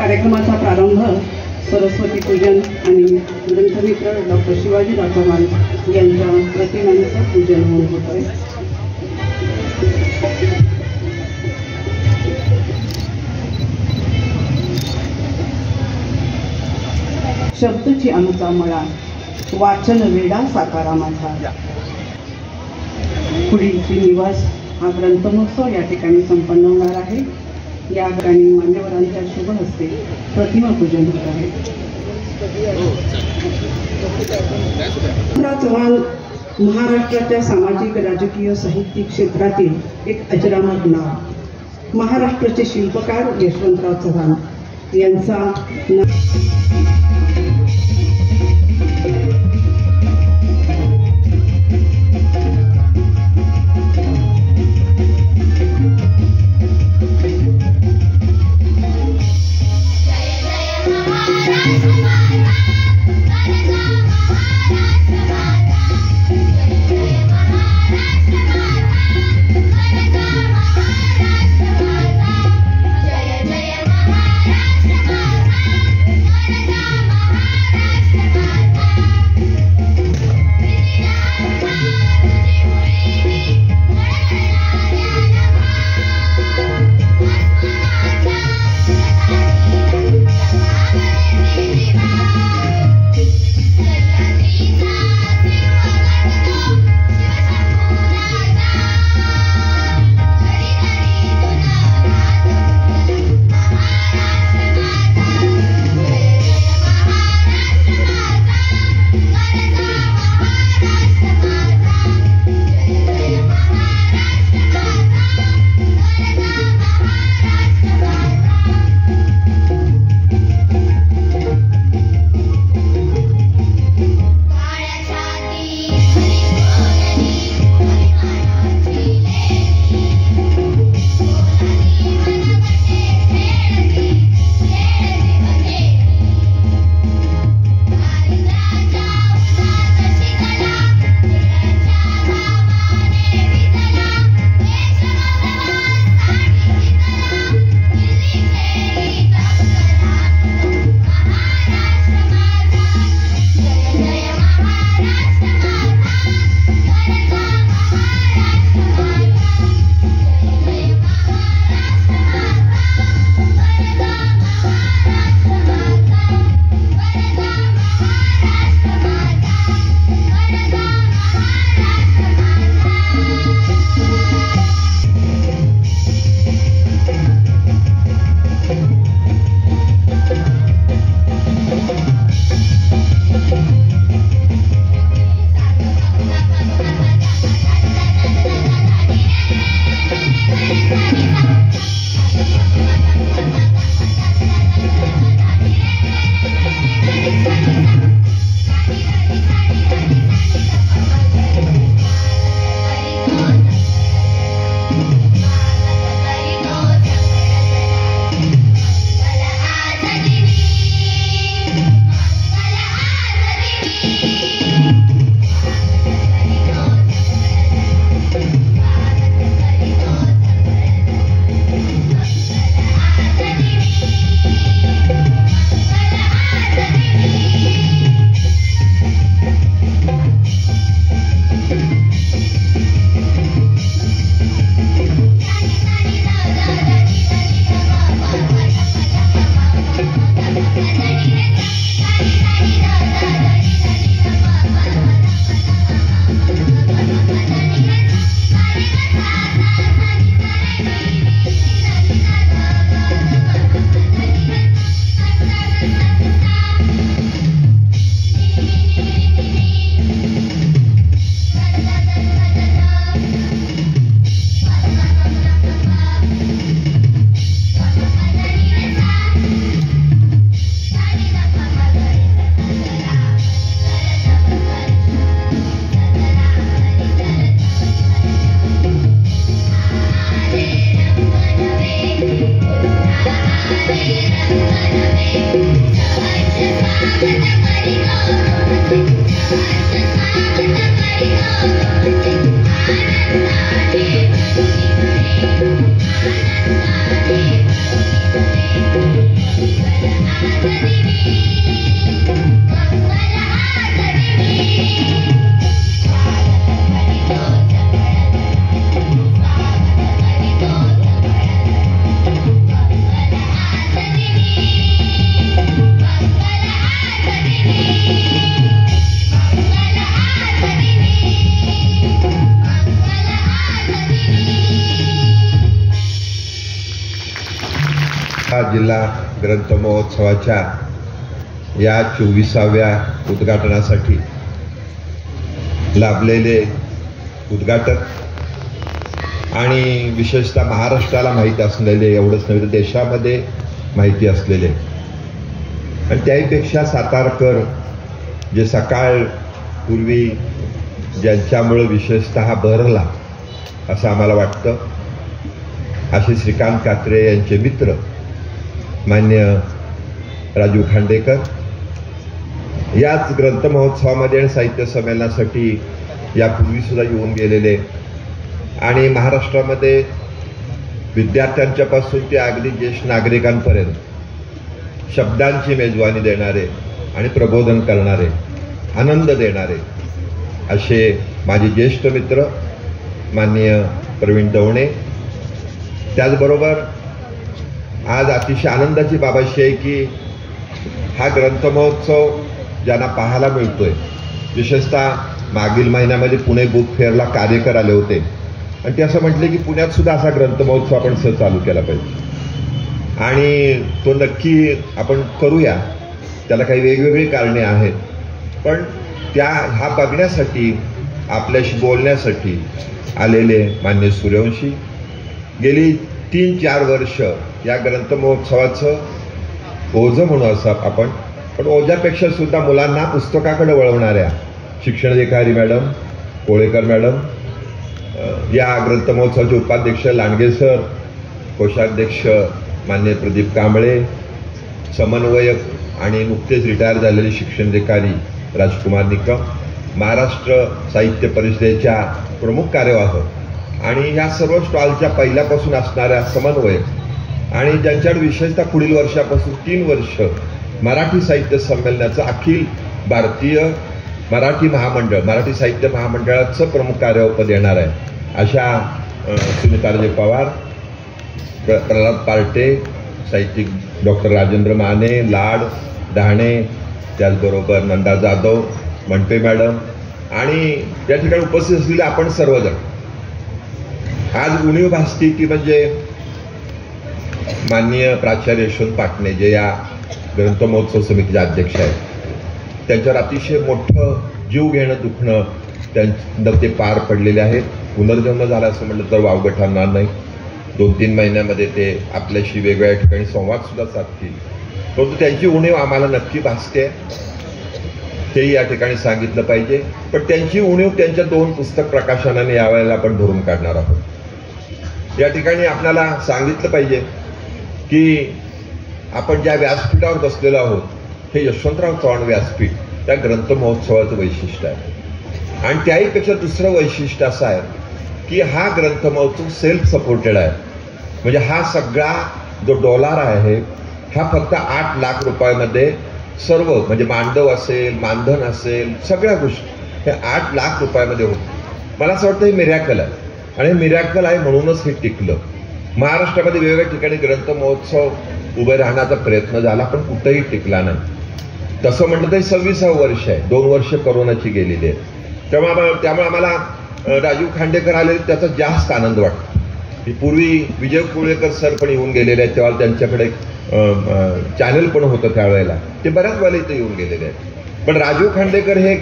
कार्यक्रमाचा प्रारंभ सरस्वती पूजन आणि ग्रंथमित्र डॉक्टर शिवाजी चव्हाण यांच्या प्रतिमांचं पूजन होऊन होत आहे. शब्दची आमचा मळा, वाचन वेडा साकारा माझा. पुढील श्रीनिवास हा ग्रंथमहोत्सव या ठिकाणी संपन्न होणार आहे. या ठिकाणी मान्यवरांच्या शुभ हस्ते प्रतिमा पूजन होत आहे. चव्हाण महाराष्ट्राच्या सामाजिक राजकीय साहित्यिक क्षेत्रातील एक अजरामर नाव. महाराष्ट्राचे शिल्पकार यशवंतराव चव्हाण यांचा Thank you. जिल्हा ग्रंथ महोत्सवाच्या या 24व्या उद्घाटनासाठी लाभलेले उद्घाटक आणि विशेषतः महाराष्ट्राला माहिती असलेले, एवढंच नव्हे तर देशामध्ये माहिती असलेले, आणि त्याहीपेक्षा सातारकर जे सकाळ पूर्वी ज्यांच्यामुळे विशेषतः बहरला असं आम्हाला वाटतं, असे श्रीकांत कात्रे यांचे मित्र मान्य राजू खांडेकर याच ग्रंथ महोत्सवामध्ये आणि साहित्य संमेलनासाठी यापूर्वी सुद्धा येऊन गेलेले आणि महाराष्ट्रामध्ये विद्यार्थ्यांच्यापासून ते अगदी ज्येष्ठ नागरिकांपर्यंत शब्दांची मेजवानी देणारे आणि प्रबोधन करणारे, आनंद देणारे असे माझे ज्येष्ठ मित्र माननीय प्रवीण दवणे. त्याचबरोबर आज अतिशय आनंदाची बाब अशी आहे की हा ग्रंथ महोत्सव ज्यांना पाहायला मिळतोय, विशेषतः मागील महिन्यामध्ये पुणे बुक फेअरला कार्यकर आले होते आणि ते असं म्हटले की पुण्यात सुद्धा असा ग्रंथ महोत्सव आपण चालू केला पाहिजे आणि तो नक्की आपण करूया. त्याला काही वेगवेगळी कारणे आहेत, पण हा बघण्यासाठी आपल्याशी बोलण्यासाठी आलेले मान्य सूर्यवंशी गेली 3-4 वर्ष या ग्रंथ महोत्सवाचं ओझं म्हणू असं आपण, पण ओझ्यापेक्षा सुद्धा मुलांना पुस्तकाकडे वळवणाऱ्या शिक्षणाधिकारी मॅडम, कोळेकर मॅडम, या ग्रंथ महोत्सवाचे उपाध्यक्ष लांडगे सर, कोषाध्यक्ष मान्य प्रदीप कांबळे, समन्वयक आणि नुकतेच रिटायर झालेले शिक्षणाधिकारी राजकुमार निकम, महाराष्ट्र साहित्य परिषदेच्या प्रमुख कार्यवाह आणि ह्या सर्व स्टॉलच्या पहिल्यापासून असणाऱ्या समन्वयक आणि ज्यांच्याकडे विशेषतः पुढील वर्षापासून 3 वर्ष मराठी साहित्य संमेलनाचं अखिल भारतीय मराठी महामंडळ, मराठी साहित्य महामंडळाचं प्रमुख कार्यपद येणार आहे अशा सुनीताराजे पवार, प्रल्हाद पार्टे, साहित्यिक डॉक्टर राजेंद्र माने, लाड डहाणे, त्याचबरोबर नंदा जाधव, मंटे मॅडम आणि या ठिकाणी उपस्थित असलेले आपण सर्वजण. आज उणीव भासती की म्हणजे माननीय प्राचार्य यशवंत पाटणे जे या ग्रंथ महोत्सव समितीचे अध्यक्ष आहेत, त्यांच्यावर अतिशय मोठं जीव घेणं दुखणं त्यांना ते पार पडलेले आहेत. पुनर्जन्म झाला असं म्हटलं तर वावगं ठरणार नाही. 2-3 महिन्यामध्ये ते आपल्याशी वेगवेगळ्या ठिकाणी संवाद सुद्धा साधतील, परंतु त्यांची उणीव आम्हाला नक्की भासते, तेही या ठिकाणी सांगितलं पाहिजे. पण त्यांची उणीव त्यांच्या 2 पुस्तक प्रकाशनाने यावेळेला आपण भरून काढणार आहोत. या ठिकाणी आपल्याला सांगितलं पाहिजे की आपण ज्या व्यासपीठावर बसलेलो आहोत हे यशवंतराव चव्हाण व्यासपीठ त्या ग्रंथ महोत्सवाचं वैशिष्ट्य आहे. आणि त्याहीपेक्षा दुसरं वैशिष्ट्य असं आहे की हा ग्रंथ महोत्सव सेल्फ सपोर्टेड आहे. म्हणजे हा सगळा जो डॉलर आहे हा फक्त 8 लाख रुपयामध्ये सर्व, म्हणजे मांडव असेल, मानधन असेल, सगळ्या गोष्टी हे 8 लाख रुपयामध्ये होतं. मला असं वाटतं हे मिरॅकल आहे आणि हे मिरॅकल आहे म्हणूनच हे टिकलं. महाराष्ट्रामध्ये वेगवेगळ्या ठिकाणी ग्रंथ महोत्सव उभे राहण्याचा प्रयत्न झाला पण कुठेही टिकला नाही. तसं म्हटलं तर 26वं वर्ष आहे, 2 वर्ष कोरोनाची गेलेली आहे. त्यामुळे आम्हाला राजू खांडेकर आले त्याचा जास्त आनंद वाटतो. पूर्वी विजय कुळेकर सर पण येऊन गेलेले आहेत, तेव्हा त्यांच्याकडे चॅनल पण होतं त्यावेळेला, ते बऱ्याच वेळेला इथे येऊन गेलेले आहेत. पण राजू खांडेकर हे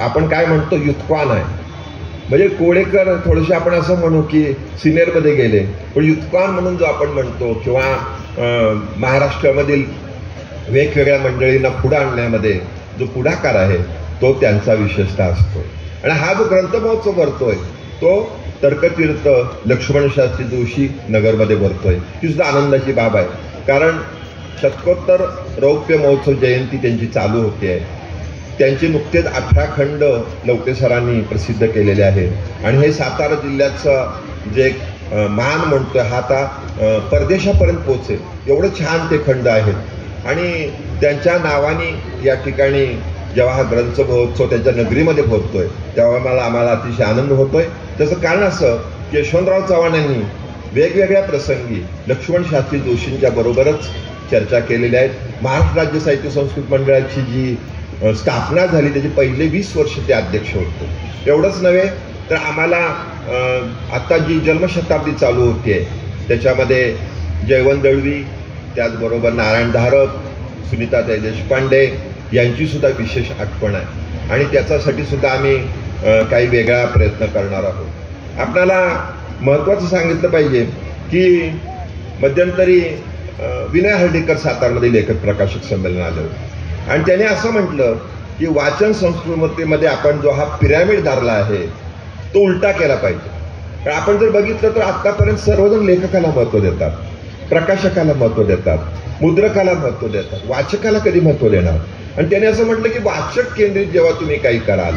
आपण काय म्हणतो युथकॉन आहे. म्हणजे कोळेकर थोडेसे आपण असं म्हणू की सिनियरमध्ये गेले, पण युथकॉन म्हणून जो आपण म्हणतो किंवा महाराष्ट्रामधील वेगवेगळ्या मंडळींना पुढे आणण्यामध्ये जो पुढाकार आहे तो त्यांचा विशेषतः असतो. आणि हा जो ग्रंथ महोत्सव भरतोय तो तर्कतीर्थ लक्ष्मणशास्त्री जोशी नगरमध्ये भरतोय, ही सुद्धा आनंदाची बाब आहे. कारण शतकोत्तर रौप्य महोत्सव जयंती त्यांची चालू होते आहे. त्यांचे नुकतेच 18 खंड लवटे सरांनी प्रसिद्ध केलेले आहेत आणि हे सातारा जिल्ह्याचं जे मान म्हणतोय हा आता परदेशापर्यंत पोहोचेल एवढं छान ते खंड आहेत. आणि त्यांच्या नावाने या ठिकाणी जेव्हा हा ग्रंथ महोत्सव त्यांच्या नगरीमध्ये पोहोचतोय तेव्हा आम्हाला अतिशय आनंद होतोय. त्याचं कारण असं की यशवंतराव चव्हाण यांनी वेगवेगळ्या प्रसंगी लक्ष्मणशास्त्री जोशींच्या बरोबरच चर्चा केलेल्या आहेत. महाराष्ट्र राज्य साहित्य संस्कृत मंडळाची जी स्थापना झाली त्याचे पहिले 20 वर्ष ते अध्यक्ष होते. एवढंच नव्हे तर आम्हाला आता जी जन्मशताब्दी चालू होते त्याच्यामध्ये जयवंत दळवी, त्याचबरोबर नारायण धारप, सुनीताताई देशपांडे यांची सुद्धा विशेष आठवण आहे आणि त्याच्यासाठी सुद्धा आम्ही काही वेगळा प्रयत्न करणार आहोत. आपल्याला महत्त्वाचं सांगितलं पाहिजे की मध्यंतरी विनय हर्डीकर सातारमध्ये लेखक प्रकाशक संमेलन आलं होतं आणि त्याने असं म्हटलं की वाचन संस्कृतीमध्ये आपण जो हा पिरॅमिड धरला आहे तो उलटा केला पाहिजे. कारण आपण जर बघितलं तर आतापर्यंत सर्वजण लेखकाला महत्त्व देतात, प्रकाशकाला महत्त्व देतात, मुद्रकाला महत्त्व देतात, वाचकाला कधी महत्त्व देणार. आणि त्याने असं म्हटलं की वाचक केंद्रित जेव्हा तुम्ही काही कराल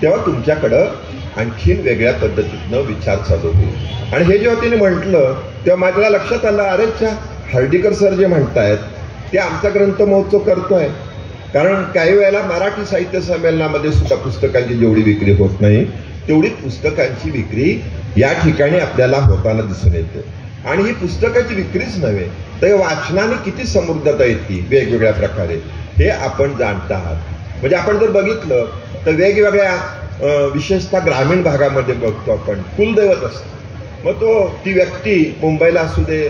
तेव्हा तुमच्याकडं आणखीन वेगळ्या पद्धतीनं विचार चालू होईल. आणि हे जेव्हा त्याने म्हटलं तेव्हा माझ्या लक्षात आलं, अरेच्छा, हर्डीकर सर जे म्हणतायत ते आमचा ग्रंथ महोत्सव करतोय. कारण काही वेळेला मराठी साहित्य संमेलनामध्ये सुद्धा पुस्तकांची जेवढी विक्री होत नाही तेवढी पुस्तकांची विक्री या ठिकाणी आपल्याला होताना दिसून येते. आणि ही पुस्तकाची विक्रीच नव्हे तर वाचनाने किती समृद्धता येते वेगवेगळ्या प्रकारे हे आपण जाणता आहात. म्हणजे आपण जर बघितलं तर वेगवेगळ्या विशेषतः ग्रामीण भागामध्ये बघतो आपण कुलदैवत असतं. मग ती व्यक्ती मुंबईला असू दे,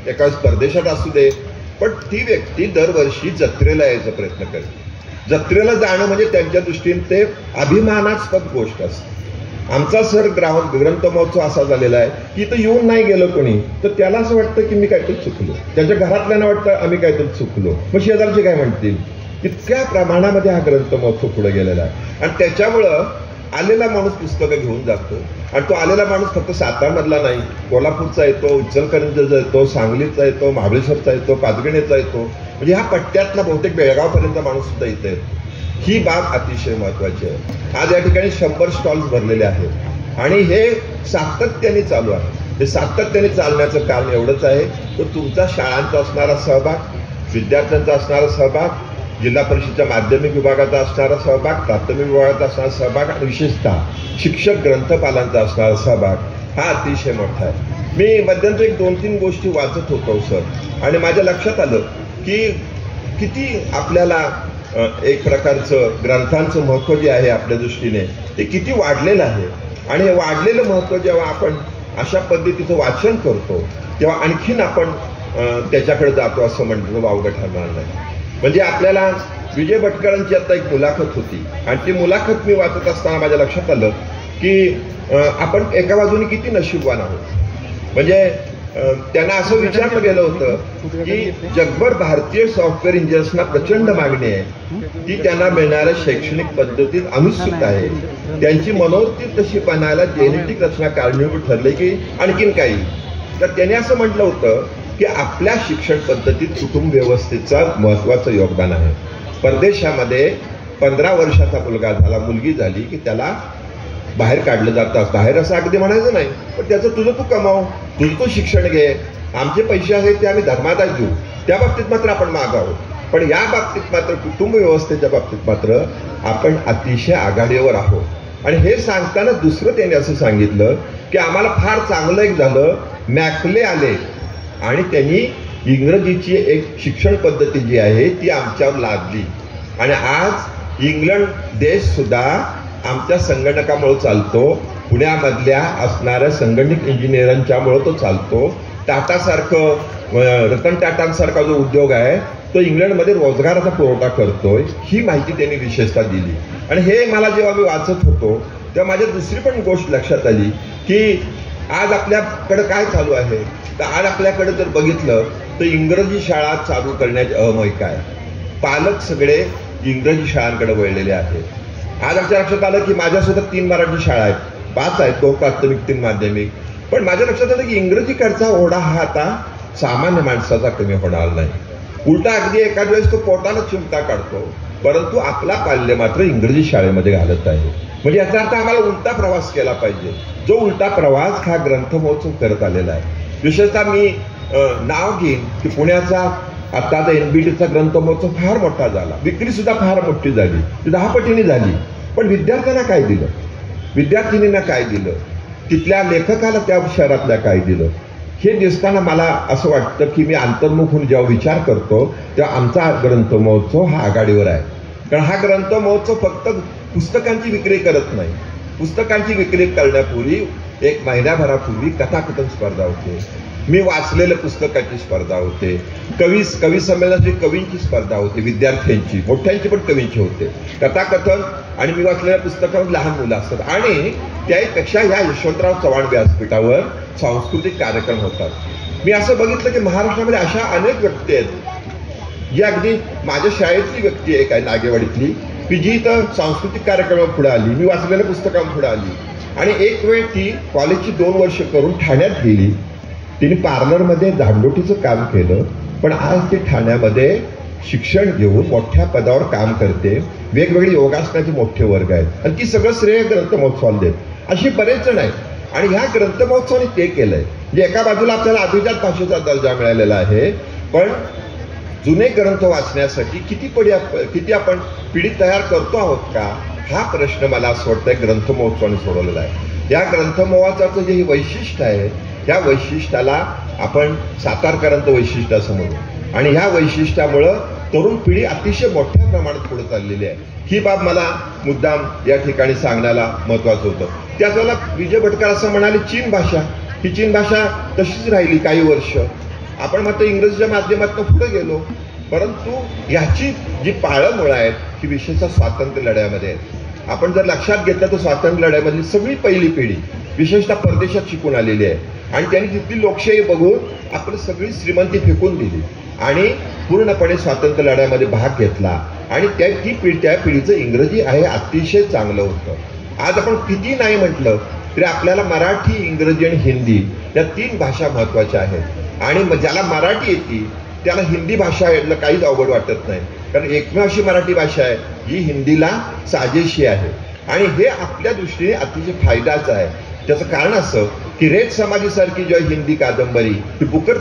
एका परदेशात असू दे, पण ती व्यक्ती दरवर्षी जत्रेला यायचा प्रयत्न करते. जत्रेला जाणं म्हणजे त्यांच्या दृष्टीने ते अभिमानास्पद गोष्ट असते. आमचा सर ग्रंथ महोत्सव असा झालेला आहे की इथं येऊन नाही गेलं कोणी तर त्याला असं वाटतं की मी काहीतरी चुकलो, त्यांच्या घरातल्यांना वाटतं आम्ही काहीतरी चुकलो, मग शेजारचे काय म्हणतील. इतक्या प्रमाणामध्ये हा ग्रंथ महोत्सव पुढे गेलेला आहे. आणि त्याच्यामुळं आलेला माणूस पुस्तकं घेऊन जातो आणि तो आलेला माणूस फक्त सातारमधला नाही, कोल्हापूरचा येतो, इचलकरंजीचा येतो, सांगलीचा येतो, महाबळेश्वरचा येतो, पाचगणीचा येतो, म्हणजे ह्या पट्ट्यातला बहुतेक बेळगावपर्यंत माणूस सुद्धा इथे येतो. ही बाब अतिशय महत्वाची आहे. आज या ठिकाणी 100 स्टॉल्स भरलेले आहेत आणि हे सातत्याने चालू आहे. हे सातत्याने चालण्याचं कारण एवढंच आहे तर तुमचा शाळांचा असणारा सहभाग, विद्यार्थ्यांचा असणारा सहभाग, जिल्हा परिषदेच्या माध्यमिक विभागाचा असणारा सहभाग, प्राथमिक विभागाचा असणारा सहभाग आणि विशेषतः शिक्षक ग्रंथपालांचा असणारा सहभाग हा अतिशय मोठा आहे. मी मध्यंतरी 2-3 गोष्टी वाचत होतो सर आणि माझ्या लक्षात आलं की किती आपल्याला एक प्रकारचं ग्रंथांचं महत्त्व जे आहे आपल्या दृष्टीने ते किती वाढलेलं आहे. आणि हे वाढलेलं महत्त्व जेव्हा आपण अशा पद्धतीचं वाचन करतो तेव्हा आणखीन आपण त्याच्याकडे जातो असं म्हटलं वावगं ठरणार नाही. म्हणजे आपल्याला विजय भटकरांची आता एक मुलाखत होती आणि ती मुलाखत मी वाचत असताना माझ्या लक्षात आलं की आपण एका बाजूने किती नशीबवान आहोत. म्हणजे त्यांना असं विचारलं गेलं होतं की जगभर भारतीय सॉफ्टवेअर इंजिनियर्सना प्रचंड मागणी आहे, ती त्यांना मिळणाऱ्या शैक्षणिक पद्धतीत अनुसूचित आहे, त्यांची मनोवृत्ती तशी बनायला जेनेटिक रचना कारणीभूत ठरले की आणखीन काही. तर त्याने असं म्हटलं होतं की आपल्या शिक्षण पद्धतीत कुटुंब व्यवस्थेचं महत्त्वाचं योगदान आहे. परदेशामध्ये 15 वर्षाचा मुलगा झाला, मुलगी झाली की त्याला बाहेर काढलं जातं. बाहेर असं अगदी म्हणायचं नाही, पण त्याचं तुझं तू कमाव, तुझं तू शिक्षण घे, आमचे पैसे आहेत ते आम्ही धर्मादाय देऊ, त्या बाबतीत मात्र आपण मागं आहोत. पण या बाबतीत मात्र कुटुंब व्यवस्थेच्या बाबतीत मात्र आपण अतिशय आघाडीवर आहोत. आणि हे सांगताना दुसरं त्याने असं सांगितलं की आम्हाला फार चांगलं एक झालं, मॅकले आले आणि त्यांनी इंग्रजीची एक शिक्षण पद्धती जी आहे ती आमच्यावर लादली आणि आज इंग्लंड देश सुद्धा आमच्या संगणकामुळे चालतो, पुण्यामधल्या असणाऱ्या संगणक इंजिनियरांच्यामुळे तो चालतो. टाटासारखं, रतन टाटांसारखा जो उद्योग आहे तो इंग्लंडमध्ये रोजगाराचा पुरवठा करतोय. ही माहिती त्यांनी विशेषतः दिली. आणि हे मला जेव्हा मी वाचत होतो तेव्हा माझ्या दुसरी पण गोष्ट लक्षात आली की आज आपल्याकडे काय चालू आहे. तर आज आपल्याकडे जर बघितलं तर इंग्रजी शाळा चालू करण्याची अहमयिका आहे. पालक सगळे इंग्रजी शाळांकडे वळलेले आहेत. आज आमच्या लक्षात आलं की माझ्यासोबत 3 मराठी शाळा आहेत, 5 आहेत, 2 प्राथमिक 3 माध्यमिक. पण माझ्या लक्षात आलं की इंग्रजीकडचा ओढा हा आता सामान्य माणसाचा कमी होणार नाही. उलटा अगदी एखाद वेळेस तो पोटाला चिमटा काढतो, परंतु आपला पाल्य मात्र इंग्रजी शाळेमध्ये घालत आहे. म्हणजे याचा अर्थ आम्हाला उलटा प्रवास केला पाहिजे. जो उलटा प्रवास हा ग्रंथ महोत्सव करत आलेला आहे. विशेषतः मी नाव घेईन की पुण्याचा आता NBTचा ग्रंथ महोत्सव फार मोठा झाला, विक्री सुद्धा फार मोठी झाली, 10 पटीने झाली. पण विद्यार्थ्यांना काय दिलं, विद्यार्थिनींना काय दिलं, तिथल्या लेखकाला त्या शहरातल्या काय दिलं, हे दिसताना मला असं वाटतं की मी अंतर्मुख होऊन जेव्हा विचार करतो तेव्हा आमचा ग्रंथ महोत्सव हा आघाडीवर आहे. कारण हा ग्रंथ महोत्सव फक्त पुस्तकांची विक्री करत नाही, पुस्तकांची विक्री करण्यापूर्वी एक महिन्याभरापूर्वी कथाकथन स्पर्धा होते, मी वाचलेल्या पुस्तकाची स्पर्धा होते, कवी संमेलनाची कवींची स्पर्धा होती, विद्यार्थ्यांची, मोठ्यांची पण कवींची होते, कथाकथन आणि मी वाचलेल्या पुस्तकावर लहान मुलं असतात. आणि त्यापेक्षा ह्या यशवंतराव चव्हाण व्यासपीठावर सांस्कृतिक कार्यक्रम होतात. मी असं बघितलं की महाराष्ट्रामध्ये अशा अनेक व्यक्ती आहेत जी अगदी माझ्या शाळेतली व्यक्ती आहे काय नागेवाडीतली, की जी इथं सांस्कृतिक कार्यक्रमात पुढे आली, मी वाचलेल्या पुस्तकावर पुढे आली. आणि एक वेळ ती कॉलेजची 2 वर्ष करून ठाण्यात गेली. तिने पार्लरमध्ये झाडलोटीचं काम केलं, पण आज ती ठाण्यामध्ये शिक्षण घेऊन मोठ्या पदावर काम करते. वेगवेगळे योगासनाचे मोठे वर्ग आहेत आणि ती सगळं श्रेय ग्रंथ महोत्सवाला देत. अशी बरेच जण आहेत. आणि ह्या ग्रंथ महोत्सवाने ते केलंय म्हणजे एका बाजूला आपल्याला अभिजात भाषेचा दर्जा मिळालेला आहे, पण जुने ग्रंथ वाचण्यासाठी किती आपण पिढी तयार करतो आहोत का, हा प्रश्न मला असं वाटतंय ग्रंथ महोत्सवाने सोडवलेला आहे. या ग्रंथ महोत्सवाचं जे वैशिष्ट्य आहे, त्या वैशिष्ट्याला आपण सातारकरांचं वैशिष्ट्य असं म्हणू. आणि ह्या वैशिष्ट्यामुळं तरुण पिढी अतिशय मोठ्या प्रमाणात पुढे चाललेली आहे. ही बाब मला मुद्दाम या ठिकाणी सांगण्याला महत्वाचं होतं. त्याच वेळेला विजय भटकर असं म्हणाले, चीन भाषा, ही चीन भाषा तशीच राहिली काही वर्ष. आपण मात्र इंग्रजीच्या माध्यमातून पुढे गेलो, परंतु ह्याची जी पाळंमुळं आहेत ही विशेषतः स्वातंत्र्य लढ्यामध्ये आहेत. आपण जर लक्षात घेतलं तर स्वातंत्र्य लढ्यामधली सगळी पहिली पिढी विशेषतः परदेशात शिकून आलेली आहे आणि त्यांनी तिथली लोकशाही बघून आपली सगळी श्रीमंती फेकून दिली आणि पूर्णपणे स्वातंत्र्य लढ्यामध्ये भाग घेतला. आणि त्या पिढीचं इंग्रजी आहे अतिशय चांगलं होतं. आज आपण किती नाही म्हटलं तरी आपल्याला मराठी, इंग्रजी आणि हिंदी या 3 भाषा महत्वाच्या आहेत. आणि ज्याला मराठी येते त्याला हिंदी भाषा यातलं काहीच अवघड वाटत नाही, कारण एकमेव अशी मराठी भाषा आहे जी हिंदीला साजेशी आहे. आणि हे आपल्या दृष्टीने अतिशय फायद्याचं आहे. त्याचं कारण असं की रेत समाधीसारखी जेव्हा हिंदी कादंबरी ही बुकर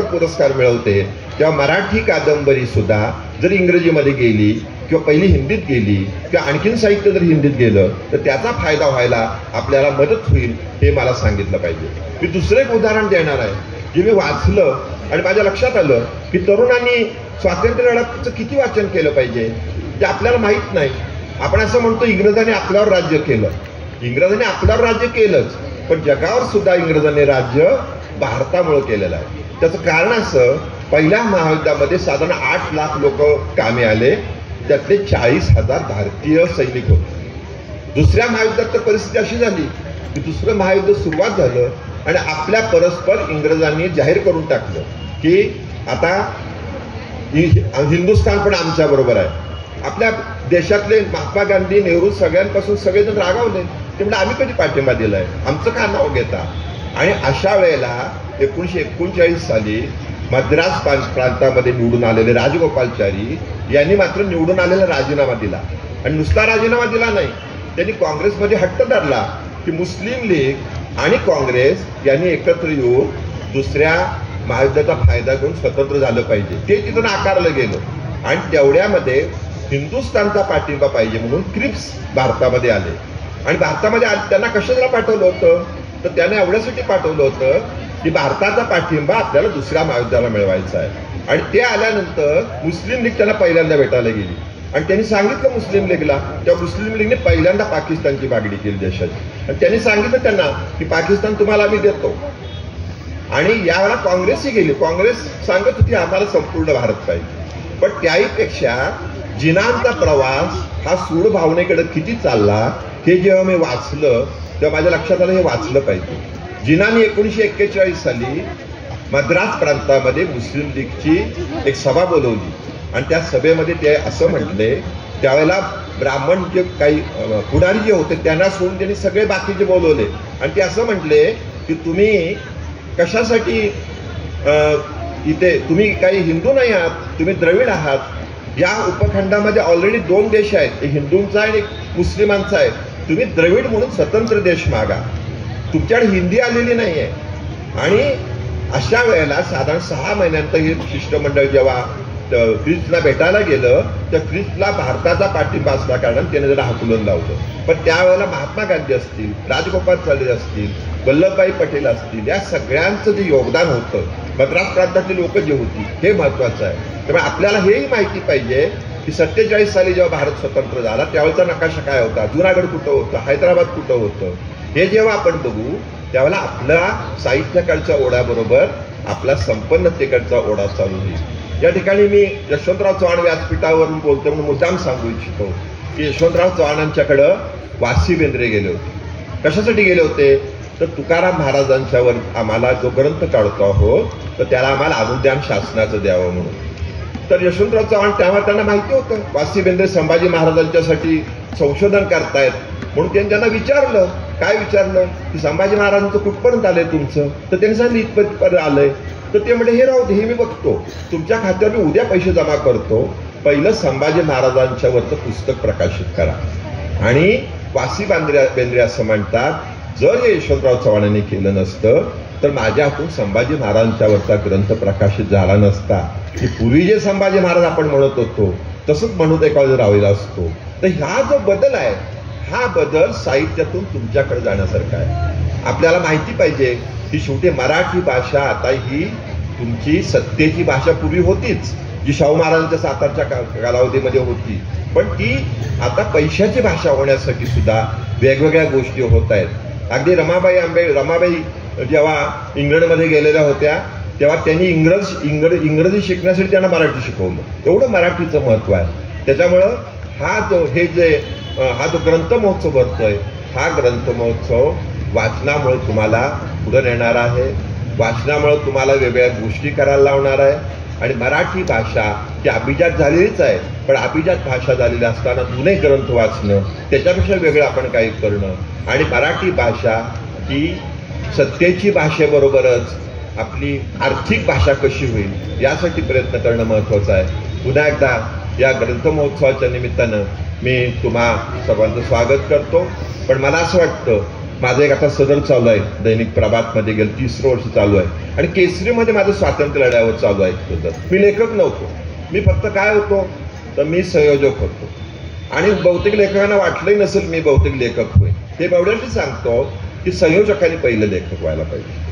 पुरस्कार मिळवते, तेव्हा मराठी कादंबरी सुद्धा जर इंग्रजीमध्ये गेली किंवा पहिली हिंदीत गेली किंवा आणखीन साहित्य जर हिंदीत गेलं तर त्याचा फायदा व्हायला आपल्याला मदत होईल, हे मला सांगितलं पाहिजे. मी दुसरं एक उदाहरण देणार आहे जे मी वाचलं आणि माझ्या लक्षात आलं की तरुणांनी स्वातंत्र्य लढ्याचं किती वाचन केलं पाहिजे ते आपल्याला माहीत नाही. आपण असं म्हणतो इंग्रजांनी आपल्यावर राज्य केलं. इंग्रजांनी आपल्यावर राज्य केलंच, पण जगावर सुद्धा इंग्रजांनी राज्य भारतामुळे केलेलं आहे. त्याचं कारण असं, पहिल्या महायुद्धामध्ये साधारण 8 लाख लोक कामी आले, त्यातले 40,000 भारतीय सैनिक होते. दुसऱ्या महायुद्धात तर परिस्थिती अशी झाली की दुसरं महायुद्ध सुरुवात झालं आणि आपल्या परस्पर इंग्रजांनी जाहीर करून टाकलं की आता हिंदुस्थान पण आमच्या बरोबर आहे. आपल्या देशातले महात्मा गांधी, नेहरू सगळ्यांपासून सगळेजण रागावले. ते म्हणजे आम्ही कधी पाठिंबा दिलाय, आमचं का नाव घेता. आणि अशा वेळेला 1939 साली मद्रास प्रांतामध्ये निवडून आलेले राजगोपालचारी यांनी मात्र निवडून आलेला राजीनामा दिला. आणि नुसता राजीनामा दिला नाही, त्यांनी काँग्रेसमध्ये हट्ट धरला की मुस्लिम लीग आणि काँग्रेस यांनी एकत्र येऊन दुसऱ्या महायुद्धाचा फायदा घेऊन स्वतंत्र झालं पाहिजे. ते तिथून आकारलं गेलं आणि तेवढ्यामध्ये हिंदुस्थानचा पाठिंबा पाहिजे म्हणून क्रिप्स भारतामध्ये आले. आणि भारतामध्ये त्यांना कशाला पाठवलं होतं तर त्याने एवढ्यासाठी पाठवलं होतं की भारताचा पाठिंबा आपल्याला दुसऱ्या महायुद्धाला मिळवायचा आहे. आणि ते आल्यानंतर मुस्लिम लीग त्यांना पहिल्यांदा भेटायला गेली आणि त्यांनी सांगितलं मुस्लिम लीगला, त्या मुस्लिम लीगने पहिल्यांदा पाकिस्तानची मागणी केली देशाची. आणि त्यांनी सांगितलं त्यांना की पाकिस्तान तुम्हाला आम्ही देतो. आणि यावेळेला काँग्रेसही गेली. काँग्रेस सांगत होती आम्हाला संपूर्ण भारत पाहिजे. पण त्याहीपेक्षा जिनांचा प्रवास हा सूड भावनेकडे किती चालला हे जेव्हा मी वाचलं तेव्हा माझ्या लक्षात आलं हे वाचलं पाहिजे. जिनांनी 1941 साली मद्रास प्रांतामध्ये मुस्लिम लीगची एक सभा बोलवली आणि त्या सभेमध्ये ते असं म्हटले, त्यावेळेला ब्राह्मण जे काही पुढारी जे होते त्यांना सोडून त्यांनी सगळे बाकीचे बोलवले आणि ते असं म्हटले की तुम्ही कशासाठी इथे, तुम्ही काही हिंदू नाही आहात, तुम्ही द्रविड आहात. या उपखंडामध्ये ऑलरेडी 2 देश आहेत, एक हिंदूंचा आणि एक मुस्लिमांचा आहे. तुम्ही द्रविड म्हणून स्वतंत्र देश मागा, तुमच्याकडे हिंदी आलेली नाहीये. आणि अशा वेळेला साधारण 6 महिन्यानंतर हे शिष्टमंडळ जेव्हा क्रिस्टला भेटायला गेलं तर क्रिस्टला भारताचा पाठिंबा असल्या कारणाने त्याने जरा हाकलून लावलं. पण त्यावेळेला महात्मा गांधी असतील, राजगोपालचारी असतील, वल्लभभाई पटेल असतील, या सगळ्यांचं जे योगदान होतं, मद्रास प्रांतातली लोक जे होती, हे महत्वाचं आहे. त्यामुळे आपल्याला हेही माहिती पाहिजे की 47 साली जेव्हा भारत स्वतंत्र झाला त्यावेळेचा नकाशा काय होता, जुनागड कुठं होतं, हैदराबाद कुठं होतं, हे जेव्हा आपण बघू त्यावेळेला आपला साहित्याकडच्या ओढ्याबरोबर आपला संपन्नतेकडचा ओढा चालू होईल. या ठिकाणी मी यशवंतराव चव्हाण व्यासपीठावरून बोलतो म्हणून मुद्दाम सांगू इच्छितो की यशवंतराव चव्हाणांच्याकडं वासी बेंद्रे गेले होते. कशासाठी गेले होते? तर तुकाराम महाराजांच्यावर आम्हाला जो ग्रंथ काढतो आहोत तर त्याला आम्हाला अनुदान शासनाचं द्यावं म्हणून. तर यशवंतराव चव्हाण तेव्हा त्यांना माहिती होतं वासी बेंद्रे संभाजी महाराजांच्यासाठी संशोधन करतायत म्हणून त्यांनी त्यांना विचारलं. काय विचारलं की संभाजी महाराजांचं कुठपर्यंत आलंय तुमचं? तर त्यांनी सांगितलं इथपर्यंत आलंय. तर ते म्हणजे हे राहू दे, हे मी बघतो, तुमच्या खात्यावर मी उद्या पैसे जमा करतो, पहिलं संभाजी महाराजांच्यावरचं पुस्तक प्रकाशित करा. आणि वासी बेंद्रे असं म्हणतात, जर हे यशवंतराव चव्हाणांनी केलं नसतं तर माझ्या हातून संभाजी महाराजांच्यावरचा ग्रंथ प्रकाशित झाला नसता. की पूर्वी जे संभाजी महाराज आपण म्हणत होतो तसंच म्हणून एका राहिला असतो. तर हा जो बदल आहे, हा बदल साहित्यातून तुमच्याकडे जाण्यासारखा आहे. आपल्याला माहिती पाहिजे की शेवटी मराठी भाषा आता ही तुमची सत्तेची भाषा पूर्वी होतीच, जी शाहू महाराजांच्या सातारच्या कालावधीमध्ये होती, पण ती आता पैशाची भाषा होण्यासाठी सुद्धा वेगवेगळ्या गोष्टी होत आहेत. अगदी रमाबाई जेव्हा इंग्लंडमध्ये गेलेल्या होत्या तेव्हा त्यांनी इंग्रजी शिकण्यासाठी त्यांना मराठी शिकवलं. एवढं मराठीचं महत्व आहे. त्याच्यामुळं हा जो ग्रंथ महोत्सव भरतोय, हा ग्रंथ महोत्सव वाचनामुळे तुम्हाला पुढे नेणार आहे, वाचनामुळे तुम्हाला वेगवेगळ्या गोष्टी करायला लावणार आहे. आणि मराठी भाषा ही अभिजात झालेलीच आहे, पण अभिजात भाषा झालेली असताना जुने ग्रंथ वाचणं, त्याच्यापेक्षा वेगळं आपण काही करणं, आणि मराठी भाषा ही सत्तेची भाषेबरोबरच आपली आर्थिक भाषा कशी होईल यासाठी प्रयत्न करणं महत्त्वाचं आहे. पुन्हा एकदा या ग्रंथ महोत्सवाच्या निमित्तानं मी तुम्हा सर्वांचं स्वागत करतो. पण मला असं वाटतं, माझं एक आता सदर चालू आहे दैनिक प्रभातमध्ये, गेलं 30 वर्ष चालू आहे, आणि केसरीमध्ये माझं स्वातंत्र्य लढ्यावर चालू आहे. मी लेखक नव्हतो, मी फक्त काय होतो तर मी संयोजक होतो. आणि बहुतेक लेखकांना वाटलंही नसेल मी बहुतेक लेखक होईल. ते एवढ्यासाठी सांगतो की संयोजकांनी पहिलं लेखक व्हायला पाहिजे.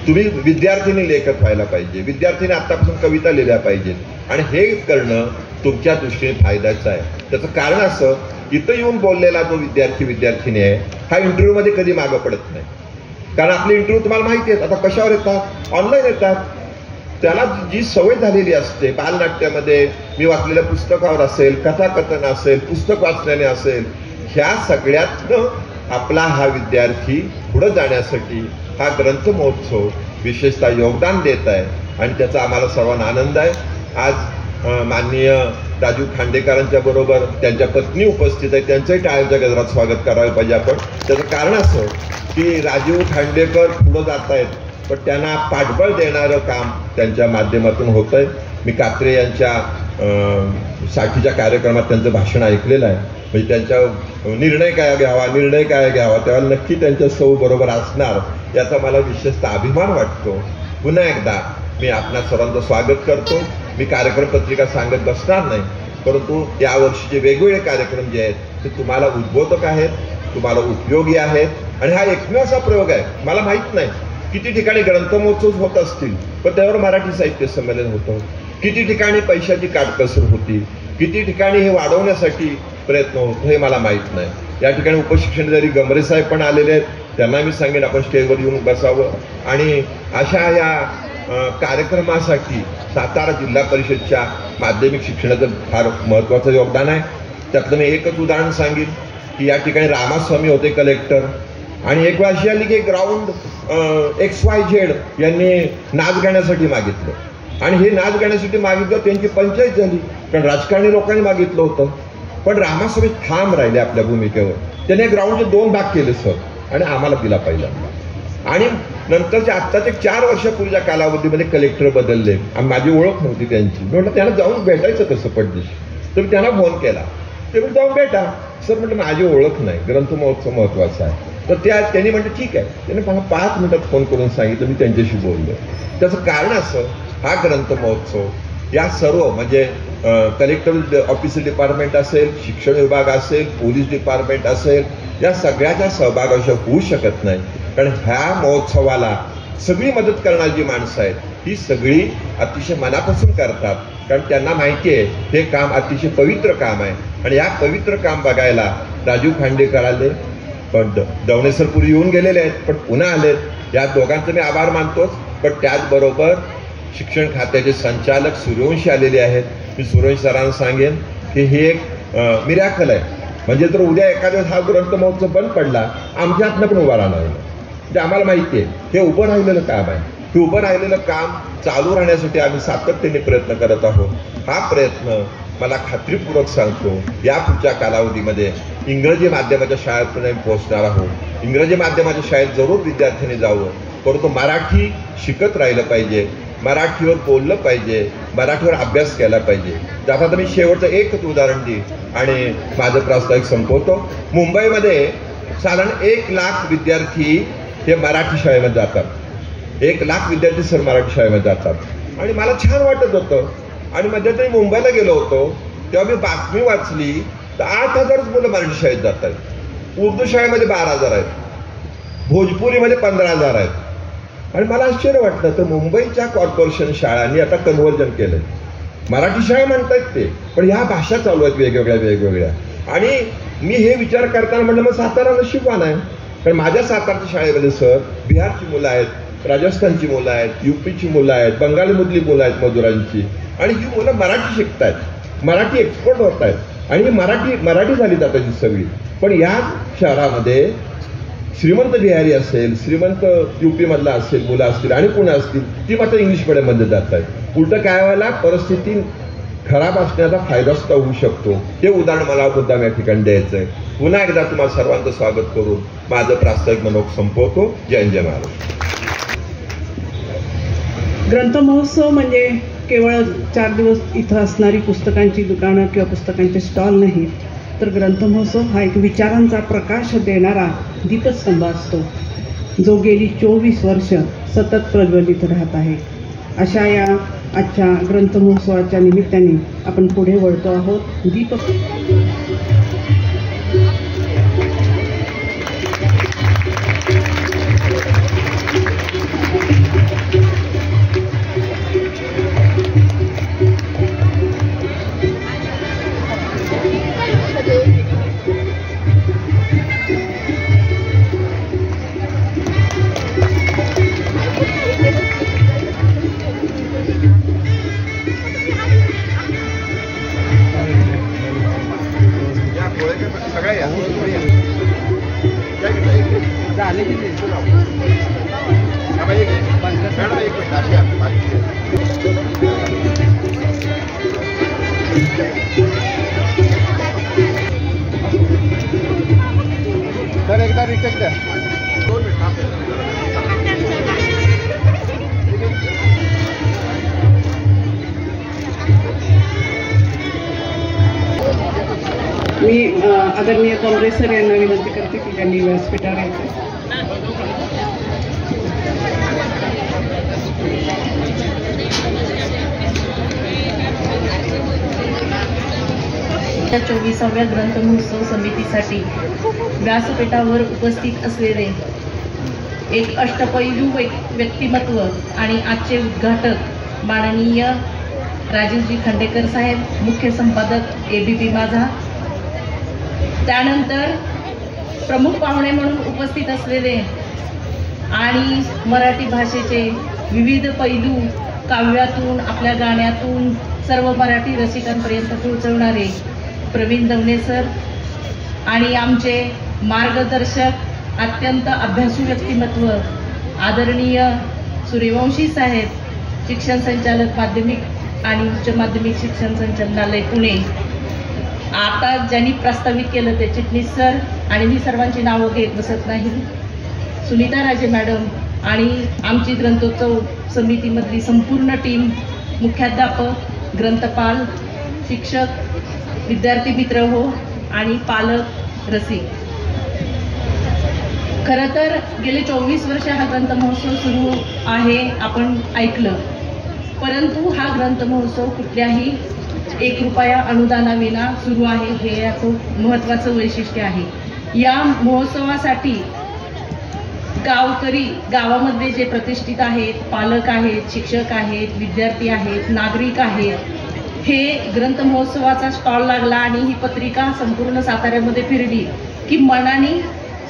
तुम्ही विद्यार्थ्यांनी लेखक व्हायला पाहिजे, विद्यार्थ्यांनी आत्तापासून कविता लिहिल्या पाहिजेत, आणि हे करणं तुमच्या दृष्टीने फायद्याचं आहे. त्याचं कारण असं, इथं येऊन बोललेला जो विद्यार्थी आहे हा इंटरव्ह्यूमध्ये कधी मागं पडत नाही. कारण आपले इंटरव्ह्यू तुम्हाला माहिती आहेत आता कशावर येतात, ऑनलाईन येतात. त्याला जी सवय झालेली असते, बालनाट्यामध्ये मी वाचलेल्या पुस्तकावर असेल, कथाकथन असेल, पुस्तक वाचण्याने असेल, ह्या सगळ्यातनं आपला हा विद्यार्थी पुढे जाण्यासाठी हा ग्रंथ महोत्सव विशेषतः योगदान देत आहे, आणि त्याचा आम्हाला सर्वांना आनंद आहे. आज माननीय राजू खांडेकरांच्या बरोबर त्यांच्या पत्नी उपस्थित आहे, त्यांचंही टाळ्यांच्या गजरात स्वागत करायला पाहिजे आपण. त्याचं कारण असं की राजीव खांडेकर पुढं जात आहेत, पण त्यांना पाठबळ देणारं काम त्यांच्या माध्यमातून होत आहे. मी कात्रे यांच्या साठीच्या कार्यक्रमात त्यांचं भाषण ऐकलेलं आहे. म्हणजे त्यांच्या निर्णय काय घ्यावा तेव्हा नक्की त्यांच्या सौ बरोबर असणार, याचा मला विशेषतः अभिमान वाटतो. पुन्हा एकदा मी आपणा सर्वांचं स्वागत करतो. मी कार्यक्रम पत्रिका सांगत बसणार नाही, परंतु यावर्षीचे वेगवेगळे कार्यक्रम जे आहेत ते तुम्हाला उद्बोधक आहेत, तुम्हाला उपयोगी आहेत. आणि हा एकमेव असा प्रयोग आहे, मला माहीत नाही किती ठिकाणी ग्रंथमहोत्सव होत असतील, पण त्यावर मराठी साहित्य संमेलन होतं, किती ठिकाणी पैशाची काटकसर होती, किती ठिकाणी हे वाढवण्यासाठी प्रयत्न होतो, हे मला माहीत नाही. या ठिकाणी उपशिक्षणाधिकारी गमरे साहेब पण आलेले आहेत, त्यांना मी सांगेन आपण स्टेजवर येऊन बसावं. आणि अशा या कार्यक्रमासाठी सातारा जिल्हा परिषदच्या माध्यमिक शिक्षणाचं फार महत्त्वाचं योगदान आहे. त्यातलं मी एकच उदाहरण सांगेन की या ठिकाणी रामास्वामी होते कलेक्टर, आणि एक वेळ अशी आली की ग्राउंड XYZ यांनी नाच गाण्यासाठी मागितलं, आणि हे नाच गाण्यासाठी मागितलं, त्यांची पंचायत झाली, कारण राजकारणी लोकांनी मागितलं होतं. पण रामास्वामी ठाम राहिले आपल्या भूमिकेवर. त्याने ग्राउंडचे 2 भाग केले सर, आणि आम्हाला दिला पहिल्यांदा. आणि नंतरच्या आत्ताच्या 4 वर्षापूर्वीच्या कालावधीमध्ये कलेक्टर बदलले, आणि माझी ओळख नव्हती त्यांची. म्हटलं त्यांना जाऊन भेटायचं कसं पडदेशी, तर मी त्यांना फोन केला. ते म्हणजे जाऊन भेटा सर. म्हटलं माझी ओळख नाही, ग्रंथ महोत्सव महत्त्वाचा आहे. तर त्यांनी म्हटलं ठीक आहे. त्याने 5 मिनिटात फोन करून सांगितलं, मी त्यांच्याशी बोललो. त्याचं कारण असं, हा ग्रंथ महोत्सव या सर्व म्हणजे कलेक्टर ऑफिस डिपार्टमेंट असेल, शिक्षण विभाग असेल, पोलीस डिपार्टमेंट असेल, या सगळ्याच्या सहभागाशिवाय होऊ शकत नाही. कारण ह्या महोत्सवाला सगळी मदत करणारी जी माणसं आहेत ही सगळी अतिशय मनापासून करतात, कारण त्यांना माहिती आहे हे काम अतिशय पवित्र काम आहे. आणि या पवित्र काम बघायला राजू खांडेकर आले, पण दवणे सर पूर्वी येऊन गेलेले आहेत, पण पुन्हा आलेत. या दोघांचे मी आभार मानतोच. पण त्याचबरोबर शिक्षण खात्याचे संचालक सूर्यवंशी आलेले आहेत. मी सूर्यवंशी सरांना सांगेन की हे एक मिरॅकल आहे. म्हणजे जर उद्या एखाद्या हा ग्रंथ महोत्सव बंद पडला, आमच्या हातनं पण उभा राहणार नाही. म्हणजे आम्हाला माहिती आहे हे उभं राहिलेलं काम आहे. हे उभं राहिलेलं काम चालू राहण्यासाठी आम्ही सातत्याने प्रयत्न करत आहोत. हा प्रयत्न मला खात्रीपूर्वक सांगतो या पुढच्या कालावधीमध्ये इंग्रजी माध्यमाच्या शाळेपर्यंत आम्ही पोहोचणार आहोत. इंग्रजी माध्यमाच्या शाळेत जरूर विद्यार्थ्यांनी जावं, परंतु मराठी शिकत राहिलं पाहिजे, मराठीवर बोललं पाहिजे, मराठीवर अभ्यास केला पाहिजे. आता मी शेवटचं एकच उदाहरण देईन आणि माझं प्रास्ताविक संपवतो. मुंबईमध्ये साधारण 1 लाख विद्यार्थी हे मराठी शाळेमध्ये जातात. 1 लाख विद्यार्थी सर मराठी शाळेमध्ये जातात. आणि मला छान वाटत होतं. आणि मध्यंतरी मुंबईला गेलो होतो तेव्हा मी बातमी वाचली तर 8,000 मुलं मराठी शाळेत जात आहेत. उर्दू शाळेमध्ये 12,000 आहेत, भोजपुरीमध्ये 15,000 आहेत. आणि मला आश्चर्य वाटलं तर मुंबईच्या कॉर्पोरेशन शाळांनी आता कन्व्हर्जन केलंय. मराठी शाळा म्हणतायत ते, पण ह्या भाषा चालू आहेत वेगवेगळ्या. आणि मी हे विचार करताना म्हटलं मग सातारा नशीबवान आहे, कारण माझ्या सातारच्या शाळेमध्ये सर बिहारची मुलं आहेत, राजस्थानची मुलं आहेत, यूपीची मुलं आहेत, बंगालमधली मुलं आहेत मजुरांची. आणि ही मुलं मराठी शिकतायत, मराठी एक्सपर्ट होत आहेत. आणि ही मराठी झाली जातात सगळी. पण या शहरामध्ये श्रीमंत बिहारी असेल, श्रीमंत यूपी मधला असेल मुलं असतील आणि पुणे असतील, ती मात्र इंग्लिश मीडियममध्ये जात आहेत. उलटं काय व्हायला परिस्थिती खराब असण्याचा फायदा सुद्धा होऊ शकतो. हे उदाहरण मला मुद्दाम या ठिकाणी द्यायचं आहे. पुन्हा एकदा तुम्हाला सर्वांचं स्वागत करून माझं प्रास्ताविक मनोग संपवतो. जय जय महाराज. ग्रंथ महोत्सव म्हणजे केवळ 4 दिवस इथं असणारी पुस्तकांची दुकानं किंवा पुस्तकांचे स्टॉल नाही, तर ग्रंथ महोत्सव हा एक विचारांचा प्रकाश देणारा दीपस्तंभ असतो, जो गेली 24 वर्ष सतत प्रज्वलित राहत आहे. अशा या आजच्या ग्रंथ महोत्सवाच्या निमित्ताने आपण पुढे वळतो आहोत. सर एकदा रिटेक द्या. 2 मिनिट. मी आदरणीय कॉंग्रेस सर यांना विनंती करते की त्यांनी व्यासपीठावर यायचं. त्या 24व्या ग्रंथ महोत्सव समितीसाठी व्यासपीठावर उपस्थित असलेले एक अष्टपैलू व्यक्तिमत्व आणि आजचे उद्घाटक माननीय राजीवजी खंडेकर साहेब, मुख्य संपादक ABP माझा. त्यानंतर प्रमुख पाहुणे म्हणून उपस्थित असलेले आणि मराठी भाषेचे विविध पैलू काव्यातून, आपल्या गाण्यातून सर्व मराठी रसिकांपर्यंत पोहोचवणारे प्रवीण दवणे सर आणि आमचे मार्गदर्शक अत्यंत अभ्यासू व्यक्तिमत्व आदरणीय सूर्यवंशी साहेब, शिक्षण संचालक माध्यमिक आणि उच्च माध्यमिक शिक्षण संचालनालय पुणे. आता ज्यांनी प्रस्तावित केलं ते चिटणीस सर, आणि मी सर्वांची नावं घेत बसत नाही, सुनीता राजे मॅडम आणि आमची ग्रंथोत्सव समितीमधली संपूर्ण टीम, मुख्याध्यापक, ग्रंथपाल, शिक्षक, विद्यार्थी मित्र हो आणि पालक, रसिक. खरं तर गेले 24 वर्ष हा ग्रंथ महोत्सव सुरू आहे, आपण ऐकलं. परंतु हा ग्रंथ महोत्सव कुठल्याही 1 रुपया अनुदानाविना सुरू आहे, हे याचं महत्त्वाचं वैशिष्ट्य आहे. या महोत्सवासाठी गावकरी, गावामध्ये जे प्रतिष्ठित आहेत, पालक आहेत, शिक्षक आहेत, विद्यार्थी आहेत, नागरिक आहेत, हे ग्रंथ महोत्सवाचा स्टॉल लागला आणि ही पत्रिका संपूर्ण साताऱ्यामध्ये फिरली की मनाने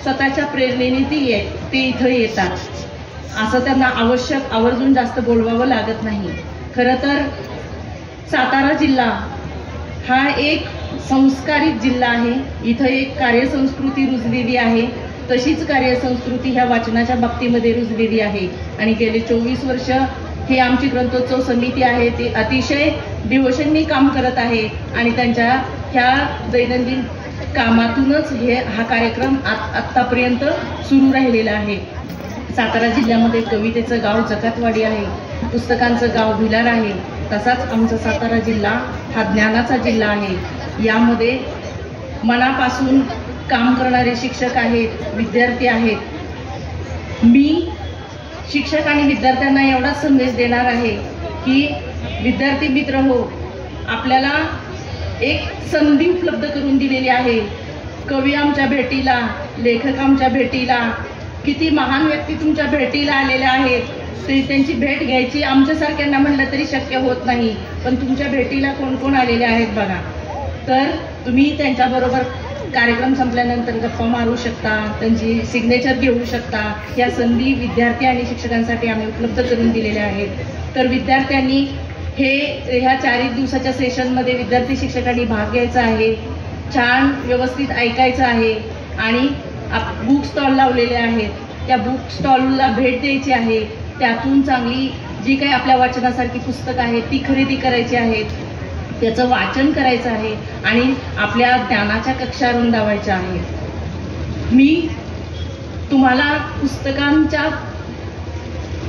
स्वतःच्या प्रेरणेने ते इथं येतात. असं त्यांना आवर्जून जास्त बोलवावं लागत नाही. खरं तर सातारा जिल्हा हा एक संस्कारित जिल्हा आहे. इथं एक कार्यसंस्कृती रुजलेली आहे. तशीच कार्यसंस्कृती ह्या वाचनाच्या बाबतीमध्ये रुजलेली आहे. आणि गेले 24 वर्ष ही आमची ग्रंथोत्सव समिती आहे ती अतिशय डिवोशननी काम करत आहे. आणि त्यांच्या ह्या दैनंदिन कामातूनच हा कार्यक्रम आत्तापर्यंत सुरू राहिलेला आहे. सातारा जिल्ह्यामध्ये कवितेचं गाव जकातवाडी आहे, पुस्तकांचं गाव भिलार आहे. तसाच आमचा सातारा जिल्हा हा ज्ञानाचा जिल्हा आहे. यामध्ये मनापासून काम करणारे शिक्षक आहेत, विद्यार्थी आहेत. मी शिक्षक आणि विद्यार्थ्यांना एवढाच संदेश देणार आहे की विद्यार्थी मित्र हो, आपल्याला एक संधी उपलब्ध करून दिलेली आहे. कवी आमच्या भेटीला, लेखक आमच्या भेटीला, किती महान व्यक्ती तुमच्या भेटीला आलेल्या आहेत. ते त्यांची भेट घ्यायची आमच्यासारख्यांना म्हणलं तरी शक्य होत नाही, पण तुमच्या भेटीला कोण कोण आलेले आहेत बघा. तर तुम्ही त्यांच्याबरोबर कार्यक्रम संपल्यानंतर गप्पा मारू शकता, त्यांची सिग्नेचर घेऊ शकता. या संधी विद्यार्थी आणि शिक्षकांसाठी आम्ही उपलब्ध करून दिलेल्या आहेत. तर विद्यार्थ्यांनी ह्या 4 दिवसाच्या सेशनमध्ये विद्यार्थी शिक्षकांनी भाग घ्यायचा आहे. छान व्यवस्थित ऐकायचं आहे. आणि बुक स्टॉल लावलेले आहेत, त्या बुक स्टॉलला भेट द्यायची आहे. त्यातून चांगली जी काही आपल्या वाचनासारखी पुस्तकं आहेत ती खरेदी करायची आहेत, त्याचं वाचन करायचं आहे आणि आपल्या ज्ञानाच्या कक्षा रुंदावायच्या आहेत. मी तुम्हाला पुस्तकांच्या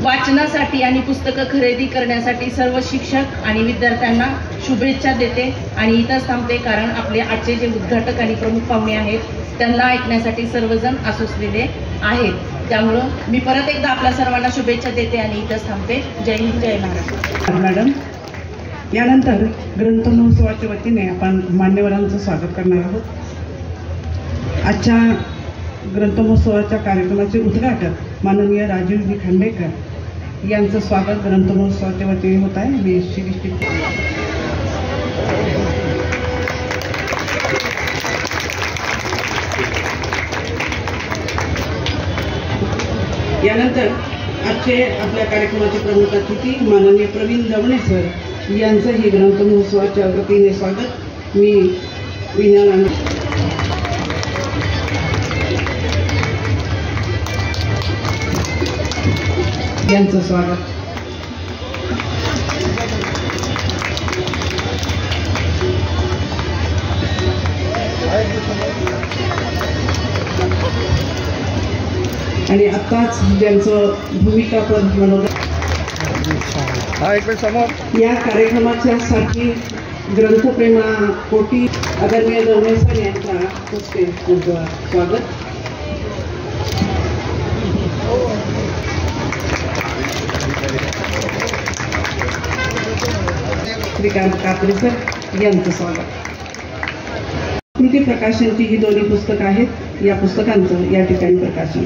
वाचनासाठी आणि पुस्तकं खरेदी करण्यासाठी सर्व शिक्षक आणि विद्यार्थ्यांना शुभेच्छा देते आणि इथंच थांबते. कारण आपले आजचे जे उद्घाटक आणि प्रमुख पाहुणे आहेत त्यांना ऐकण्यासाठी सर्वजण आसुसलेले आहेत. त्यामुळं मी परत एकदा आपल्या सर्वांना शुभेच्छा देते आणि इथंच थांबते. जय हिंद, जय महाराष्ट्र. मॅडम, यानंतर ग्रंथ महोत्सवाच्या वतीने आपण मान्यवरांचं स्वागत करणार आहोत. आजच्या ग्रंथ महोत्सवाच्या कार्यक्रमाचे उद्घाटक माननीय राजीवजी खांडेकर यांचं स्वागत ग्रंथ महोत्सवाच्या वतीने होत आहे. मी यानंतर आजचे आपल्या कार्यक्रमाचे प्रमुख अतिथी माननीय प्रवीण दवणे सर यांचंही ग्रंथ महोत्सवाच्या वतीने स्वागत मी विनम्र यांचं स्वागत. आणि आत्ताच ज्यांचं भूमिकापद मनोदय या कार्यक्रमाच्या साठी ग्रंथप्रेमा कोटी आदरणीय दवणे सर यांच्या हस्ते स्वागत. श्रीकांत कापरे सर यांचं स्वागत. कृती प्रकाशनची ही दोन्ही पुस्तकं आहेत. या पुस्तकांचं या ठिकाणी प्रकाशन.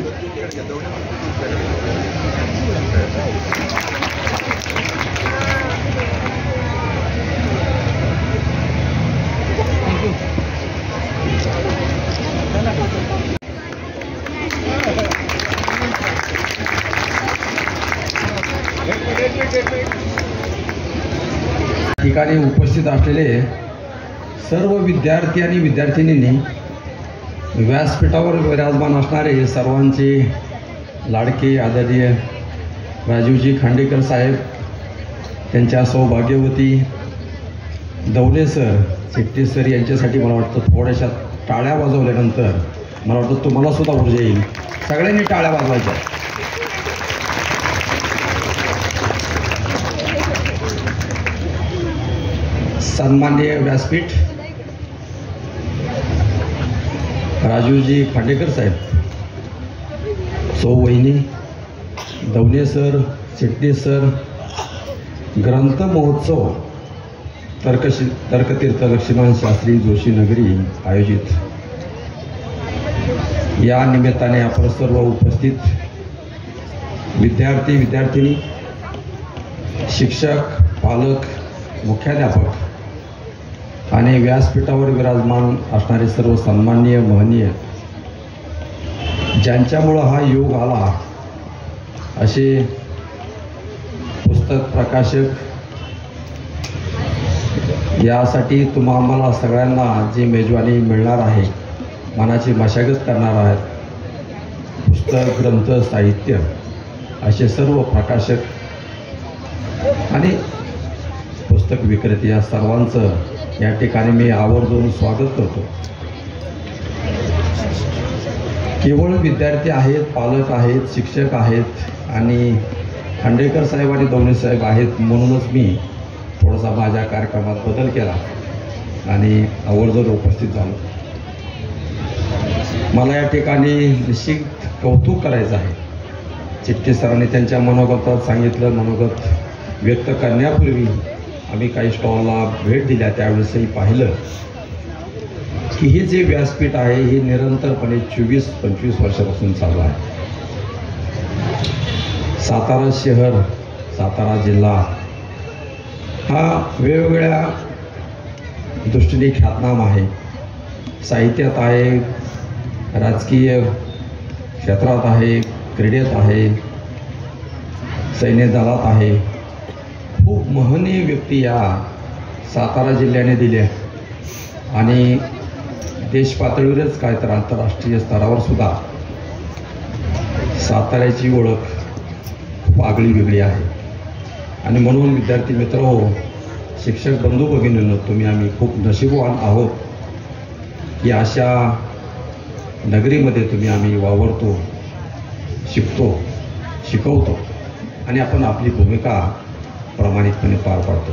ठिकाणी उपस्थित असलेले सर्व विद्यार्थी आणि विद्यार्थिनींनी, व्यासपीठावर विराजमान असणारे सर्वांचे लाडके आदरणीय राजीवजी खांडेकर साहेब, त्यांच्या सौभाग्यवती दवणे सर, शेट्टी सर यांच्यासाठी मला वाटतं थोड्याशा टाळ्या वाजवल्यानंतर मला वाटतं तुम्हाला सुद्धा ऊर्जा येईल. सगळ्यांनी टाळ्या वाजवायच्या. सन्माननीय व्यासपीठ राजीवजी खांडेकर साहेब, सौ वहिनी, दवणे सर, शेट्टी सर, ग्रंथ महोत्सव तर्कतीर्थ लक्ष्मण शास्त्री जोशी नगरी आयोजित. या निमित्ताने आपण सर्व उपस्थित विद्यार्थी विद्यार्थिनी, शिक्षक, पालक, मुख्याध्यापक आणि व्यासपीठावर विराजमान असणारे सर्व सन्माननीय महनीय ज्यांच्यामुळं हा योग आला असे पुस्तक प्रकाशक, यासाठी आम्हाला सगळ्यांना जी मेजवानी मिळणार आहे, मनाची मशागत करणार आहेत, पुस्तक, ग्रंथ, साहित्य असे सर्व प्रकाशक आणि पुस्तक विक्रेते या सर्वांचं या ठिकाणी मी आवर्जून स्वागत करतो. केवळ विद्यार्थी आहेत, पालक आहेत, शिक्षक आहेत आणि खांडेकर साहेब आणि दौंडे साहेब आहेत म्हणूनच मी थोडासा माझ्या कार्यक्रमात बदल केला आणि आवर्जून उपस्थित झालो. मला या ठिकाणी निश्चित कौतुक करायचं आहे. चिट्टी सरांनी त्यांच्या मनोगतात सांगितलं. मनोगत व्यक्त करण्यापूर्वी आम्ही काही स्टॉलला भेट दिल्या, त्यावेळेसही पाहिलं की हे जे व्यासपीठ आहे हे निरंतरपणे 24-25 वर्षापासून चालू आहे. सातारा शहर, सातारा जिल्हा हा वेगवेगळ्या दृष्टीने ख्यातनाम आहे. साहित्यात आहे, राजकीय क्षेत्रात आहे, क्रीडेत आहे, सैन्य दलात आहे. खूप महनीय व्यक्ती या सातारा जिल्ह्याने दिल्या आणि देश पातळीवरच काय तर आंतरराष्ट्रीय स्तरावर सुद्धा साताऱ्याची ओळख खूप आगळी वेगळी आहे. आणि म्हणून विद्यार्थी मित्र हो, शिक्षक बंधू भगिनींनो, तुम्ही आम्ही खूप नशीबवान आहोत की अशा नगरीमध्ये तुम्ही आम्ही वावरतो, शिकतो, शिकवतो आणि आपण आपली भूमिका प्रामाणिकपणे पार पाडतो.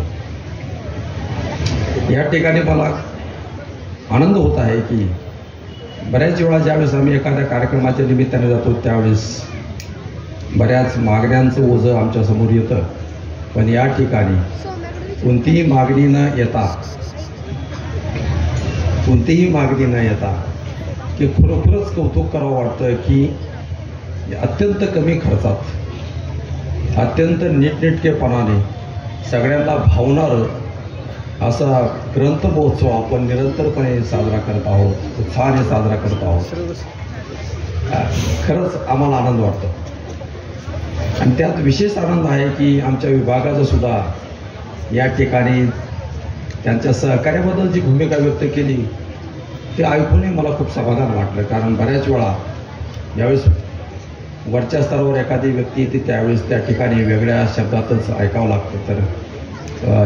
या ठिकाणी मला आनंद होत आहे की बऱ्याच वेळा ज्यावेळेस आम्ही एखाद्या कार्यक्रमाच्या निमित्ताने जातो त्यावेळेस बऱ्याच मागण्यांचं ओझं आमच्यासमोर येतं. पण या ठिकाणी कोणतीही मागणी न येता की खरोखरच कौतुक करावं वाटतं की अत्यंत कमी खर्चात, अत्यंत नीटनेटकेपणाने सगळ्यांना भावणारं असा ग्रंथ महोत्सव आपण निरंतरपणे साजरा करत आहोत, उत्साहाने साजरा करत आहोत. खरंच आम्हाला आनंद वाटतो. आणि त्यात विशेष आनंद आहे की आमच्या विभागाचं सुद्धा या ठिकाणी त्यांच्या सहकार्याबद्दल जी भूमिका व्यक्त केली ते ऐकूनही मला खूप समाधान वाटलं. कारण बऱ्याच वेळा ज्यावेळेस वरच्या स्तरावर एखादी व्यक्ती येते त्यावेळेस त्या ठिकाणी वेगळ्या शब्दातच ऐकावं लागतं. तर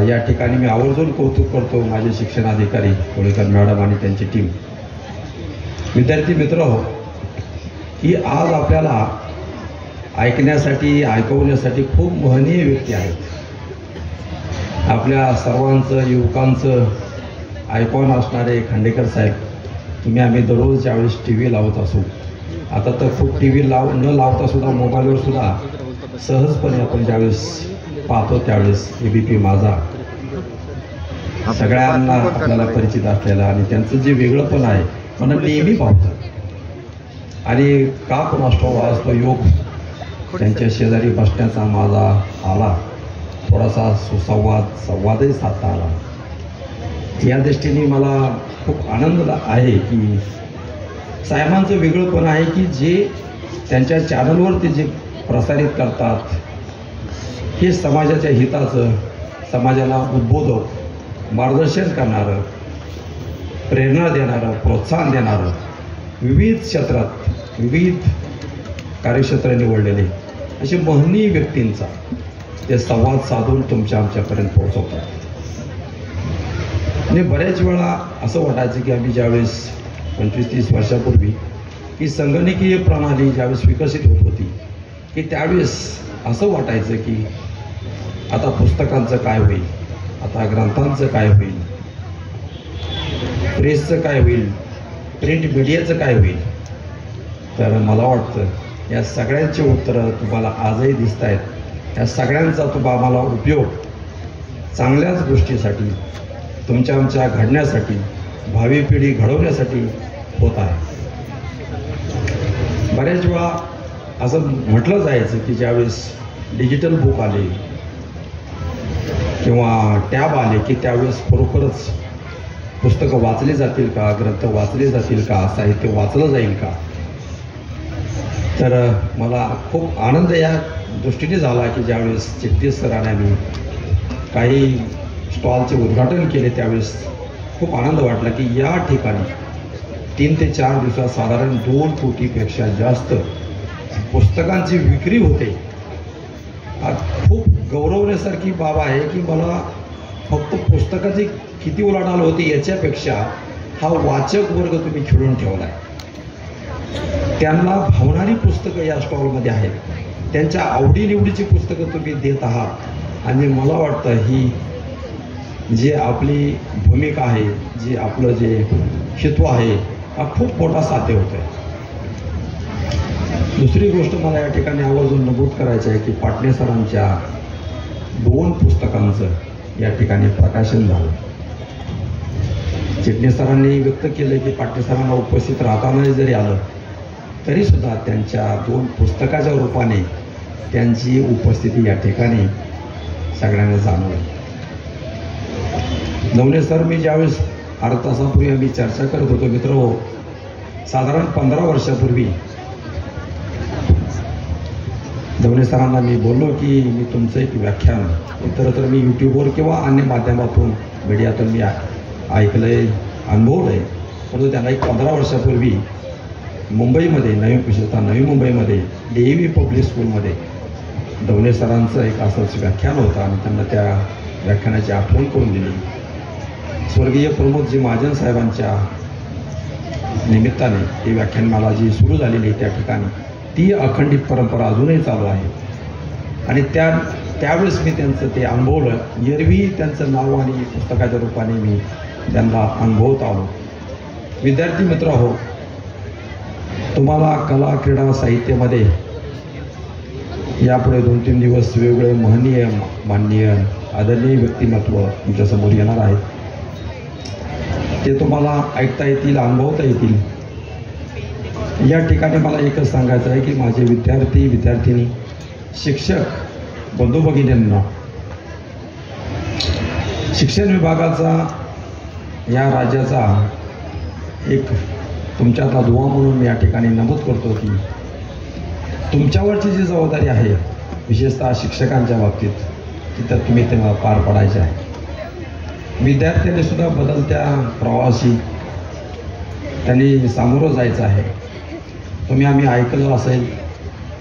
या ठिकाणी मी आवर्जून कौतुक करतो माझे शिक्षणाधिकारी कोळीकर मॅडम आणि त्यांची टीम. विद्यार्थी मित्र हो, की आज आपल्याला ऐकण्यासाठी, ऐकवण्यासाठी खूप महनीय व्यक्ती आहेत. आपल्या सर्वांचं, युवकांचं ऐकवण असणारे खांडेकर साहेब, तुम्ही आम्ही दररोज ज्यावेळेस टी व्ही लावत असू, आता तर खूप टी व्ही न लावता सुद्धा मोबाईलवर सुद्धा सहजपणे आपण ज्यावेळेस पाहतो त्यावेळेस ABP माझा सगळ्यांना आपल्याला परिचित असलेला आणि त्यांचं जे वेगळंपण आहे मला नेहमी पाहतं. आणि का कोणास ठाऊक आज तो योग त्यांच्या शेजारी बसण्याचा माझा आला, थोडासा संवादही साधता आला. या दृष्टीने मला खूप आनंद आहे की साहेबांचं वेगळंपण आहे की जे त्यांच्या चॅनलवर ते जे प्रसारित करतात हे समाजाच्या हिताचं, समाजाला उद्बोधक, मार्गदर्शन करणारं, प्रेरणा देणारं, प्रोत्साहन देणारं, विविध क्षेत्रात, विविध कार्यक्षेत्र निवडलेले असे महनीय व्यक्तींचा ते संवाद साधून आमच्यापर्यंत पोहोचवतात. आणि बऱ्याच वेळा असं वाटायचं की आम्ही ज्यावेळेस 25-30 वर्षापूर्वी ही संगणकीय प्रणाली ज्यावेळेस विकसित होत होती की त्यावेळेस असं वाटायचं की आता पुस्तकांचं काय होईल, आता ग्रंथांचं काय होईल, प्रेसचं काय होईल, प्रिंट मीडियाचं काय होईल. तर मला वाटतं या सगळ्यांची उत्तरं तुम्हाला आजही दिसत आहेत. या सगळ्यांचा आम्हाला उपयोग चांगल्याच गोष्टीसाठी, आमच्या घडण्यासाठी, भावी पिढी घडवण्यासाठी होत आहे. बऱ्याच वेळा असं म्हटलं जायचं की ज्यावेळेस डिजिटल बुक आले किंवा टॅब आले की त्यावेळेस खरोखरच पुस्तकं वाचली जातील का, ग्रंथ वाचले जातील का, साहित्य वाचलं जाईल का. तर मला खूप आनंद या दृष्टीने झाला की ज्यावेळेस चिट्टी सरांनी मी काही स्टॉलचे उद्घाटन केले त्यावेळेस खूप आनंद वाटला की या ठिकाणी 3 ते 4 दिवसात साधारण 2 कोटीपेक्षा जास्त पुस्तकांची विक्री होते. खूप गौरवण्यासारखी बाब आहे की मला फक्त पुस्तकाची किती उलाढाल होती याच्यापेक्षा हा वाचक वर्ग तुम्ही खेळून ठेवला आहे. त्यांना भावणारी पुस्तकं या स्टॉलमध्ये आहेत. त्यांच्या आवडीनिवडीची पुस्तकं तुम्ही देत आहात आणि मला वाटतं ही जी आपली भूमिका आहे, जी आपलं जे हेतू आहे, हा खूप मोठा साध्य होत आहे. दुसरी गोष्ट मला या ठिकाणी आवर्जून नमूद करायचं आहे की पाटणे सरांच्या 2 पुस्तकांचं या ठिकाणी प्रकाशन झालं. चिटणीस सरांनी व्यक्त केलं की पाटणे सरांना उपस्थित राहताना जरी आलं तरीसुद्धा त्यांच्या 2 पुस्तकाच्या रूपाने त्यांची उपस्थिती या ठिकाणी सगळ्यांना जाणवली. नवले सर, मी ज्यावेळेस अर्धा तासापूर्वी आम्ही चर्चा करत होतो मित्र, साधारण 15 वर्षापूर्वी नवले सरांना मी बोललो की मी तुमचं एक व्याख्यान इतरत्र मी यूट्यूबवर किंवा अन्य माध्यमातून मीडियातून मी ऐकलं आहे, अनुभवलं आहे. परंतु त्यांना एक 15 वर्षापूर्वी मुंबईमध्ये विशेषतः नवी मुंबईमध्ये DAV पब्लिक स्कूलमध्ये दवणे सरांचं एक असंच व्याख्यान होतं आणि त्यांना त्या व्याख्यानाची आठवण करून दिली. स्वर्गीय प्रमोदजी महाजन साहेबांच्या निमित्ताने ही व्याख्यानमाला जी सुरू झालेली त्या ठिकाणी ती अखंडित परंपरा अजूनही चालू आहे आणि त्यावेळेस मी त्यांचं ते अनुभवलं. एरवी त्यांचं नाव आणि पुस्तकाच्या रूपाने मी त्यांना अनुभवत आलो. विद्यार्थी मित्र हो, तुम्हाला कला, क्रीडा, साहित्यामध्ये यापुढे 2-3 दिवस वेगवेगळे महनीय, माननीय, आदरणीय व्यक्तिमत्व तुमच्यासमोर येणार आहेत. ते तुम्हाला ऐकता येतील, अनुभवता येतील. या ठिकाणी मला एकच सांगायचं आहे की माझे विद्यार्थी, विद्यार्थिनी, शिक्षक बंधू भगिनींना शिक्षण विभागाचा या राज्याचा एक तुमच्यातला दुवा म्हणून मी या ठिकाणी नमूद करतो की तुमच्यावरची जी जबाबदारी आहे विशेषतः शिक्षकांच्या बाबतीत ती तर तुम्ही तेव्हा पार पाडायचे आहे. विद्यार्थ्यांनी सुद्धा बदलत्या प्रवासी त्यांनी सामोरं जायचं आहे. आम्ही ऐकलं असेल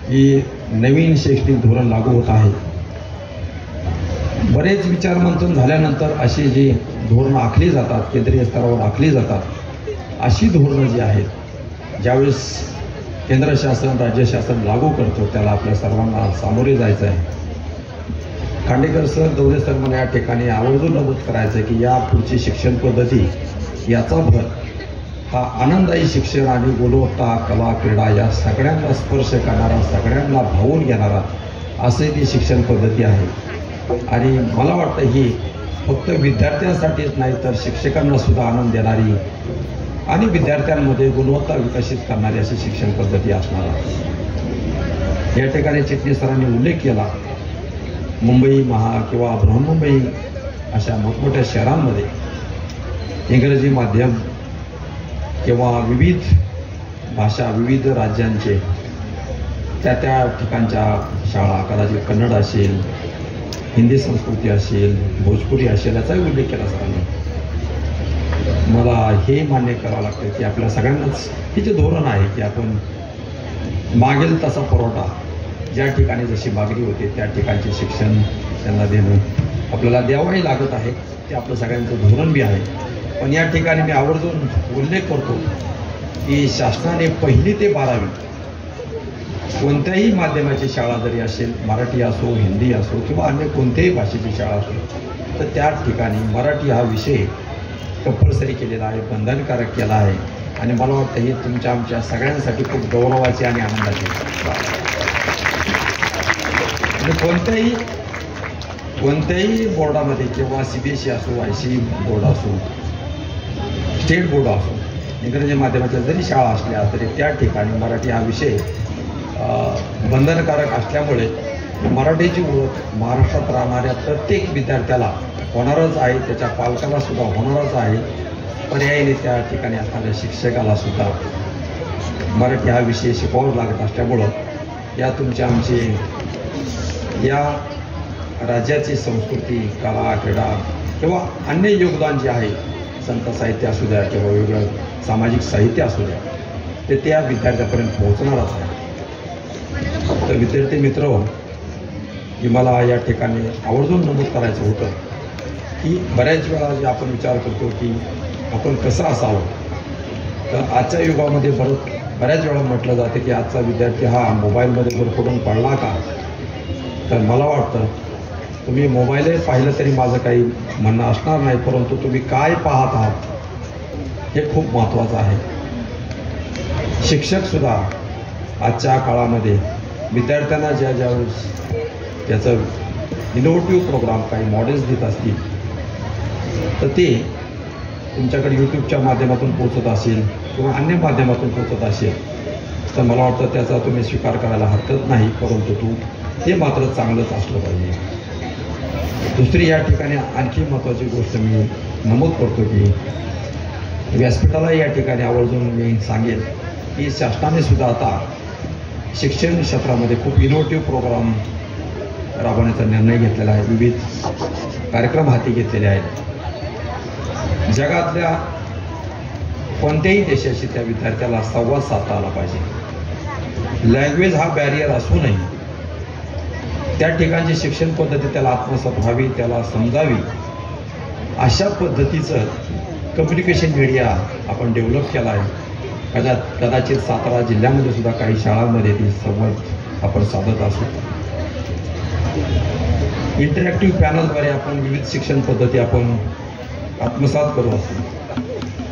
की नवीन शैक्षणिक धोरण लागू होत आहे. बरेच विचारमंथन झाल्यानंतर अशी जी धोरणं आखली जातात, केंद्रीय स्तरावर आखली जातात, अशी धोरणं जी आहेत ज्यावेळेस केंद्र शासन, राज्य शासन लागू करतो त्याला आपल्या सर्वांना सामोरे जायचं आहे. खांडेकर सर, दवले सर मला या ठिकाणी आवर्जून नमूद करायचं आहे की या पुढची शिक्षण पद्धती याचा भर हा आनंददायी शिक्षण आणि गुणवत्ता, कला, क्रीडा या सगळ्यांना स्पर्श करणारा, सगळ्यांना भावून घेणारा असे ती शिक्षण पद्धती आहे. आणि मला वाटतं ही फक्त विद्यार्थ्यांसाठीच नाही तर शिक्षकांना सुद्धा आनंद देणारी आणि विद्यार्थ्यांमध्ये गुणवत्ता विकसित करणारी अशी शिक्षण पद्धती असणार आहे. या ठिकाणी चिटणीस सरांनी उल्लेख केला मुंबई किंवा बृहन्मुंबई अशा मोठमोठ्या शहरांमध्ये इंग्रजी माध्यम किंवा विविध भाषा, विविध राज्यांचे त्या ठिकाणच्या शाळा, कदाचित कन्नड असेल, हिंदी संस्कृती असेल, भोजपुरी असेल याचाही उल्लेख केला सरांनी. मला हे मान्य करावं लागतं की आपल्या सगळ्यांनाच हे जे धोरण आहे की आपण मागेल तसा पुरवठा, ज्या ठिकाणी जशी मागणी होते त्या ठिकाणचे शिक्षण त्यांना देणं आपल्याला द्यावंही लागत आहे. ते आपलं सगळ्यांचं धोरण बी आहे. पण या ठिकाणी मी आवर्जून उल्लेख करतो की शासनाने 1ली ते 12वी कोणत्याही माध्यमाची शाळा जरी असेल, मराठी असो, हिंदी असो किंवा अन्य कोणत्याही भाषेची शाळा असो, तर त्या ठिकाणी मराठी हा विषय कंपल्सरी केलेला आहे, बंधनकारक केला आहे. आणि मला वाटतं ही तुमच्या आमच्या सगळ्यांसाठी खूप गौरवाची आणि आनंदाची. आणि कोणत्याही बोर्डामध्ये किंवा CBSE असो, ICE बोर्ड असो, स्टेट बोर्ड असो, इंग्रजी माध्यमाच्या जरी शाळा असल्या तरी त्या ठिकाणी मराठी हा विषय बंधनकारक असल्यामुळे मराठीची ओळख महाराष्ट्रात राहणाऱ्या प्रत्येक विद्यार्थ्याला होणारच आहे, त्याच्या पालकाला सुद्धा होणारच आहे, पर्यायीने त्या ठिकाणी असणाऱ्या शिक्षकाला सुद्धा मराठी हा विषय शिकवावा लागत असल्यामुळं या तुमच्या आमचे या राज्याची संस्कृती, कला, क्रीडा किंवा अन्य योगदान जे आहे, संत साहित्य असू द्या किंवा वेगळं सामाजिक साहित्य असू द्या, ते त्या विद्यार्थ्यापर्यंत पोहोचणारच आहे. तर विद्यार्थी मित्र, की मला या ठिकाणी आवर्जून नमूद करायचं होतं की बऱ्याच वेळा जे आपण विचार करतो की आपण कसं असावं, तर आजच्या युगामध्ये बऱ्याच वेळा म्हटलं जातं की आजचा विद्यार्थी हा मोबाईलमध्ये जर पडून पडला का, तर मला वाटतं तुम्ही मोबाईलही पाहिलं तरी माझं काही म्हणणं असणार नाही, परंतु तुम्ही काय पाहत आहात हे खूप महत्त्वाचं आहे. शिक्षकसुद्धा आजच्या काळामध्ये विद्यार्थ्यांना ज्यावेळेस त्याचं इनोव्हेटिव्ह प्रोग्राम काही मॉडेल्स देत असतील, तर ते तुमच्याकडे यूट्यूबच्या माध्यमातून पोचत असेल किंवा अन्य माध्यमातून पोचत असेल, तर मला वाटतं त्याचा तुम्ही स्वीकार करायला हरकत नाही, परंतु ते मात्र चांगलंच असलं पाहिजे. दुसरी या ठिकाणी आणखी महत्त्वाची गोष्ट मी नमूद करतो की व्यासपीठाला या ठिकाणी आवर्जून मी सांगेन की शासनाने सुद्धा आता शिक्षण क्षेत्रामध्ये खूप इनोव्हेटिव्ह प्रोग्राम राबवण्याचा निर्णय घेतलेला आहे. विविध कार्यक्रम हाती घेतलेले आहेत. जगातल्या कोणत्याही देशाशी त्या विद्यार्थ्याला संवाद साधता आला पाहिजे. लँग्वेज हा बॅरियर असूनही त्या ठिकाणची शिक्षण पद्धती त्याला आत्मसात व्हावी, त्याला समजावी, अशा पद्धतीचं कम्युनिकेशन मीडिया आपण डेव्हलप केला आहे. कदाचित सातारा जिल्ह्यामध्ये सुद्धा काही शाळांमध्ये ती संवाद आपण साधत असू. इंटरॅक्टिव्ह पॅनलद्वारे आपण विविध शिक्षण पद्धती आपण आत्मसात करू असू.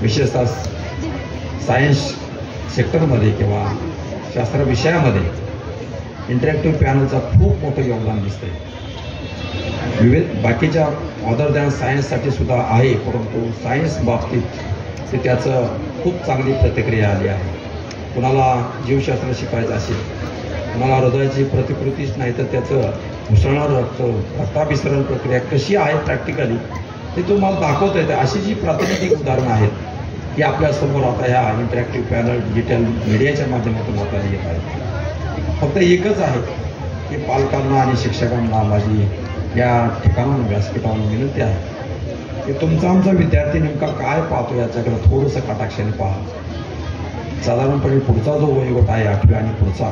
विशेषतः सायन्स सेक्टरमध्ये किंवा शास्त्र विषयामध्ये इंटरॅक्टिव्ह पॅनलचा खूप मोठं योगदान दिसतंय. विविध बाकीच्या अदर दॅन सायन्ससाठी सुद्धा आहे, परंतु सायन्स बाबतीत ते त्याचं खूप चांगली प्रतिक्रिया आली आहे. कुणाला जीवशास्त्र शिकायचं असेल, कुणाला हृदयाची प्रतिकृतीच नाही तर त्याचं घुसळणारं रक्ताभिसरण प्रक्रिया कशी आहे प्रॅक्टिकली ते तुम्हाला दाखवता येते. अशी जी प्रातिनिधिक उदाहरणं आहेत की आपल्यासमोर आता ह्या इंटरॅक्टिव्ह पॅनल डिजिटल मीडियाच्या माध्यमातून वापरता येत आहेत. फक्त एकच आहे की पालकांना आणि शिक्षकांना माझी या ठिकाणाहून व्यासपीठावरून विनंती आहे की तुमचा आमचा विद्यार्थी नेमका काय पाहतो याच्याकडे थोडंसं कटाक्षाने पहा. साधारणपणे पुढचा जो वयोगट आहे 8वी आणि पुढचा,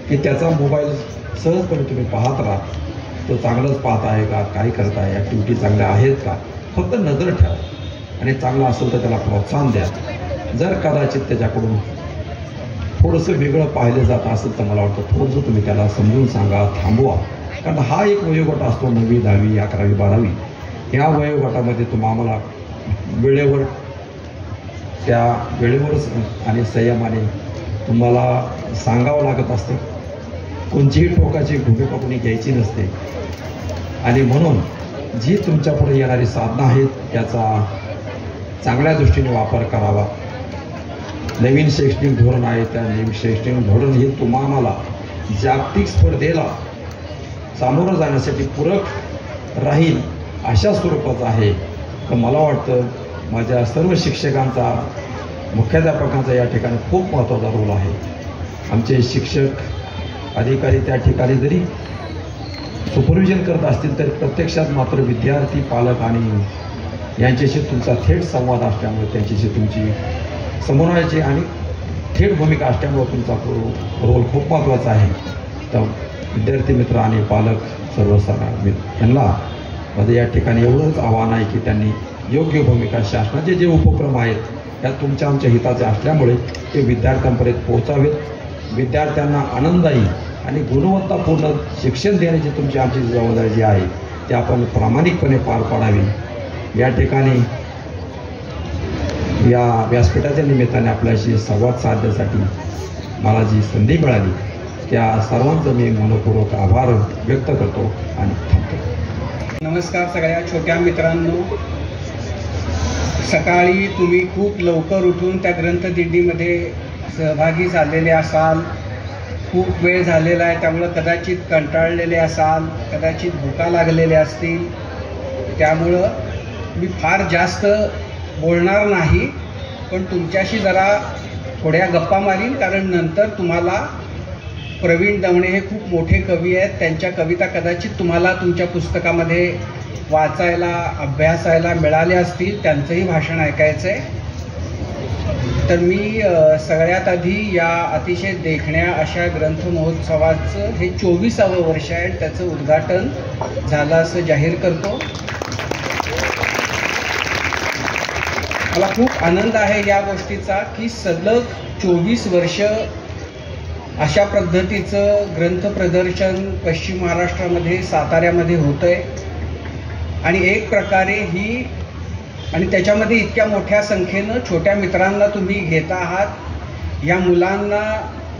की त्याचा मोबाईल सहजपणे तुम्ही पाहत राहा. तो चांगलंच पाहत आहे का, काय करत आहे, ॲक्टिव्हिटी चांगल्या आहेत का, फक्त नजर ठेवा आणि चांगलं असेल तर त्याला प्रोत्साहन द्या. जर कदाचित त्याच्याकडून थोडंसं वेगळं पाहिलं जात असेल तर मला वाटतं थोडंसं तुम्ही त्याला समजून सांगा, थांबवा. कारण हा एक वयोगट असतो 9वी 10वी 11वी 12वी या वयोगटामध्ये तुम्हाला वेळेवर त्या वेळेवरच आणि संयमाने तुम्हाला सांगावं लागत असतं. कोणतीही टोकाची भूमिका कोणी घ्यायची नसते आणि म्हणून जी तुमच्यापुढे येणारी साधनं आहेत त्याचा चांगल्या दृष्टीने वापर करावा. नवीन शैक्षणिक धोरण आहे, त्या नवीन शैक्षणिक धोरण हे तुम्हाला जागतिक स्पर्धेला सामोरं जाण्यासाठी पूरक राहील अशा स्वरूपाचं आहे. तर मला वाटतं माझ्या सर्व शिक्षकांचा, मुख्याध्यापकांचा या ठिकाणी खूप महत्त्वाचा रोल आहे. आमचे शिक्षक अधिकारी त्या ठिकाणी जरी सुपरविजन करत असतील तरी प्रत्यक्षात मात्र विद्यार्थी, पालक आणि यांच्याशी तुमचा थेट संवाद असल्यामुळे, त्यांच्याशी तुमची समन्वयाची आणि थेट भूमिका असल्यामुळे तुमचा रोल खूप महत्त्वाचा आहे. तर विद्यार्थी मित्र आणि पालक सर्व यांना माझं या ठिकाणी एवढंच आव्हान आहे की त्यांनी योग्य भूमिका, शासनाचे जे उपक्रम आहेत त्या तुमच्या आमच्या हिताचे असल्यामुळे ते विद्यार्थ्यांपर्यंत पोहोचावेत. विद्यार्थ्यांना आनंददायी आणि गुणवत्तापूर्ण शिक्षण देण्याची तुमची आमची जबाबदारी जी आहे ती आपण प्रामाणिकपणे पार पाडावी. या ठिकाणी या व्यासपीठाच्या निमित्ताने आपल्याशी संवाद साधण्यासाठी मला जी संधी मिळाली त्या सर्वांचं मी मनपूर्वक आभार व्यक्त करतो आणि थांबतो. नमस्कार सगळ्या छोट्या मित्रांनो. सकाळी तुम्ही खूप लवकर उठून त्या ग्रंथदिंडीमध्ये सहभागी झालेले असाल. खूप वेळ झालेला आहे त्यामुळं कदाचित कंटाळलेले असाल, कदाचित भुका लागलेल्या असतील. त्यामुळं मी फार जास्त बोलणार नाही, पण तुमच्याशी जरा थोड्या गप्पा मारीन, कारण नंतर तुम्हाला प्रवीण दवणे हे खूप मोठे कवी आहेत, त्यांच्या कविता कदाचित तुम्हाला तुमच्या पुस्तकामध्ये वाचायला अभ्यासायला मिळाल्या असतील, त्यांचंही भाषण ऐकायचं आहे. तर मी सगळ्यात आधी या अतिशय देखण्या अशा ग्रंथ महोत्सवाचं हे 24वे वर्ष आहे, त्याचं उद्घाटन झालं असं जाहीर करतो. मला खूप आनंद आहे या गोष्टीचा की सलग 24 वर्ष अशा पद्धतीचं ग्रंथ प्रदर्शन पश्चिम महाराष्ट्रामध्ये साताऱ्यामध्ये होतंय. आणि एक प्रकारे ही आणि त्याच्यामध्ये इतक्या मोठ्या संख्येनं छोट्या मित्रांना तुम्ही घेता आहात. या मुलांना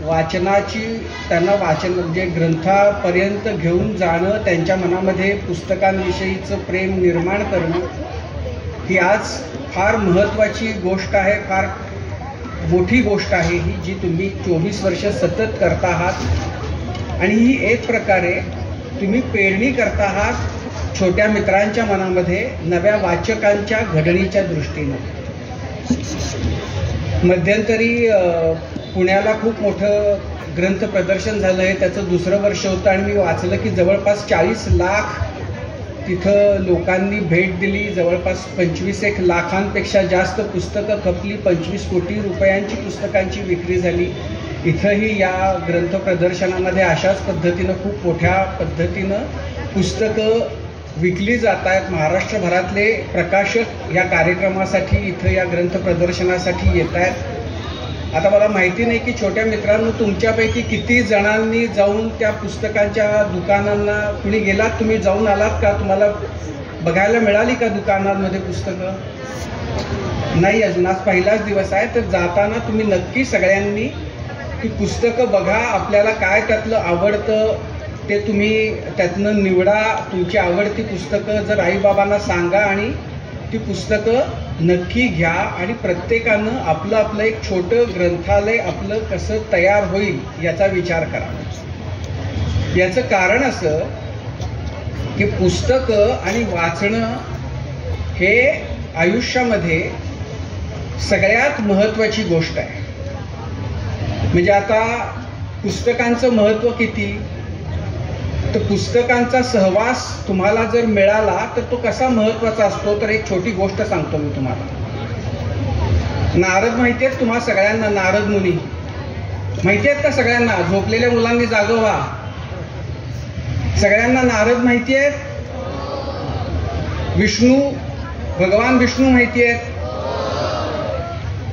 वाचनाची त्यांना वाचन म्हणजे ग्रंथापर्यंत घेऊन जाणं, त्यांच्या मनामध्ये पुस्तकांविषयीचं प्रेम निर्माण करणं ही आज फार महत्त्वाची गोष्ट आहे, फार मोठी गोष्ट आहे ही, जी तुम्ही 24 वर्ष सतत करता आहात. आणि ही एक प्रकारे तुम्ही पेरणी करता आहात छोट्या मित्रांच्या मनामध्ये नव्या वाचकांच्या घडणीच्या दृष्टीनं. मध्यंतरी पुण्याला खूप मोठं ग्रंथ प्रदर्शन झालं आहे, त्याचं 2रं वर्ष होतं आणि मी वाचलं की जवळपास 40 लाख तिथं लोकांनी भेट दिली, जवळपास 25 लाखांपेक्षा जास्त पुस्तकं खपली, 25 कोटी रुपयांची पुस्तकांची विक्री झाली. इथंही या ग्रंथ प्रदर्शनामध्ये अशाच पद्धतीनं खूप मोठ्या पद्धतीनं पुस्तकं विकली जात आहेत. महाराष्ट्रभरातले प्रकाशक या कार्यक्रमासाठी इथं या ग्रंथ प्रदर्शनासाठी येत आहेत. आता मला माहिती नाही की छोट्या मित्रांनो तुमच्यापैकी किती जणांनी जाऊन त्या पुस्तकांच्या दुकानांना कुणी गेलात, तुम्ही जाऊन आलात का? तुम्हाला बघायला मिळाली का दुकानांमध्ये पुस्तकं? नाही, अजून आज पहिलाच दिवस आहे. तर जाताना तुम्ही नक्की सगळ्यांनी ती पुस्तकं बघा, आपल्याला काय त्यातलं आवडतं ते तुम्ही त्यातनं निवडा, तुमची आवडती पुस्तकं. जर आईबाबांना सांगा आणि ती पुस्तकं नक्की घ्या आणि प्रत्येकानं आपलं आपलं एक छोटं ग्रंथालय आपलं कसं तयार होईल याचा विचार करा. याचं कारण असं की पुस्तकं आणि वाचणं हे आयुष्यामध्ये सगळ्यात महत्त्वाची गोष्ट आहे. म्हणजे आता पुस्तकांचं महत्त्व किती, तर पुस्तकांचा सहवास तुम्हाला जर मिळाला तर तो कसा महत्त्वाचा असतो. तर एक छोटी गोष्ट सांगतो मी तुम्हाला. नारद माहिती आहेत तुम्हा सगळ्यांना? नारद मुनी माहिती आहेत का सगळ्यांना? झोपलेल्या मुलांनी जागं व्हा. सगळ्यांना नारद माहिती आहेत? विष्णू, भगवान विष्णू माहिती आहेत?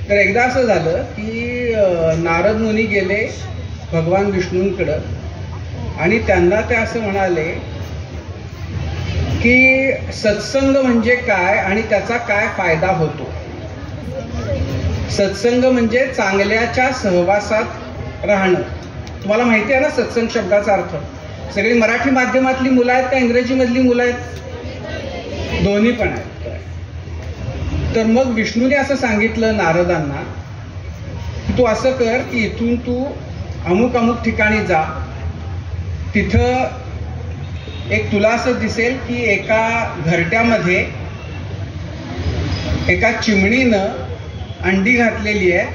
तर एकदा असं झालं की नारद मुनी गेले भगवान विष्णूंकडं आणि त्यांना ते असं म्हणाले की सत्संग म्हणजे काय आणि त्याचा काय फायदा होतो. सत्संग म्हणजे चांगल्याच्या सहवासात राहणं. तुम्हाला माहिती आहे ना सत्संग शब्दाचा अर्थ? सगळी मराठी माध्यमातली मुलं आहेत का इंग्रजीमधली मुलं आहेत? दोन्ही पण आहेत. तर मग विष्णूने असं सांगितलं नारदांना, तू असं कर की इथून तू अमुक अमुक ठिकाणी जा, तिथं एक तुला असं दिसेल की एका घरट्यामध्ये एका चिमणीनं अंडी घातलेली आहे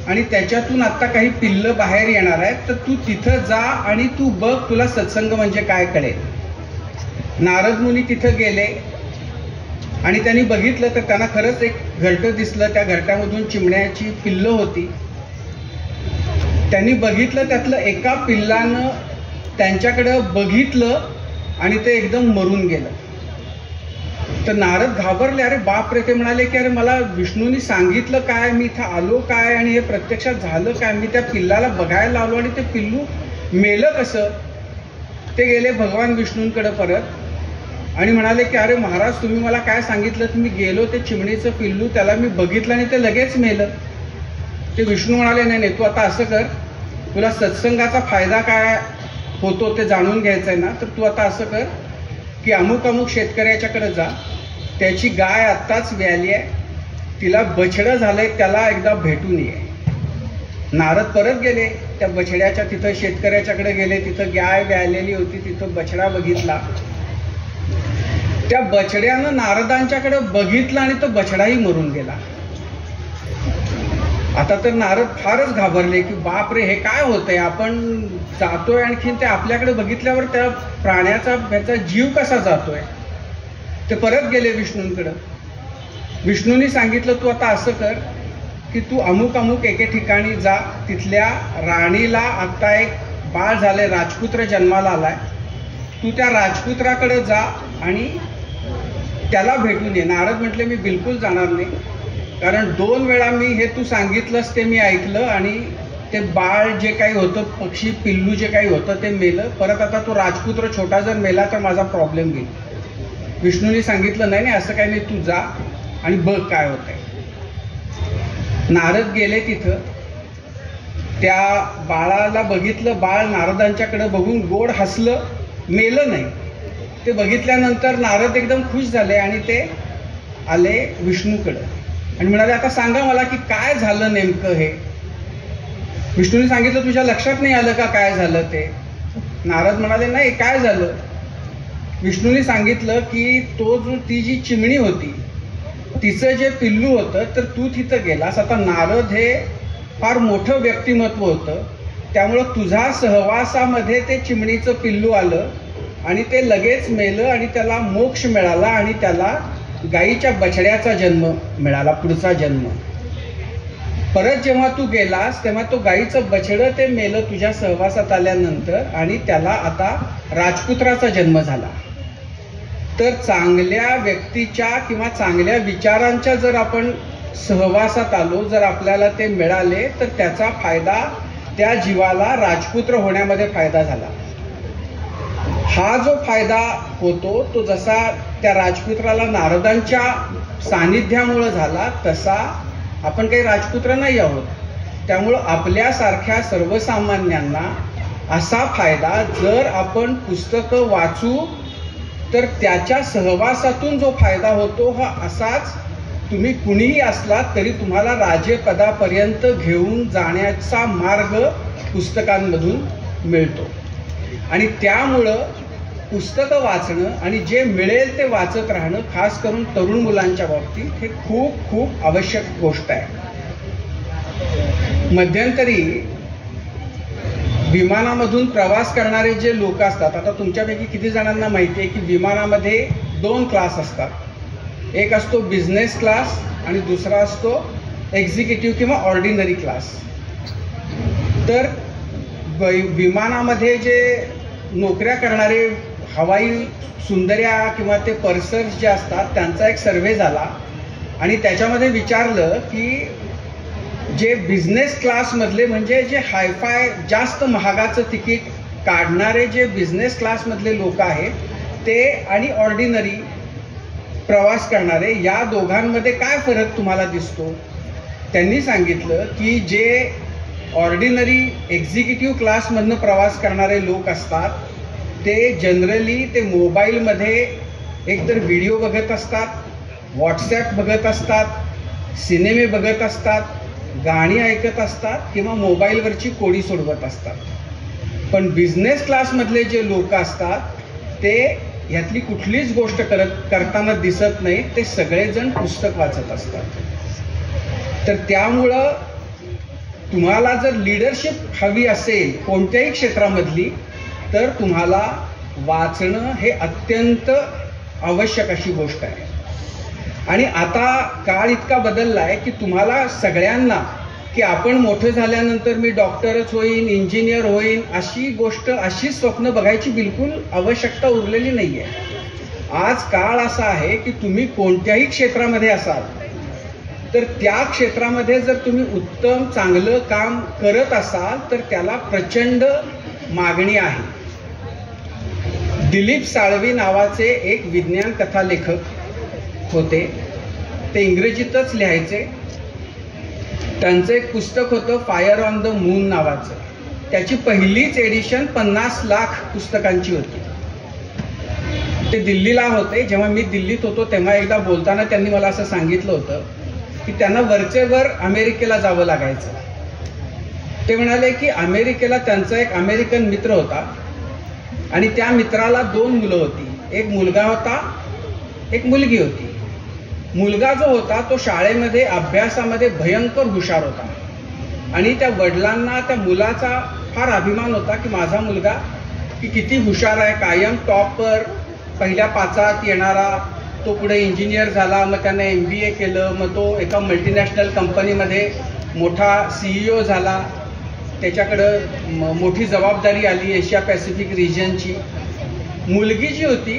आणि त्याच्यातून आत्ता काही पिल्लं बाहेर येणार आहेत, तर तू तिथं जा आणि तू बघ, तुला सत्संग म्हणजे काय कळेल. नारद मुनी तिथं गेले आणि त्यांनी बघितलं तर त्यांना खरंच एक घरटं दिसलं. त्या घरट्यामधून चिमण्याची पिल्लं होती. त्यांनी बघितलं त्यातलं एका पिल्लानं त्यांच्याकडं बघितलं आणि ते एकदम मरून गेलं. तर नारद घाबरले. अरे बापरे. ते म्हणाले की अरे मला विष्णूंनी सांगितलं काय, मी इथं आलो काय आणि हे प्रत्यक्षात झालं काय, मी त्या पिल्लाला बघायला आलो आणि ते पिल्लू मेलं कसं. ते गेले भगवान विष्णूंकडे परत आणि म्हणाले की अरे महाराज तुम्ही मला काय सांगितलं, मी गेलो ते चिमणीचं पिल्लू त्याला मी बघितलं आणि ते लगेच मेलं. ते विष्णू म्हणाले नाही नाही, तू आता असं कर, तुला सत्संगाचा फायदा काय होतो ते जाणून घ्यायचं आहे ना, तर तू आता असं कर की अमुक अमुक शेतकऱ्याच्याकडे जा, त्याची गाय आत्ताच व्याली आहे, तिला बछडं झालंय, त्याला एकदा भेटून ये. नारद परत गेले त्या बछड्याच्या तिथं शेतकऱ्याच्याकडे गेले, तिथं गाय व्यालेली होती, तिथं बछडा बघितला. त्या बछड्यानं नारदांच्याकडे बघितलं आणि तो बछडाही मरून गेला. आता तर नारद फारच घाबरले की बाप रे, हे काय होतंय, आपण जातोय आणखीन ते आपल्याकडे बघितल्यावर त्या प्राण्याचा जीव कसा जातोय. ते परत गेले विष्णूंकडं. विष्णूंनी सांगितलं, तू आता असं कर की तू अमुक अमुक एके ठिकाणी जा, तिथल्या राणीला आता एक बाळ झालंय, राजपुत्र जन्माला आलाय, तू त्या राजपुत्राकडे जा आणि त्याला भेटून ये. नारद म्हटले, मी बिलकुल जाणार नाही, कारण 2 वेळा मी हे तू सांगितलंस ते मी ऐकलं आणि ते बाळ जे काही होतं, पक्षी पिल्लू जे काही होतं ते मेलं. परत आता तो राजपुत्र छोटा जर मेला तर माझा प्रॉब्लेम घेईल. विष्णूंनी सांगितलं, नाही नाही असं काही नाही, तू जा आणि बघ काय होतंय. नारद गेले तिथं, त्या बाळाला बघितलं. बाळ नारदांच्याकडे बघून गोड हसलं, मेलं नाही. ते बघितल्यानंतर नारद एकदम खुश झाले आणि ते आले विष्णूकडे आणि म्हणाले, आता सांगा मला की काय झालं नेमकं हे. विष्णूने सांगितलं, तुझ्या लक्षात नाही आलं का काय झालं ते. नारद म्हणाले, नाही काय झालं. विष्णूने सांगितलं की ती जी चिमणी होती तिचं जे पिल्लू होतं तर तू तिथं गेलास. आता नारद हे फार मोठं व्यक्तिमत्व होतं, त्यामुळं तुझ्या सहवासामध्ये ते चिमणीचं पिल्लू आलं आणि ते लगेच मेलं आणि त्याला मोक्ष मिळाला आणि त्याला गाईच्या बछड्याचा जन्म मिळाला, पुढचा जन्म. परत जेव्हा तू गेलास तेव्हा तो गाईचं बछडं ते मेलं तुझ्या सहवासात आल्यानंतर आणि त्याला आता राजपुत्राचा जन्म झाला. तर चांगल्या व्यक्तीच्या किंवा चांगल्या विचारांच्या जर आपण सहवासात आलो, जर आपल्याला ते मिळाले तर त्याचा फायदा त्या जीवाला राजपुत्र होण्यामध्ये फायदा झाला. हा जो फायदा होतो तो जसा त्या राजपुत्राला नारदांच्या सानिध्यामुळे झाला तसा आपण काही राजपुत्र नाही आहोत. त्यामुळं आपल्यासारख्या सर्वसामान्यांना असा फायदा जर आपण पुस्तकं वाचू तर त्याच्या सहवासातून जो फायदा होतो हा असाच, तुम्ही कुणीही असलात तरी तुम्हाला राजपदापर्यंत घेऊन जाण्याचा मार्ग पुस्तकांमधून मिळतो. आणि त्यामुळं पुस्तकं वाचणं आणि जे मिळेल ते वाचत राहणं, खास करून तरुण मुलांच्या बाबतीत हे खूप खूप आवश्यक गोष्ट आहे. मध्यंतरी विमानामधून प्रवास करणारे जे लोक असतात, आता तुमच्यापैकी किती जणांना माहिती आहे की विमानामध्ये 2 क्लास असतात. एक असतो बिझनेस क्लास आणि दुसरा असतो एक्झिक्युटिव्ह किंवा ऑर्डिनरी क्लास. तर विमानामध्ये जे नोकऱ्या करणारे हवाई सुंदर्या किंवा ते पर्सर्स जे असतात त्यांचा एक सर्व्हे झाला आणि त्याच्यामध्ये विचारलं की जे बिझनेस क्लासमधले म्हणजे जे हायफाय जास्त महागाचं तिकीट काढणारे जे बिझनेस क्लासमधले लोक आहेत ते आणि ऑर्डिनरी प्रवास करणारे या दोघांमध्ये काय फरक तुम्हाला दिसतो. त्यांनी सांगितलं की जे ऑर्डिनरी एक्झिक्युटिव्ह क्लासमधनं प्रवास करणारे लोक असतात ते जनरली ते मोबाईलमध्ये एकतर व्हिडिओ बघत असतात, व्हॉट्सॲप बघत असतात, सिनेमे बघत असतात, गाणी ऐकत असतात किंवा मोबाईलवरची कोडी सोडवत असतात. पण बिझनेस क्लासमधले जे लोक असतात ते ह्यातली कुठलीच गोष्ट करताना दिसत नाही, ते सगळेजण पुस्तक वाचत असतात. तर त्यामुळं तुम्हाला जर लीडरशिप हवी असेल कोणत्याही क्षेत्रामधली तर तुम्हाला वाचणं हे अत्यंत आवश्यक अशी गोष्ट आहे. आणि आता काळ इतका बदलला आहे की तुम्हाला सगळ्यांना की आपण मोठं झाल्यानंतर मी डॉक्टरच होईन, इंजिनियर होईन अशी गोष्ट, अशी स्वप्न बघायची बिलकुल आवश्यकता उरलेली नाही आहे. आज काळ असा आहे की तुम्ही कोणत्याही क्षेत्रामध्ये असाल तर त्या क्षेत्रामध्ये जर तुम्ही उत्तम चांगलं काम करत असाल तर त्याला प्रचंड मागणी आहे. दिलीप साळवी नावाचे एक विज्ञान कथा लेखक होते, ते इंग्रजीतच लिहायचे. त्यांचं एक पुस्तक होतं फायर ऑन द मून नावाचं. त्याची पहिलीच एडिशन 50 लाख पुस्तकांची होती. ते दिल्लीला होते. जेव्हा मी दिल्लीत होतो तेव्हा एकदा बोलताना त्यांनी मला असं सांगितलं होतं की त्यांना वरचेवर अमेरिकेला जावं लागायचं. ते म्हणाले की अमेरिकेला त्यांचा एक अमेरिकन मित्र होता आणि त्या मित्राला 2 मुलं होती. एक मुलगा होता, एक मुलगी होती. मुलगा जो होता तो शाळेमध्ये अभ्यासामध्ये भयंकर हुशार होता आणि त्या वडिलांना त्या मुलाचा फार अभिमान होता की माझा मुलगा की किती हुशार आहे, कायम टॉपवर पहिल्या 5 येणारा. तो पुढे इंजिनियर झाला, मग त्याने MBA केलं, मग तो एका मल्टीनॅशनल कंपनीमध्ये मोठा CEO झाला. त्याच्याकडं मोठी जबाबदारी आली एशिया पॅसिफिक रिजनची. मुलगी जी होती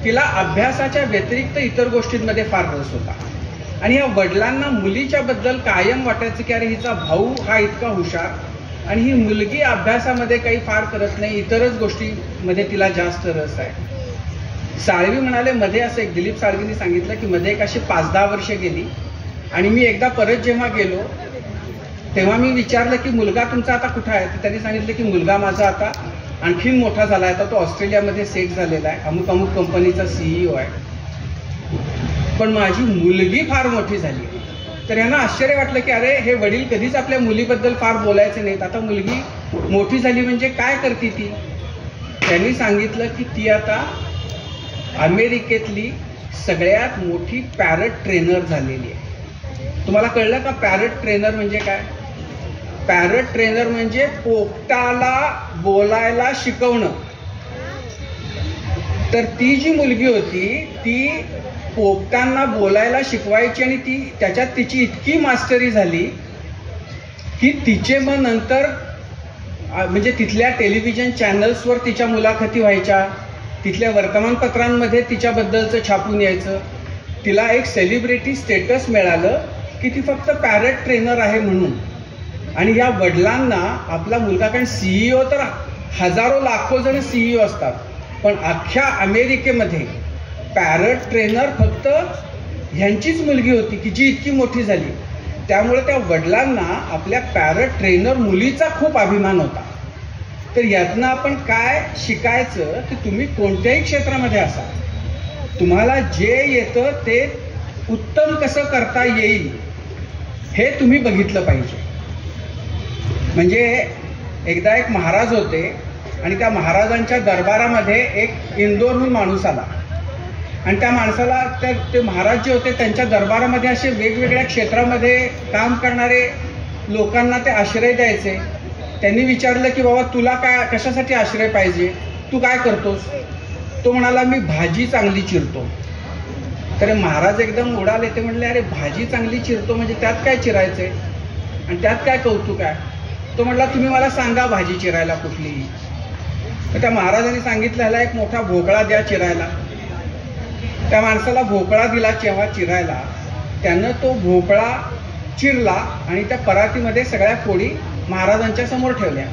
तिला अभ्यासाच्या व्यतिरिक्त इतर गोष्टींमध्ये फार रस होता आणि या वडिलांना मुलीच्या बद्दल कायम वाटायचं की अरे हिचा भाऊ हा इतका हुशार आणि ही मुलगी अभ्यासामध्ये काही फार करत नाही, इतरच गोष्टीमध्ये तिला जास्त रस आहे. साळवी म्हणाले, मध्ये असं एक दिलीप साळवींनी सांगितलं की मध्ये एक अशी 5-10 वर्षे गेली आणि मी एकदा परत जेव्हा गेलो तेव्हा मी विचारलं की मुलगा तुमचा आता कुठं आहे. तर त्यांनी सांगितलं की मुलगा माझा आता आणखीन मोठा झाला आहे, आता तो ऑस्ट्रेलियामध्ये सेट झालेला आहे, अमुक अमुक कंपनीचा CEO आहे, पण माझी मुलगी फार मोठी झाली. तर यांना आश्चर्य वाटलं की अरे हे वडील कधीच आपल्या मुलीबद्दल फार बोलायचे नाहीत, आता मुलगी मोठी झाली म्हणजे काय करते ती. त्यांनी सांगितलं की ती आता अमेरिकेतली सगळ्यात मोठी पॅरट ट्रेनर झालेली आहे. तुम्हाला कळलं का पॅरट ट्रेनर म्हणजे काय? पॅरट ट्रेनर म्हणजे पोपटाला बोलायला शिकवणं. तर ती जी मुलगी होती ती पोपटांना बोलायला शिकवायची आणि ती त्याच्यात तिची इतकी मास्टरी झाली की तिचे मग नंतर म्हणजे तिथल्या टेलिव्हिजन चॅनल्सवर तिच्या मुलाखती व्हायच्या, तिथल्या वर्तमानपत्रांमध्ये तिच्याबद्दलचं छापून यायचं. तिला एक सेलिब्रिटी स्टेटस मिळालं की ती फक्त पॅरट ट्रेनर आहे म्हणून. आणि या वडिलांना आपला मुलगा, कारण CEO तर हजारो लाखो जण CEO असतात, पण अख्ख्या अमेरिकेमध्ये पॅरट ट्रेनर फक्त ह्यांचीच मुलगी होती की जी इतकी मोठी झाली. त्यामुळे त्या वडिलांना आपल्या पॅरट ट्रेनर मुलीचा खूप अभिमान होता. तर यातनं आपण काय शिकायचं की तुम्ही कोणत्याही क्षेत्रामध्ये असा, तुम्हाला जे येतं ते उत्तम कसं करता येईल हे तुम्ही बघितलं पाहिजे. म्हणजे एकदा एक महाराज होते आणि त्या महाराजांच्या दरबारामध्ये एक इंदोरहून माणूस आला आणि त्या माणसाला ते महाराज जे होते त्यांच्या दरबारामध्ये असे वेगवेगळ्या क्षेत्रामध्ये काम करणारे लोकांना ते आश्रय द्यायचे. त्यांनी विचारलं की बाबा तुला काय कशासाठी आश्रय पाहिजे, तू काय करतोस? तो म्हणाला मी भाजी चांगली चिरतो. तर महाराज एकदम उडाले. ते म्हणले अरे भाजी चांगली चिरतो म्हणजे त्यात काय चिरायचंय आणि त्यात काय कौतुक आहे? तो म्हटला तुम्ही मला सांगा भाजी चिरायला कुठली. तर त्या महाराजांनी सांगितलं ह्याला एक मोठा भोपळा द्या चिरायला. त्या माणसाला भोपळा दिला जेव्हा चिरायला, त्यानं तो भोपळा चिरला आणि त्या परातीमध्ये सगळ्या फोडी महाराजांच्या समोर ठेवल्या.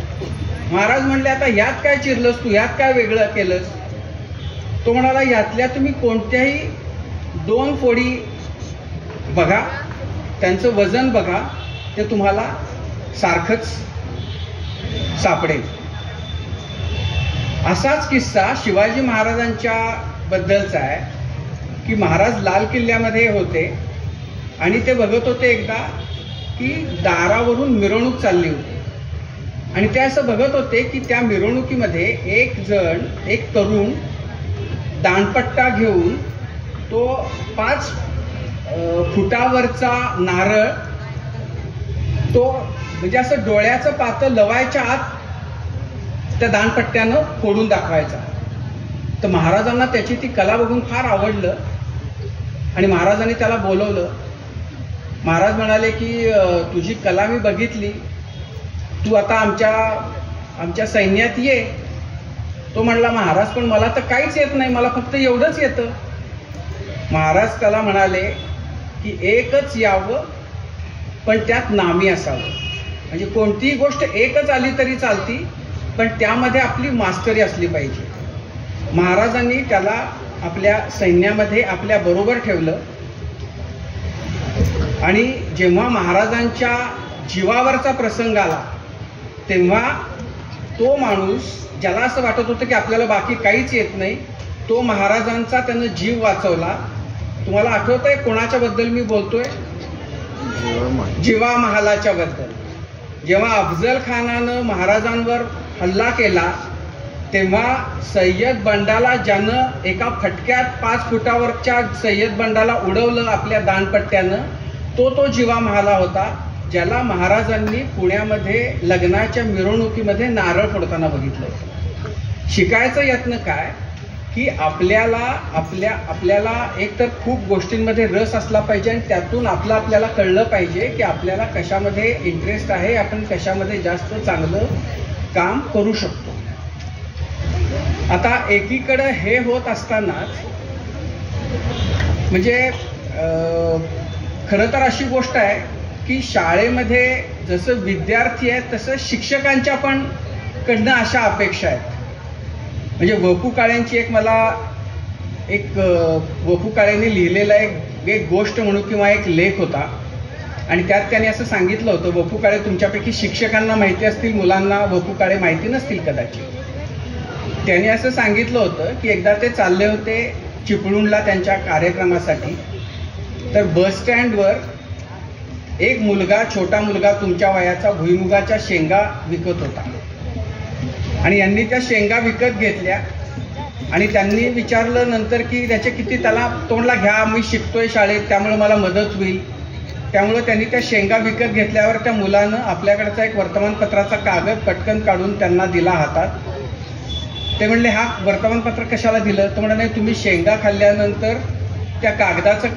महाराज म्हणले आता यात काय चिरलंस तू, यात काय वेगळं केलंस? तो म्हणाला यातल्या तुम्ही कोणत्याही 2 फोडी बघा, त्यांचं वजन बघा, ते तुम्हाला सारखंच सापडेल. असाच किस्सा शिवाजी महाराजांच्या बद्दलचा आहे की महाराज लाल किल्ल्यामध्ये होते आणि ते बघत होते एकदा की दारावरून मिरवणूक चालली होती आणि ते असं बघत होते की त्या मिरवणुकीमध्ये एक तरुण दांडपट्टा घेऊन तो 5 फुटावरचा नारळ तो म्हणजे असं डोळ्याचं पातं लवायच्या आत त्या दांडपट्ट्यानं फोडून दाखवायचा. तर महाराजांना त्याची ती कला बघून फार आवडलं आणि महाराजांनी त्याला बोलवलं. महाराज म्हणाले की तुझी कला मी बघितली, तू आता आमच्या सैन्यात ये. तो म्हणला महाराज पण मला तर काहीच येत नाही, मला फक्त एवढंच येतं. महाराज त्याला म्हणाले की एकच यावं पण त्यात नामी असावं. म्हणजे कोणतीही गोष्ट एकच आली तरी चालती पण त्यामध्ये आपली मास्टरी असली पाहिजे. महाराजांनी त्याला आपल्या सैन्यामध्ये आपल्या बरोबर ठेवलं आणि जेव्हा महाराजांच्या जीवावरचा प्रसंग आला तेव्हा तो माणूस ज्याला असं वाटत होतं की आपल्याला बाकी काहीच येत नाही, तो महाराजांचा त्यानं जीव वाचवला. तुम्हाला आठवतंय कोणाच्या बद्दल मी बोलतोय? जिवा महालाच्या बद्दल. जेव्हा अफजल खानानं महाराजांवर हल्ला केला तेव्हा सय्यद बंडाला ज्यानं एका फटक्यात 5 फुटावरच्या सय्यद बंडाला उडवलं आपल्या दानपट्ट्यानं, तो जीवा महाला होता, ज्याला महाराजांनी पुण्यामध्ये लग्नाच्या मिरवणुकीमध्ये नारळ फोडताना बघितलं होतं. शिकायचा यत्न काय की आपल्याला एक तर खूप गोष्टींमध्ये रस असला पाहिजे आणि त्यातून आपल्याला कळलं पाहिजे की आपल्याला कशामध्ये इंटरेस्ट आहे, आपण कशामध्ये जास्त चांगलं काम करू शकतो. आता एकीकडं हे होत असतानाच म्हणजे खरं तर अशी गोष्ट आहे की शाळेमध्ये जसं विद्यार्थी आहेत तसं शिक्षकांच्या पण कडनं अशा अपेक्षा आहेत. म्हणजे वपू काळेंची वपू काळेंनी लिहिलेला एक गोष्ट म्हणू किंवा एक लेख होता आणि त्यात त्यांनी असं सांगितलं होतं, वपू काळे तुमच्यापैकी शिक्षकांना माहिती असतील, मुलांना वपू काळे माहिती नसतील कदाचित. त्यांनी असं सांगितलं होतं की एकदा ते चालले होते चिपळूणला त्यांच्या कार्यक्रमासाठी, तर बस स्टँडवर एक मुलगा, छोटा मुलगा तुमच्या वयाचा, भुईमुगाच्या शेंगा विकत होता आणि यांनी त्या शेंगा विकत घेतल्या आणि त्यांनी विचारलं नंतर की त्याचे किती, त्याला तोंडला घ्या, मी शिकतोय शाळेत त्यामुळे मला मदत होईल. त्यामुळे त्यांनी त्या शेंगा विकत घेतल्यावर त्या मुलानं आपल्याकडचा एक वर्तमानपत्राचा कागद पटकन काढून त्यांना दिला हातात. ते म्हणले, हा वर्तमानपत्र कशाला दिलं? तर म्हणलं, नाही तुम्ही शेंगा खाल्ल्यानंतर त्या कागदाचं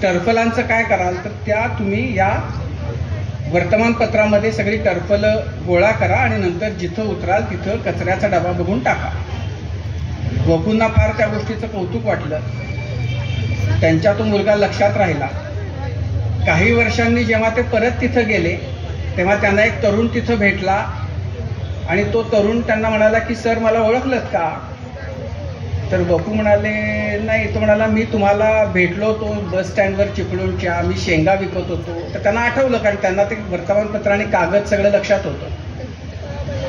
टर्फलांचं काय कराल, तर त्या तुम्ही या वर्तमानपत्रामध्ये सगळी टर्फलं गोळा करा आणि नंतर जिथं उतराल तिथं कचऱ्याचा डबा बघून टाका. वपूंना फार त्या गोष्टीचं कौतुक वाटलं. त्यांच्या तो मुलगा लक्षात राहिला. काही वर्षांनी जेव्हा ते परत तिथं गेले तेव्हा त्यांना एक तरुण तिथं भेटला आणि तो तरुण त्यांना म्हणाला की सर मला ओळखलत का? तर वपू म्हणाले नाही. तो म्हणाला मी तुम्हाला भेटलो होतो बस स्टँडवर चिपळूणच्या, मी शेंगा विकत होतो. तर त्यांना आठवलं कारण त्यांना ते वर्तमानपत्र आणि कागद सगळं लक्षात होतं.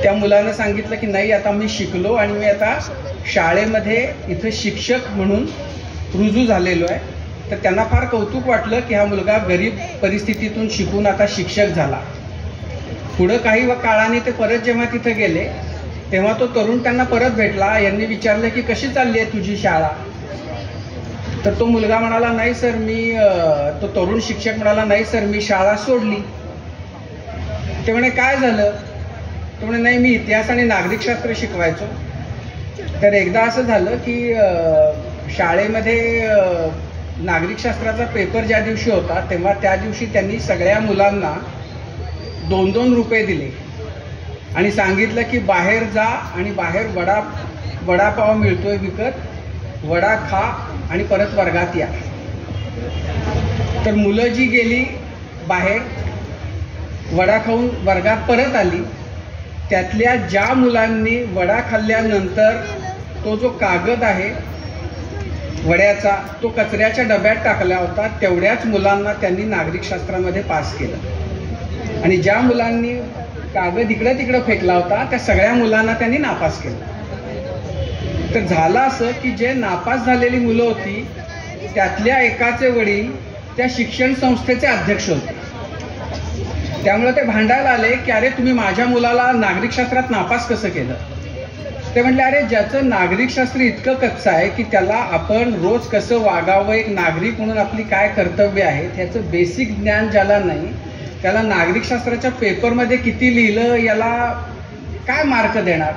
त्या मुलानं सांगितलं की नाही आता मी शिकलो आणि मी आता शाळेमध्ये इथं शिक्षक म्हणून रुजू झालेलो आहे. तर त्यांना फार कौतुक वाटलं की हा मुलगा गरीब परिस्थितीतून शिकून आता शिक्षक झाला. पुढं काही काळाने ते परत जेव्हा तिथं गेले तेव्हा तो तरुण त्यांना परत भेटला. यांनी विचारलं की कशी चालली आहे तुझी शाळा? तर तो मुलगा म्हणाला नाही सर तो तरुण शिक्षक म्हणाला नाही सर मी शाळा सोडली. ते म्हणे काय झालं? तो म्हणे नाही मी इतिहास आणि नागरिकशास्त्र शिकवायचो. तर एकदा असं झालं की शाळेमध्ये नागरिकशास्त्राचा पेपर ज्या दिवशी होता तेव्हा त्या दिवशी त्यांनी सगळ्या मुलांना 2-2 रुपये दिले आणि सांगितलं की बाहेर जा आणि बाहेर वडापाव मिळतोय विकत, वडा खा आणि परत वर्गात या. तर मुलं जी गेली बाहेर वडा खाऊन वर्गात परत आली, त्यातल्या ज्या मुलांनी वडा खाल्ल्यानंतर तो जो कागद आहे वड्याचा तो कचऱ्याच्या डब्यात टाकला होता तेवढ्याच मुलांना त्यांनी नागरिकशास्त्रामध्ये पास केलं आणि ज्या मुलांनी कागद इकडं तिकडं फेकला होता त्या सगळ्या मुलांना त्यांनी नापास केलं. तर झालं असं की जे नापास झालेली मुलं होती त्यातल्या एकाचे वडील त्या शिक्षण संस्थेचे अध्यक्ष होते. त्यामुळे ते भांडायला आले की अरे तुम्ही माझ्या मुलाला नागरिकशास्त्रात नापास कसं केलं? ते म्हटले अरे ज्याचं नागरिकशास्त्र इतकं कच्चं आहे की त्याला आपण रोज कसं वागावं, एक नागरिक म्हणून आपली काय कर्तव्य आहेत ह्याचं बेसिक ज्ञान ज्याला नाही त्याला नागरिकशास्त्राच्या पेपरमध्ये किती लिहिलं याला काय मार्क देणार?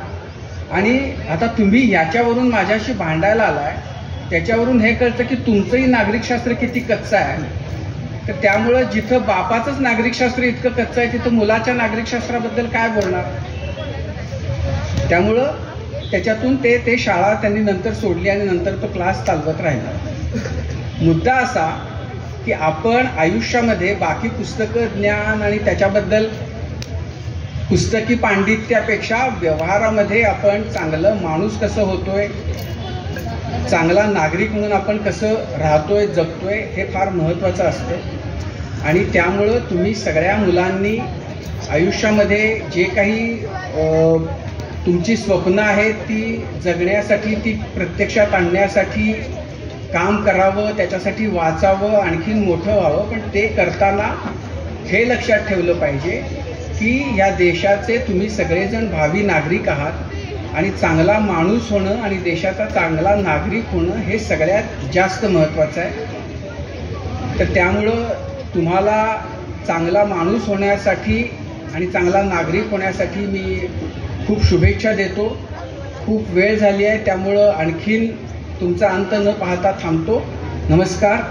आणि आता तुम्ही याच्यावरून माझ्याशी भांडायला आलाय, त्याच्यावरून हे कळतं की तुमचंही नागरिकशास्त्र किती कच्चं आहे. तर त्यामुळं जिथं बापाचंच नागरिकशास्त्र इतकं कच्चं आहे तिथं मुलाच्या नागरिकशास्त्राबद्दल काय बोलणार? त्यामुळं त्याच्यातून ते शाळा त्यांनी नंतर सोडली आणि नंतर तो क्लास चालवत राहिला. मुद्दा असा की आपण आयुष्यामध्ये बाकी पुस्तकं ज्ञान आणि त्याच्याबद्दल पुस्तकी पांडित्यापेक्षा व्यवहारामध्ये आपण चांगलं माणूस कसं होतोय, चांगला नागरिक म्हणून आपण कसं राहतोय जगतोय हे फार महत्त्वाचं असतं. आणि त्यामुळं तुम्ही सगळ्या मुलांनी आयुष्यामध्ये जे काही तुमची स्वप्न आहेत ती जगण्यासाठी, ती प्रत्यक्षात आणण्यासाठी काम करावं, त्याच्यासाठी वाचावं, आणखीन मोठं व्हावं. पण ते करताना हे लक्षात ठेवलं पाहिजे की या देशाचे तुम्ही सगळेजण भावी नागरिक आहात आणि चांगला माणूस होणं आणि देशाचा चांगला नागरिक होणं हे सगळ्यात जास्त महत्त्वाचं आहे. तर त्यामुळं तुम्हाला चांगला माणूस होण्यासाठी आणि चांगला नागरिक होण्यासाठी मी खूप शुभेच्छा देतो. खूप वेळ झाली आहे, त्यामुळं आणखीन तुमचा अंत न पाहता थांबतो. नमस्कार.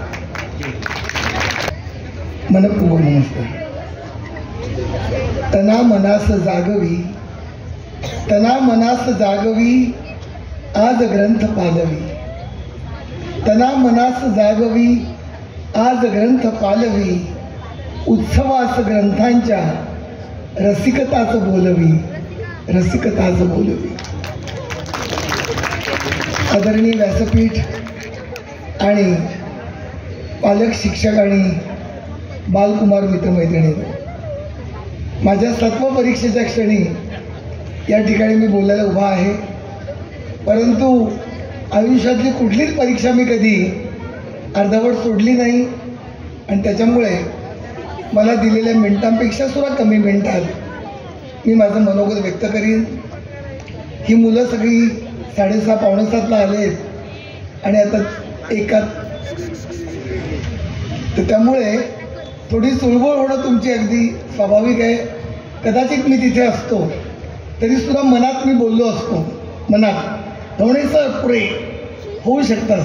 मनपूर्वक नमस्कार. तना मनास जागवी, तना मनास जागवी, आज ग्रंथ पालवी. तना मनास जागवी, आज ग्रंथ पालवी, उत्सवास ग्रंथांच्या रसिकताच बोलवी, रसिकताच बोलवी. आदरणीय व्यासपीठ आणि पालक, शिक्षक आणि बालकुमार मित्रमैत्रिणी, माझ्या 7व्या परीक्षेच्या क्षणी या ठिकाणी मी बोलायला उभा आहे. परंतु आयुष्यातली कुठलीच परीक्षा मी कधी अर्धवट सोडली नाही आणि त्याच्यामुळे मला दिलेल्या मिनिटांपेक्षा सुद्धा कमी मिनिटात मी माझं मनोगत व्यक्त करीन. ही मुलं सगळी 6:30 पावणे 7ला आलेत आणि आता एकात, तर त्यामुळे थोडी चुळबुळ होणं तुमची अगदी स्वाभाविक आहे. कदाचित मी तिथे असतो तरीसुद्धा मनात मी बोललो असतो, मनात होणेचं पुरे होऊ शकतं.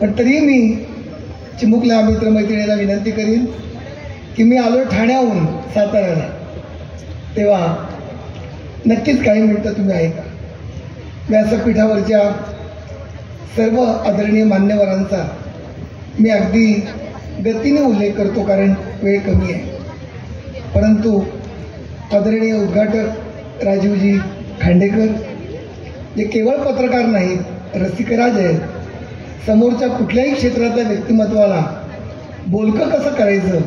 पण तरी मी चिमुकल्या मित्रमैत्रिणीला विनंती करीन की मी आलो ठाण्याहून साताऱ्याला, तेव्हा नक्कीच काही मिनटं तुम्ही ऐका. व्यासपीठावरच्या सर्व आदरणीय मान्यवरांचा मी अगदी गतीने उल्लेख करतो कारण वेळ कमी आहे. परंतु आदरणीय उद्घाटक राजीवजी खांडेकर जे केवळ पत्रकार नाहीत, रसिकराज आहेत. समोरच्या कुठल्याही क्षेत्रातल्या व्यक्तिमत्वाला बोलकं कसं करायचं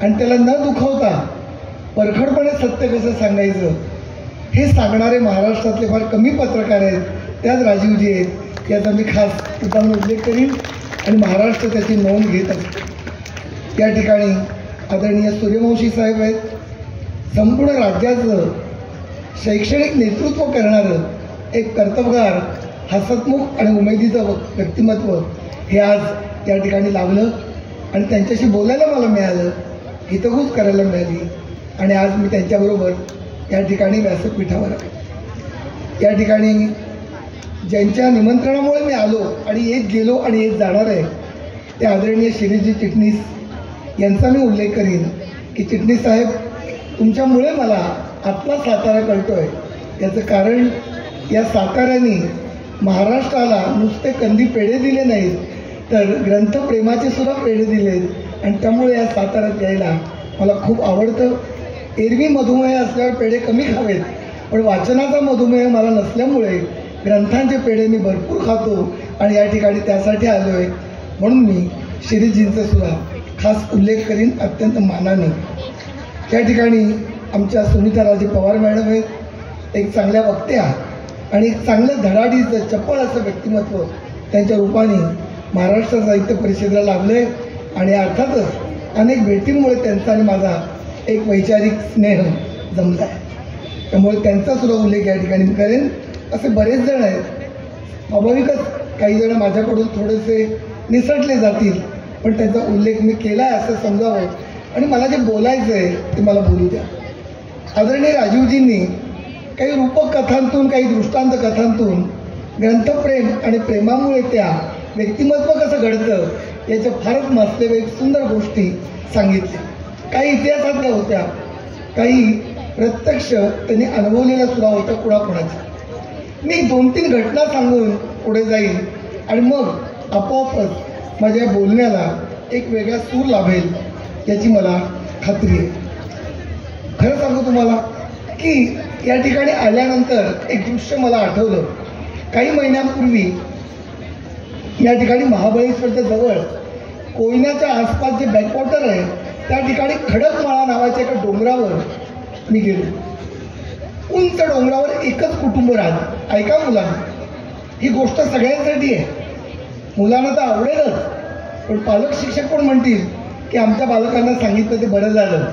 आणि त्याला न दुखवता परखडपणे सत्य कसं सांगायचं हे सांगणारे महाराष्ट्रातले फार कमी पत्रकार आहेत. त्याच राजीवजी आहेत, याचा मी खास तुमचा उल्लेख करीन आणि महाराष्ट्र त्याची नोंद घेत असतो. या ठिकाणी आदरणीय सूर्यवंशी साहेब आहेत. संपूर्ण राज्याचं शैक्षणिक नेतृत्व करणारं एक कर्तबगार, हसतमुख आणि उमेदीचं व्यक्तिमत्व हे आज या ठिकाणी लाभलं आणि त्यांच्याशी बोलायला मला मिळालं, हितगुज करायला मिळाली आणि आज मी त्यांच्याबरोबर या ठिकाणी व्यासपीठावर आहे. या ठिकाणी ज्यांच्या निमंत्रणामुळे मी आलो आणि येत गेलो आणि येत जाणार आहे ते आदरणीय शिरीषजी चिटणीस यांचा मी उल्लेख करीन की चिटणीस साहेब, तुमच्यामुळे मला आपला सातारा कळतो आहे. याचं कारण या साताऱ्याने महाराष्ट्राला नुसते कंदी पेढे दिले नाहीत तर ग्रंथप्रेमाचे सुद्धा पेढे दिलेत आणि त्यामुळे या साताऱ्यात यायला मला खूप आवडतं. एरवी मधुमेह असल्यावर पेढे कमी खावेत, पण वाचनाचा मधुमेह मला नसल्यामुळे ग्रंथांचे पेढे मी भरपूर खातो आणि या ठिकाणी त्यासाठी आलो आहे. म्हणून मी शिरीषजींचा सुद्धा खास उल्लेख करीन अत्यंत मानाने. या ठिकाणी आमच्या सुनीताराजे पवार मॅडम आहेत, एक चांगल्या वक्त्या आणि एक चांगलं धडाडीचं चपळ असं व्यक्तिमत्व त्यांच्या रूपाने महाराष्ट्र साहित्य परिषदेला लाभलं आहे आणि अर्थातच अनेक भेटींमुळे त्यांचा आणि माझा एक वैचारिक स्नेह जमला आहे. त्यामुळे त्यांचा सुद्धा उल्लेख या ठिकाणी मी करेन. असे बरेच जण आहेत, स्वाभाविकच काही जण माझ्याकडून थोडेसे निसटले जातील, पण त्याचा उल्लेख मी केला आहे असं समजावं आणि मला जे बोलायचं आहे ते मला बोलू द्या. आदरणीय राजीवजींनी काही रूपक कथांतून, काही दृष्टांत कथांतून ग्रंथप्रेम आणि प्रेमामुळे त्या व्यक्तिमत्व कसं घडतं याच्या फारच मस्तवेग सुंदर गोष्टी सांगितल्या. काही इतिहासातल्या होत्या, काही प्रत्यक्ष त्यांनी अनुभवलेल्या सुद्धा होत्या कुणाकुणाच्या. मी 2-3 घटना सांगून पुढे जाईल आणि मग आपोआपच माझ्या बोलण्याला एक वेगळा सूर लाभेल याची मला खात्री आहे. खरं सांगू तुम्हाला की या ठिकाणी आल्यानंतर एक दृश्य मला आठवलं. काही महिन्यांपूर्वी या ठिकाणी महाबळेश्वरच्या जवळ कोयनाच्या आसपास जे बॅकवॉटर आहे त्या ठिकाणी खडकमाळा नावाच्या एका डोंगरावर मी गेलो. उंच डोंगरावर एकच कुटुंब राहतं. ऐका मुलांना, ही गोष्ट सगळ्यांसाठी आहे. मुलांना तर आवडेलच, पण पालक शिक्षक पण म्हणतील की आमच्या बालकांना सांगितलं ते बरं झालं.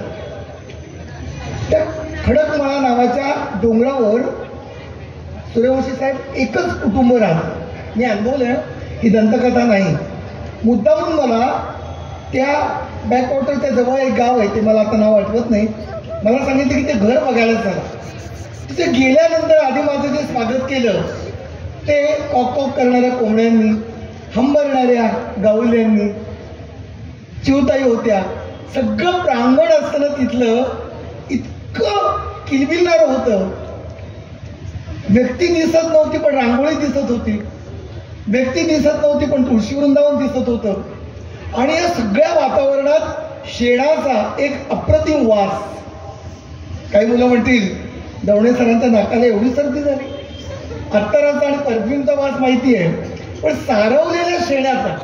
त्या खडकमाळा नावाच्या डोंगरावर सूर्यवंशी साहेब एकच कुटुंब राहतं. मी अनुभवलं, ही दंतकथा नाही. मुद्दामून मला त्या बॅकवॉटरच्या जवळ एक गाव आहे, ते मला आता नाव आठवत नाही, मला सांगितलं की ते घर बघायला चला. तिथे गेल्यानंतर आधी माझं जे स्वागत केलं ते कॉक कॉक करणाऱ्या कोंबड्यांनी, हंबरणाऱ्या गावल्यांनी, चिवताई होत्या. सगळं प्रांगण असताना तिथलं इतकं किलबिलणारं होतं. व्यक्ती दिसत नव्हती पण रांगोळी दिसत होती, व्यक्ती दिसत नव्हती पण तुळशी वृंदावन दिसत होतं. आणि या सगळ्या वातावरणात शेणाचा एक अप्रतिम वास. काही मुलं म्हणतील दवणे सरांच्या नाकाला एवढी सर्दी झाली. अत्तराचा आणि परफ्यूमचा वास माहिती आहे, पण सारवलेल्या शेणाचा,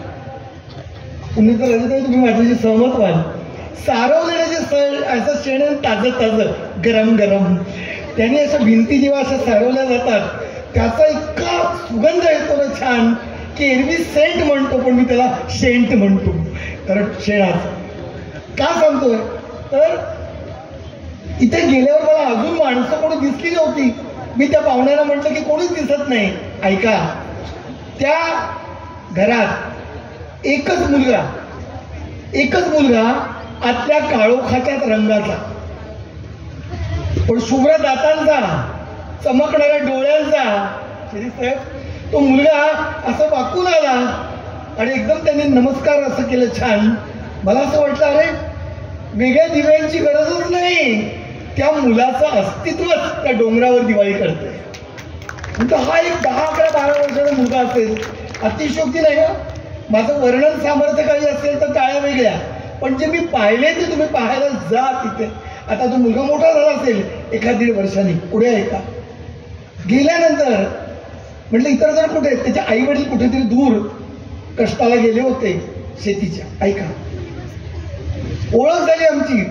तुम्ही तर तुम्ही माझ्याशी सहमत व्हाल, सारवलेलं जे असं शेण ताजं ताजं गरम गरम, त्यांनी अशा भिंती जेव्हा अशा सारवल्या जातात त्याचा इतका सुगंध येतो ना छान, की एरवी सेंट म्हणतो पण मी त्याला शेंट म्हणतो. कारण शेणाचा का सांगतोय तर इथे गेल्यावर मला अजून माणसं कोणी दिसली नव्हती. मी त्या पाहुण्याला म्हटलं की कोणीच दिसत नाही. ऐका, त्या घरात एकच मुलगा आतल्या काळोखाच्याच रंगाचा, पण शुभ्र दातांचा, चमकणाऱ्या डोळ्यांचा. साहेब, तो मुलगा असं वाकून आला आणि एकदम त्यांनी नमस्कार असं केलं छान. मला असं वाटलं अरे वेगळ्या दिव्यांची गरजच नाही, त्या मुलाचं अस्तित्वच त्या डोंगरावर दिवाळी करते. म्हणजे हा एक 10-11-12 वर्षाचा मुलगा असेल, अतिशयोक्ती नाही का. माझं वर्णन सामर्थ्य काही असेल तर टाळ्या वेगळ्या, पण जे मी पाहिले ते तुम्ही पाहायला जा तिथे. आता तो मुलगा मोठा झाला असेल 1-1.5 वर्षांनी, पुढे आहे का. गेल्यानंतर म्हटलं इतर जण कुठे आहेत, त्याचे आई वडील कुठेतरी दूर कष्टाला गेले होते शेतीच्या. ऐका, ओळख झाली आमची.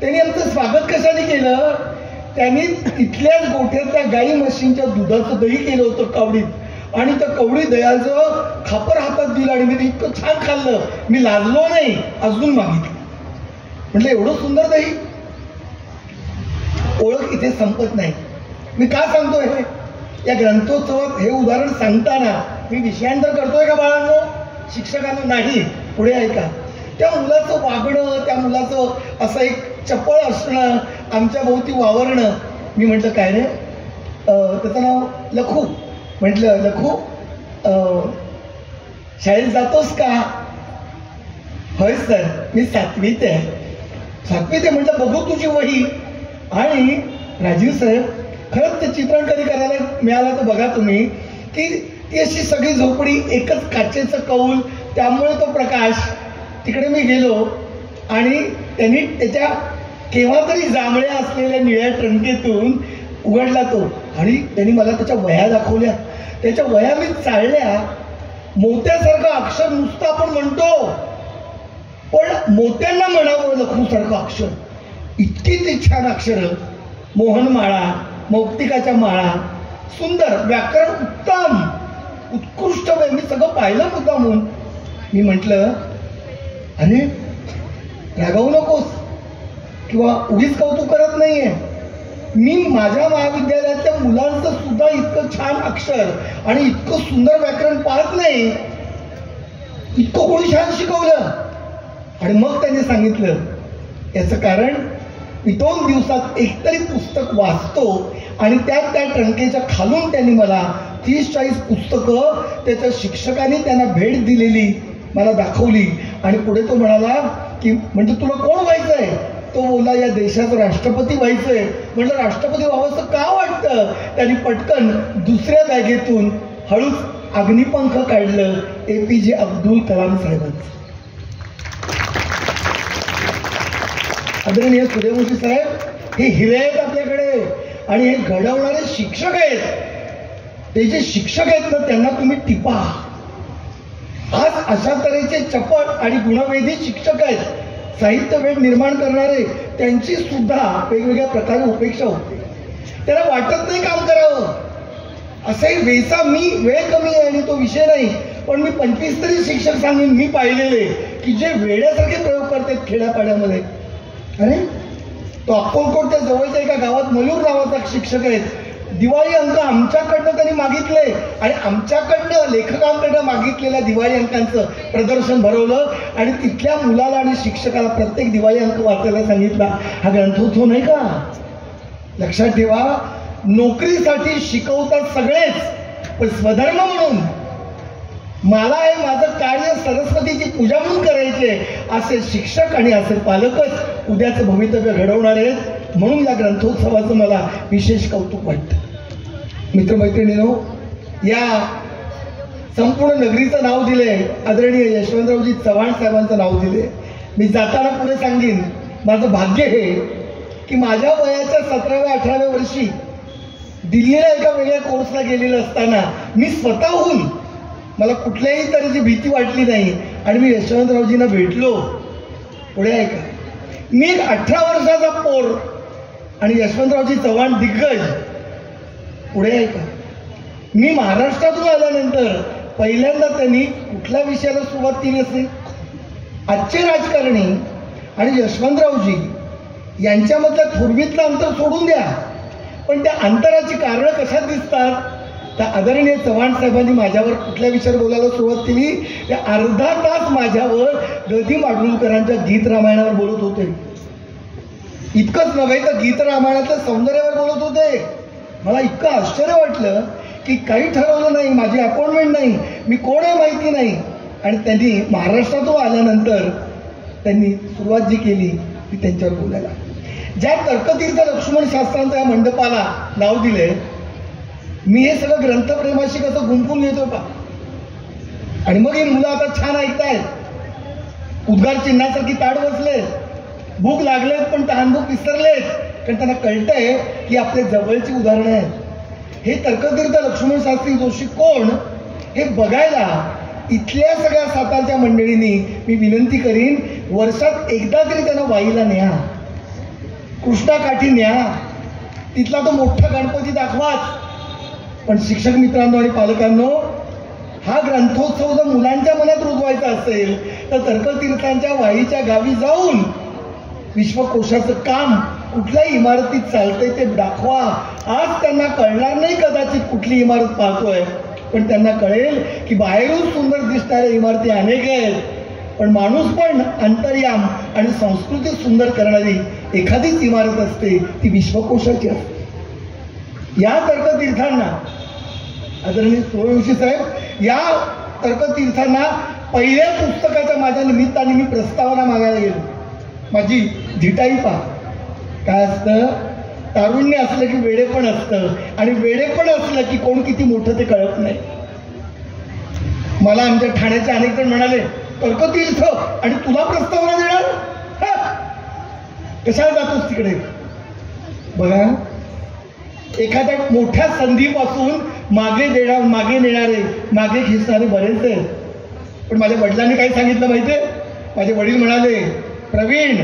त्यांनी आमचं स्वागत कशाने केलं, त्यांनी तिथल्याच गोठ्यातल्या गाई म्हशींच्या दुधाचं दही केलं होतं कावडीत, आणि त्या कवडी दह्याचं खापर हातात दिलं आणि मी ते इतकं छान खाल्लं, मी लाजलो नाही, अजून मागितलं. म्हटलं एवढं सुंदर दही. ओळख इथे संपत नाही. मी का सांगतोय हे, या ग्रंथोत्सवात हे उदाहरण सांगताना मी विषयांतर करतोय का बाळांनो, शिक्षकांना नाही. पुढे ऐका, त्या मुलाचं वागणं, त्या मुलाचं असं एक चपळ असणं, आमच्या भोवती वावरणं. मी म्हटलं काय रे, त्याचं नाव लखू. म्हटलं लखू, शाळेत जातोस का. होय सर, मी 7वीत आहे. 7वीत आहे. म्हटलं बघू तुझी वही. आणि राजीव साहेब, खरंच ते चित्रण कधी करायला मिळालं तर बघा तुम्ही, की ती अशी सगळी झोपडी, एकच काचेचं कौल, त्यामुळे तो प्रकाश. तिकडे मी गेलो आणि त्यांनी त्याच्या केव्हा तरी जांभळ्या असलेल्या निळ्या ट्रंकेतून उघडला तो, आणि त्यांनी मला त्याच्या वह्या दाखवल्या. त्याच्या वह्या मी चालल्या. मोत्यासारखं अक्षर नुसतं आपण म्हणतो, पण मोत्यांना म्हणावं लखूसारखं अक्षर. इतकी ती छान अक्षरं, मोहनमाळा, मौक्तिकाच्या माळा, सुंदर व्याकरण, उत्तम उत्कृष्ट. मी सगळं पाहिलं मुद्दामून. मी म्हटलं अरे रागावू नकोस किंवा उगीच कौतुक करत नाहीये. मी माझ्या महाविद्यालयातल्या मुलांचं सुद्धा इतकं छान अक्षर आणि इतकं सुंदर व्याकरण पाहत नाही. इतकं कोणी छान शिकवलं. आणि मग त्यांनी सांगितलं याचं कारण मी 2 दिवसात एकतरी पुस्तक वाचतो, आणि त्या ट्रंकेच्या खालून त्यांनी मला 30-40 पुस्तकं त्याच्या शिक्षकांनी त्यांना भेट दिलेली मला दाखवली. आणि पुढे तो म्हणाला की म्हणजे तुला कोण व्हायचंय. तो बोलला या देशाचं राष्ट्रपती व्हायचंय. म्हटलं राष्ट्रपती व्हावंसं का वाटतं. त्यांनी पटकन दुसऱ्या बॅगेतून हळूच अग्निपंख काढलं, APJ अब्दुल कलाम साहेबांचं. आदरणीय सूर्यवंशी साहेब हे हिरे आहेत आपल्याकडे, आणि हे घडवणारे शिक्षक आहेत. ते जे शिक्षक आहेत ना त्यांना तुम्ही टिपा. आज अशा तऱ्हेचे चपळ आणि गुणवेधी शिक्षक आहेत. साहित्य वेळ निर्माण करणारे, त्यांची सुद्धा वेगवेगळ्या प्रकारे उपेक्षा होते. त्यांना वाटत नाही काम करावं. असंही वेसा मी वेळ कमी आहे आणि तो विषय नाही, पण मी 25 तरी शिक्षक सांगेन मी पाहिलेले की जे वेड्यासारखे प्रयोग करतात खेड्यापाड्यामध्ये. अरे तो अक्कलकोटच्या जवळच्या एका गावात मयूर नावाचा शिक्षक आहेत. दिवाळी अंक आमच्याकडनं त्यांनी मागितले आणि आमच्याकडनं लेखकांकडनं मागितलेल्या दिवाळी अंकांचं प्रदर्शन भरवलं आणि तिथल्या मुलाला आणि शिक्षकाला प्रत्येक दिवाळी अंक वाचायला सांगितला. हा ग्रंथोत्सव नाही का? लक्षात ठेवा, नोकरीसाठी शिकवतात सगळेच, पण स्वधर्म म्हणून मला हे माझं कार्य सरस्वतीची पूजा म्हणून करायचे असे शिक्षक आणि असे पालकच उद्याचं भवितव्य घडवणार आहेत. म्हणून या ग्रंथोत्सवाचं मला विशेष कौतुक वाटतं. मित्रमैत्रिणींनो, या संपूर्ण नगरीचं नाव दिले आदरणीय यशवंतरावजी चव्हाण साहेबांचं नाव दिले. मी जाताना पुढे सांगेन, माझं भाग्य हे की माझ्या वयाच्या 17व्या-18व्या वर्षी दिल्लीला एका वेगळ्या कोर्सला गेलेलं असताना मी स्वतःहून, मला कुठल्याही तऱ्हेची भीती वाटली नाही आणि मी यशवंतरावजींना भेटलो. पुढे ऐका, मी एक 18 वर्षाचा पोर आणि यशवंतरावजी चव्हाण दिग्गज. पुढे ऐका, मी महाराष्ट्रातून आल्यानंतर पहिल्यांदा त्यांनी कुठल्या विषयाला सुरुवात केली असेल? आजचे राजकारणी आणि यशवंतरावजी यांच्यामधलं थोरवीतलं अंतर सोडून द्या, पण त्या अंतराची कारणं कशात दिसतात? त्या आदरणीय चव्हाण साहेबांनी माझ्यावर कुठल्या विषयावर बोलायला सुरुवात केली? त्या अर्धा तास माझ्यावर ग. माडगुळकरांच्या गीत रामायणावर बोलत होते. इतकंच नव्हे तर गीत रामायणातल्या सौंदर्यावर बोलत होते. मला इतकं आश्चर्य वाटलं की काही ठरवलं नाही, माझी अपॉइंटमेंट नाही, मी कोण आहे माहिती नाही. आणि त्यांनी महाराष्ट्रातून आल्यानंतर त्यांनी सुरुवात जी केली ती त्यांच्यावर बोलायला. ज्या तर्कतीर्थ लक्ष्मण शास्त्रांच्या मंडपाला नाव दिले, मी हे सगळं ग्रंथप्रेमाशी कसं गुंफून घेतो पा. आणि मग ही मुलं आता छान ऐकतायत, उद्गार चिन्हासारखी ताड बसले, भूक लागलेत पण तहानभूक विसरलेत, कारण त्यांना कळतंय की आपले जवळची उदाहरणं आहेत. हे तर्कतीर्थ लक्ष्मण शास्त्री जोशी कोण हे बघायला इथल्या सगळ्या सातारच्या मंडळींनी मी विनंती करीन, वर्षात एकदा तरी त्यांना वाईला न्या, कृष्णाकाठी न्या, तिथला तो मोठा गणपती दाखवाच. पण शिक्षक मित्रांनो आणि पालकांनो, हा ग्रंथोत्सव जर मुलांच्या मनात रुजवायचा असेल तर तर्कतीर्थांच्या वाईच्या गावी जाऊन विश्वकोशाचं काम कुठल्याही इमारतीत चालतंय ते दाखवा. आज त्यांना कळणार नाही कदाचित कुठली इमारत पाहतोय, पण त्यांना कळेल की बाहेरून सुंदर दिसणाऱ्या इमारती अनेक आहेत, पण माणूस पण अंतर्याम आणि संस्कृती सुंदर करणारी एखादीच इमारत असते, ती विश्वकोशाची असते. या तर्कतीर्थांना आदरणीय सूर्यवंशी साहेब, या तर्कतीर्थांना पहिल्या पुस्तकाच्या माझ्या निमित्ताने मी प्रस्तावना मागायला गेलो. माझी धिटाई पहा. काय असतं, तारुण्य असलं की वेडेपण असतं आणि वेडेपण असलं की कोण किती मोठं ते कळत नाही. मला आमच्या ठाण्याचे अनेक जण म्हणाले, तर्कतीर्थ आणि तुला प्रस्तावना देणार, कशाला जातोस तिकडे? बघा, एखाद्या मोठ्या संधीपासून मागे नेणारे, मागे खेचणारे बरेच आहेत. पण माझ्या वडिलांनी काय सांगितलं माहितीये? माझे वडील म्हणाले, प्रवीण,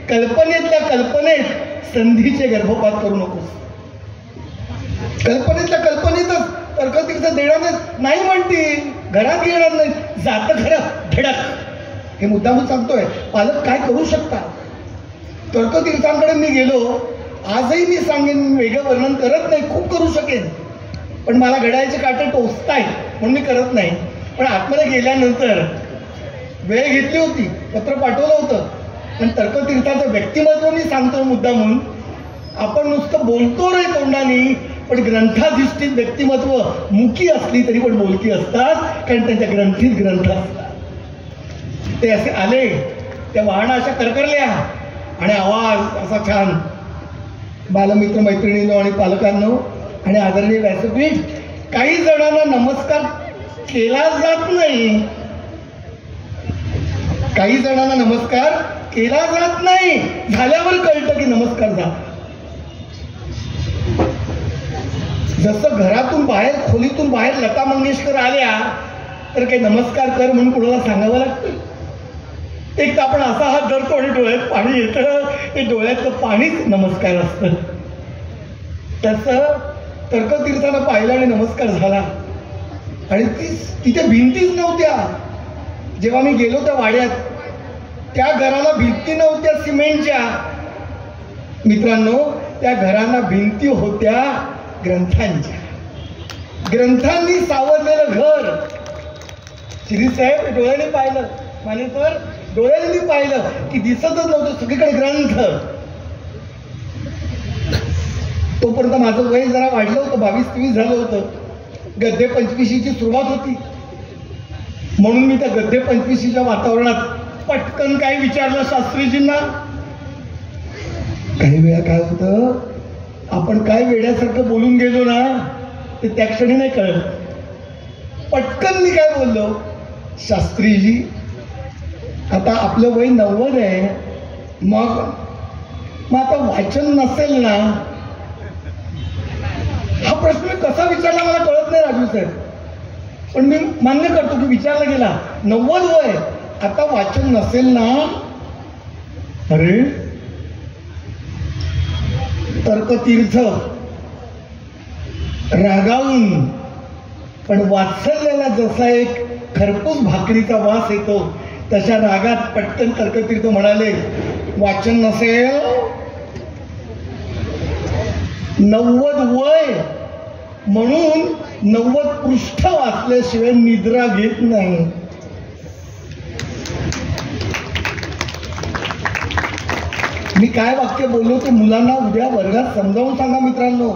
कल्पनेतल्या कल्पनेत संधीचे गर्भपात करू नकोस. कल्पनेतल्या कल्पनेतच तर्कतीर्थ देणार नाही म्हणतील, घरात घेणार नाही, जातं घरात धडक. हे मुद्दामून सांगतोय, पालक काय करू शकतात. तर्कतीर्थांकडे मी गेलो, आजही मी सांगेन, वेगळं वर्णन करत नाही, खूप करू शकेन, पण मला घड्याळाचे काटे टोचतायत म्हणून मी करत नाही. पण आतमध्ये गेल्यानंतर वेळ घेतली होती, पत्र पाठवलं होतं, पण तर्कतीर्थाचं व्यक्तिमत्व मी सांगतोय मुद्दामून. आपण नुसतं बोलतो रे तोंडानी, पण ग्रंथाधिष्ठित व्यक्तिमत्व मुकी असली तरी पण बोलकी असतात, कारण त्यांच्या ग्रंथीत ग्रंथ असतात. ते असे आले, त्या वाहना अशा करकरल्या आणि आवाज असा छान. बालमित्र मैत्रिणींनो आणि पालकांनो आणि आदरणीय व्यासपीठ, काही जणांना नमस्कार केला जात नाही, काही जणांना नमस्कार केला जात नाही, झाल्यावर कळतं की नमस्कार जा. जसं घरातून बाहेर, खोलीतून बाहेर लता मंगेशकर आल्या तर काही नमस्कार कर म्हणून कोणाला सांगावं लागतं. एक तर आपण असा हात धरतो आणि डोळ्यात पाणी येतं, ते डोळ्यातलं पाणीच नमस्कार असतं. तसं तर्कतीर्थानं पाहिलं आणि नमस्कार झाला. आणि तिथे भिंतीच नव्हत्या. जेव्हा मी गेलो त्या वाड्यात, त्या घराला भिंती नव्हत्या सिमेंटच्या. मित्रांनो, त्या घरांना भिंती होत्या ग्रंथांच्या. ग्रंथांनी सावरलेलं घर. शिरीसाहेब डोळ्याने पाहिलं, मानेसर डोळ्याने मी पाहिलं की दिसतच नव्हतं, सगळीकडे ग्रंथ. तोपर्यंत माझं वय जरा वाढलं होतं, 22-23 झालं होतं. गद्दे 25ची सुरुवात होती, म्हणून मी त्या गद्दे 25च्या वातावरणात पटकन काही विचारलं शास्त्रीजींना. काही वेळा काय होतं, आपण काय वेड्यासारखं बोलून गेलो ना ते त्या क्षणी नाही कळलं. पटकन मी काय बोललो, शास्त्रीजी आता आपलं वय 90 आहे, मग आता वाचन नसेल ना. हा प्रश्न कसा विचारला मला कळत नाही राजू साहेब, पण मी मान्य करतो की विचारला गेला. 90 वय, आता वाचन नसेल ना. अरे तर्कतीर्थ रागावून, पण वात्सल्याला जसा एक खरपूस भाकरीचा वास येतो तशा रागात पटकन तर्कतीर्थ म्हणाले, वाचन नसेल. 90 वय म्हणून 90 पृष्ठ वाचल्याशिवाय निद्रा घेत नाही. मी काय वाक्य बोललो ते मुलांना उद्या वर्गात समजावून सांगा मित्रांनो.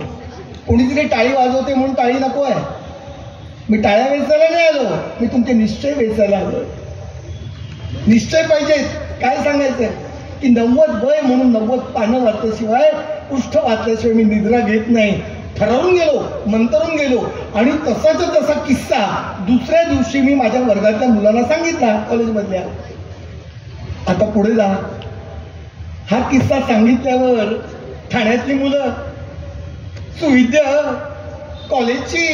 कोणीतरी टाळी वाजवते म्हणून टाळी नको आहे. मी टाळ्या वेचायला नाही आलो, मी तुमचे निश्चय वेचायला आलो. निश्चय पाहिजेत. काय सांगायचंय की 90 वय म्हणून 90 पानं वाचल्याशिवाय, पृष्ठ वाचल्याशिवाय मी निद्रा घेत नाही. ठरवून गेलो, मंतरून गेलो, आणि तसाच तसा किस्सा दुसऱ्या दिवशी मी माझ्या वर्गातल्या मुलांना सांगितला, कॉलेजमधल्या. आता पुढे जा. हा किस्सा सांगितल्यावर ठाण्यातली मुलं, सुविद्य कॉलेजची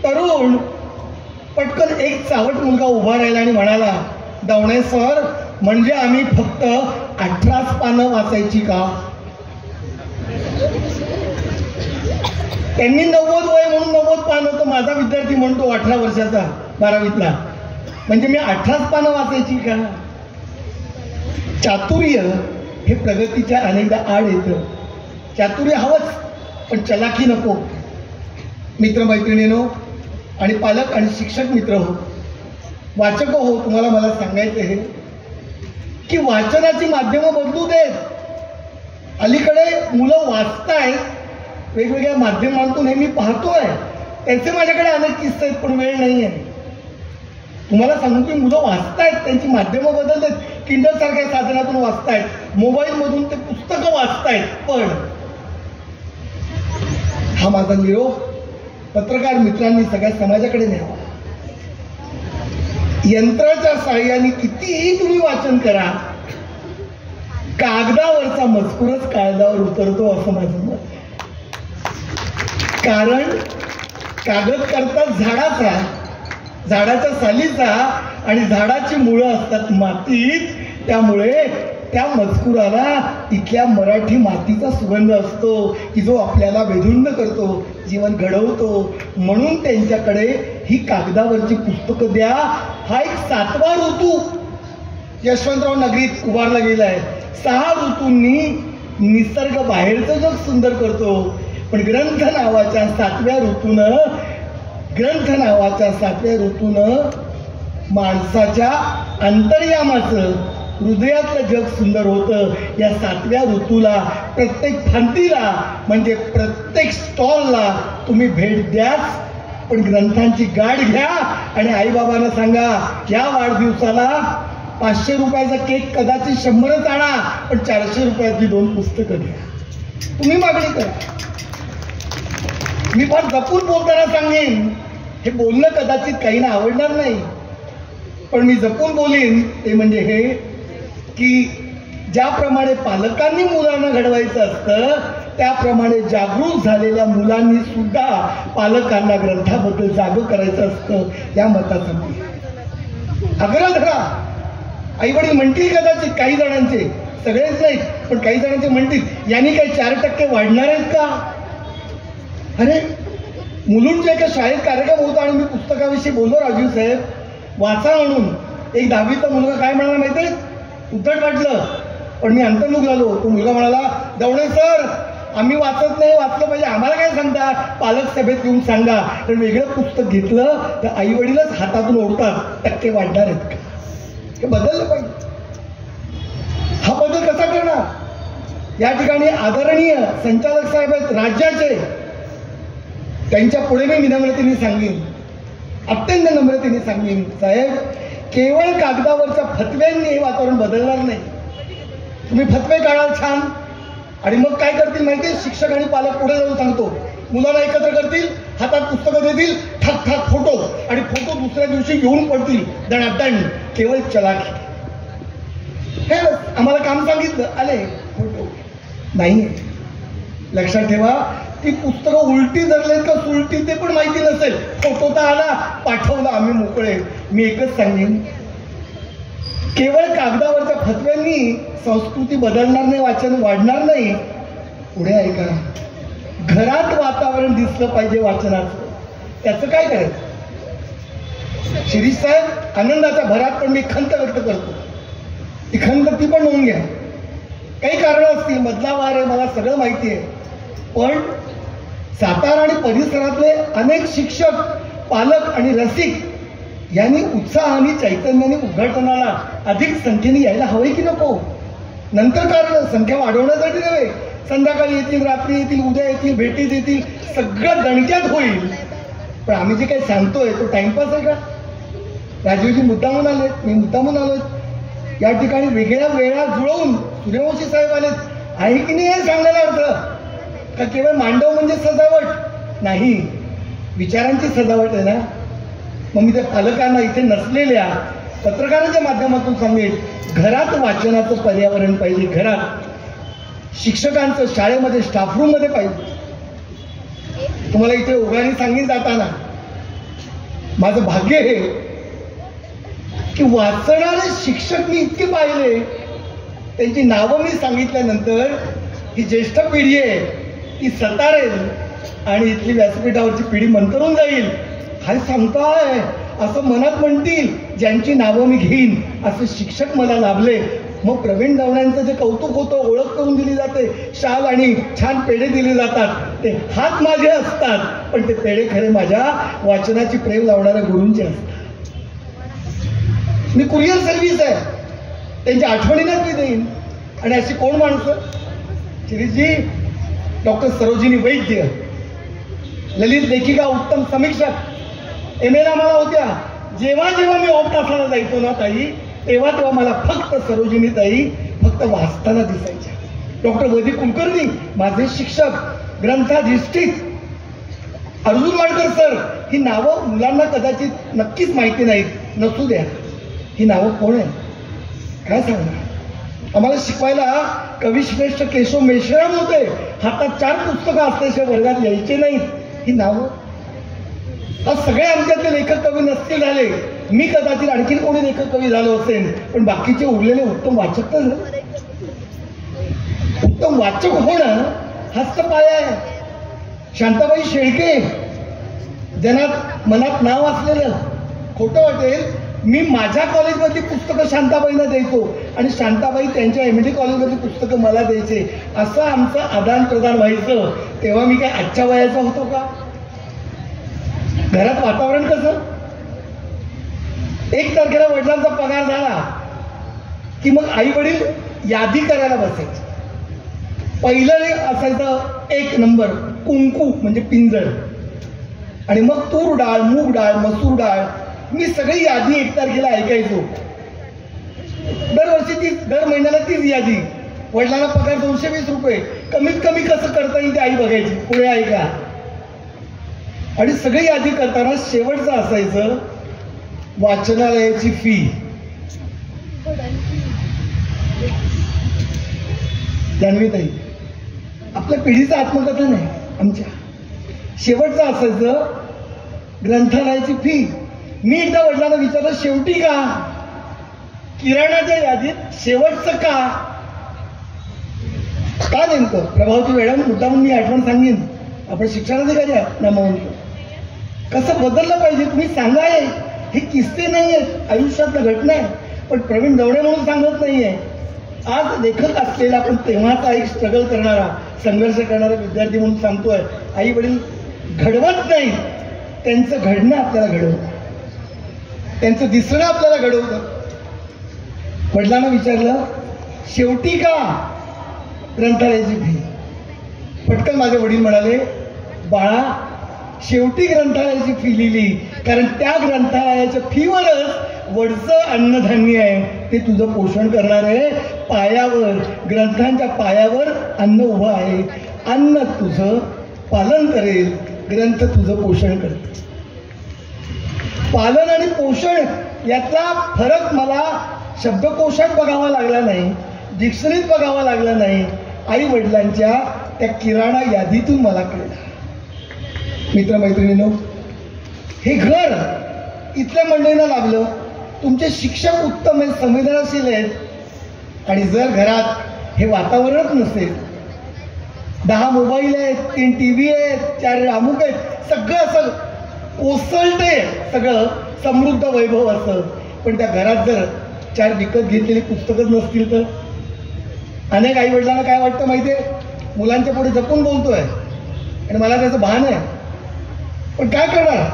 तरुण, पटकन एक चावट मुलगा उभा राहिला आणि म्हणाला, दवणे सर, म्हणजे आम्ही फक्त 18 पानं वाचायची का? त्यांनी 90 वय म्हणून 90 पानं, तर माझा विद्यार्थी म्हणतो 18 वर्षाचा 12वीतला, म्हणजे मी 18 पानं वाचायची का? चातुर्य हे प्रगतीच्या अनेकदा आड येतं. चातुर्य हवंच, पण चलाखी नको. मित्रमैत्रिणींनो आणि पालक आणि शिक्षक मित्र हो, वाचक हो, तुम्हाला मला सांगायचं आहे की वाचनाची माध्यमं बदलू देत. अलीकडे मुलं वाचतायत, वेगवेगळ्या माध्यमांतून हे मी पाहतोय. त्यांचे माझ्याकडे अनेक किस्से आहेत, पण वेळ नाही आहे. तुम्हाला सांगू की मुलं वाचतायत, त्यांची माध्यमं बदलतात. किंडल सारख्या साधनातून वाचतायत, मोबाईलमधून ते पुस्तकं वाचतायत. पण हा माझा निरोप पत्रकार मित्रांनी सगळ्या समाजाकडे न्यावा. यंत्राच्या साहाय्याने कितीही तुम्ही वाचन करा, कागदावरचा मजकूरच कागदावर उतरतो असं माझं मत. कारण कागद करतात झाडाचा, झाडाच्या सालीचा, आणि झाडाची मुळं असतात मातीत. त्यामुळे त्या मजकुराला इथल्या मराठी मातीचा सुगंध असतो की जो आपल्याला वेधुंड करतो, जीवन घडवतो. म्हणून त्यांच्याकडे ही कागदावरची पुस्तकं द्या. हा एक 7वा ऋतू यशवंतराव नगरीत उभारला गेला आहे. 6 ऋतूंनी निसर्ग बाहेरचं जग सुंदर करतो, पण ग्रंथ नावाच्या 7व्या ऋतूनं माणसाच्या अंतर्यामाचं, हृदयातलं जग सुंदर होतं. या 7व्या ऋतूला प्रत्येक फांदीला, म्हणजे प्रत्येक स्टॉलला तुम्ही भेट द्याच, पण ग्रंथांची गाठ घ्या आणि आईबाबांना सांगा, या वाढदिवसाला 500 रुपयाचा केक कदाचित 100च आणा, पण 400 रुपयाची 2 पुस्तकं घ्या. तुम्ही मागणी करा. मी फार जपून बोलताना सांगेन, हे बोलणं कदाचित काहींना आवडणार नाही, पण मी जपून बोलीन ते म्हणजे हे की ज्याप्रमाणे पालकांनी मुलांना घडवायचं असतं, त्याप्रमाणे जागृत झालेल्या मुलांनी सुद्धा पालकांना ग्रंथाबद्दल जागं करायचं असतं. या मताचा मी आग्रह धरा. आईवडील म्हणतील कदाचित, काही जणांचे, सगळेच नाहीत, पण काही जणांचे म्हणतील, यांनी काही 4% वाढणार आहेत का? अरे मुलुंडच्या एका शाळेत कार्यक्रम होता आणि मी पुस्तकाविषयी बोललो राजीव साहेब, वाचा म्हणून. एक 10वीचा मुलगा काय म्हणाला माहितीये, उद्धट वाटलं, पण मी अंतर्मुख झालो. तो मुलगा म्हणाला, दवणे सर, आम्ही वाचत नाही, वाचलं पाहिजे, आम्हाला काय सांगता, पालक सभेत येऊन सांगा. तर वेगळं पुस्तक घेतलं तर आई वडीलच हातातून ओढतात, टक्के वाढणार आहेत का? हे बदललं पाहिजे. हा बदल कसा करणार? या ठिकाणी आदरणीय संचालक साहेब आहेत राज्याचे, त्यांच्या पुढे मी विनम्रतेने सांगेन, अत्यंत नम्रतेने सांगेन, साहेब केवळ कागदावरच्या फतव्यांनी हे वातावरण बदलणार नाही. तुम्ही फतवे काढाल छान, आणि मग काय करतील माहिती, शिक्षक आणि पालक पुढे जाऊन सांगतो, मुलांना एकत्र करतील, हातात पुस्तकं देतील, ठाक ठाक फोटो, आणि फोटो दुसऱ्या दिवशी घेऊन पडतील दणादण. केवळ चलाखी. हे आम्हाला काम सांगितलं, आले फोटो नाही. लक्षात ठेवा, ती पुस्तकं उलटी धरलेत का सुलटी ते पण माहिती नसेल, फोटो तर आला, पाठवला, आम्ही मोकळे. मी एकच सांगेन, केवळ कागदावरच्या फतव्यांनी संस्कृती बदलणार नाही, वाचन वाढणार नाही. पुढे ऐका, घरात वातावरण दिसलं पाहिजे वाचनाचं. त्याचं काय करायचं? शिरीष साहेब, आनंदाच्या भरात पण मी खंत व्यक्त करतो, ती खंत ती पण नोंद घ्या. काही कारणं असतील, मधला वार आहे, मला सगळं माहिती आहे, पण सातारा आणि परिसरातले अनेक शिक्षक, पालक आणि रसिक यांनी उत्साहाने, चैतन्याने उद्घाटनाला अधिक संख्येने यायला हवंय की नको? नंतर कारण संख्या वाढवण्यासाठी नव्हे, संध्याकाळी येतील, रात्री येतील, उद्या येतील, भेटी देतील, सगळं दणक्यात होईल. पण आम्ही जे काही सांगतोय तो टाइमपास आहे का? राजीवजी मुद्दामून आलेत, मी मुद्दामून आलोय. या ठिकाणी वेगळ्या वेळा जुळवून सूर्यवंशी साहेब आलेत, आहे की नाही हे सांगायला अर्थ का केवळ मांडव म्हणजे सजावट नाही, विचारांची सजावट आहे ना. मग मी त्या पालकांना, इथे नसलेल्या पत्रकारांच्या माध्यमातून सांगेन, घरात वाचनाचं पर्यावरण पाहिजे. घरात शिक्षकांचं, शाळेमध्ये, स्टाफरूममध्ये पाहिजे. तुम्हाला इथे ओघाने सांगेन जाताना, माझं भाग्य हे की वाचणारे शिक्षक मी इतके पाहिले, त्यांची नावं मी सांगितल्यानंतर ही ज्येष्ठ पिढी आहे ती सतारेल आणि इथली व्यासपीठावरची पिढी मंतरून जाईल. काय सांगताय असं मनात म्हणतील, ज्यांची नावं मी घेईन असे शिक्षक मला लाभले. मग प्रवीण दवण्यांचं जे कौतुक होतं, ओळख करून दिली जाते, शाल आणि छान पेढे दिले जातात, ते हात माझे असतात, पण ते पेढे खरे माझ्या वाचनाची प्रेम लावणाऱ्या गुरूंचे असतात. मी कुरिअर सर्व्हिस आहे, त्यांच्या आठवणीनं मी देईन. आणि अशी कोण माणसं, शिरीषजी, डॉक्टर सरोजिनी वैद्य, ललित लेखिका, उत्तम समीक्षक, MA ला मला होत्या. जेव्हा जेव्हा मी ऑफ तासाला जायचो ना ताई, तेव्हा तेव्हा मला फक्त सरोजिनी ताई फक्त वाचताना दिसायच्या. डॉक्टर वैदी कुलकर्णी माझे शिक्षक, ग्रंथाधिष्ठित. अर्जुन वाडकर सर, ही नावं मुलांना कदाचित नक्कीच माहिती नाहीत, नसू द्या. ही नावं कोण आहे काय सांगणार? आम्हाला शिकवायला कविश्रेष्ठ केशव मेश्राम होते, हातात 4 पुस्तकं असल्याशिवाय वर्गात यायचे नाहीत. ही नावं आज सगळे आमच्यातले लेखक कवी नसतील झाले, मी कदाचित आणखीन कोणी लेखक कवी झालो असेल, पण बाकीचे उरलेले उत्तम वाचक तर झाले. उत्तम वाचक होणं हाच तर पाया आहे. शांताबाई शेळके, जनात मनात नाव असलेलं, खोटं वाटेल, मी माझ्या कॉलेजमधली पुस्तकं शांताबाईंना द्यायचो आणि शांताबाई त्यांच्या MD कॉलेजमधली पुस्तकं मला द्यायचे. असं आमचं आदान प्रदान व्हायचं. तेव्हा मी काय आजच्या वयाचा होतो का? घरात वातावरण कसं? 1 तारखेला वडिलांचा पगार झाला की मग आई वडील यादी करायला बसायचे. पहिलं असायचं 1 नंबर कुंकू म्हणजे पिंजळ, आणि मग तूर डाळ, मूग डाळ, मसूर डाळ, मी सगळी यादी 1 तारखेला ऐकायचो. दरवर्षी दर महिन्याला तीच यादी. वडिलांना पगार 220 रुपये, कमीत कमी कसं करता येईल ते आई बघायची. पुढे ऐका, आणि सगळी यादी करताना शेवटचं असायचं वाचनालयाची फी. जान्हवीताई, आपल्या पिढीचं आत्मकथन आहे आमच्या. शेवटचं असायचं ग्रंथालयाची फी. मी एकदा वडिलांना विचारलं, शेवटी का? किराणाच्या यादीत शेवटचं का? का नेमकं? प्रभावती मॅडम, मुद्दाम मी आठवण सांगेन, आपण शिक्षणाधिकारी आहात ना, म्हणून कसं बदललं पाहिजे तुम्ही सांगा. हे किस्से नाही आहेत, आयुष्यातल्या घटना आहे. पण प्रवीण दवणे म्हणून सांगत नाहीये, आज लेखक असलेला पण तेव्हाचा एक स्ट्रगल करणारा, संघर्ष करणारा विद्यार्थी म्हणून सांगतोय, आई वडील घडवत नाही, त्यांचं घडणं आपल्याला घडवतं, त्यांचं दिसणं आपल्याला घडवतं. वडिलांना विचारलं, शेवटी का ग्रंथालयाची फी? पटकन माझे वडील म्हणाले, बाळा, शेवटी ग्रंथालयाची फी लिहिली कारण त्या ग्रंथालयाच्या फीवरच वरचं अन्नधान्य आहे, ते तुझं पोषण करणार आहे. पायावर, ग्रंथांच्या पायावर अन्न उभं आहे. अन्न तुझं पालन करेल, ग्रंथ तुझं पोषण करते. पालन आणि पोषण यातला फरक मला शब्दकोशात बघावा लागला नाही, डिक्शनरीत बघावा लागला नाही, आई वडिलांच्या त्या किराणा यादीतून मला कळलं. मित्रमैत्रिणींनो, हे घर इथल्या मंडळींना लाभलं. तुमचे शिक्षक उत्तम आहेत, संवेदनशील आहेत, आणि जर घरात हे वातावरणच नसेल, 10 मोबाईल आहेत, 3 TV आहेत, 4 अमुक आहेत, सगळं असं कोसळते, सगळं समृद्ध वैभव असतं, पण त्या घरात जर 4 विकत घेतलेली पुस्तकच नसतील तर? अनेक आई वडिलांना काय वाटतं माहितीये, मुलांच्या पुढे जपून बोलतोय आणि मला त्याचं भान आहे, पण काय करणार,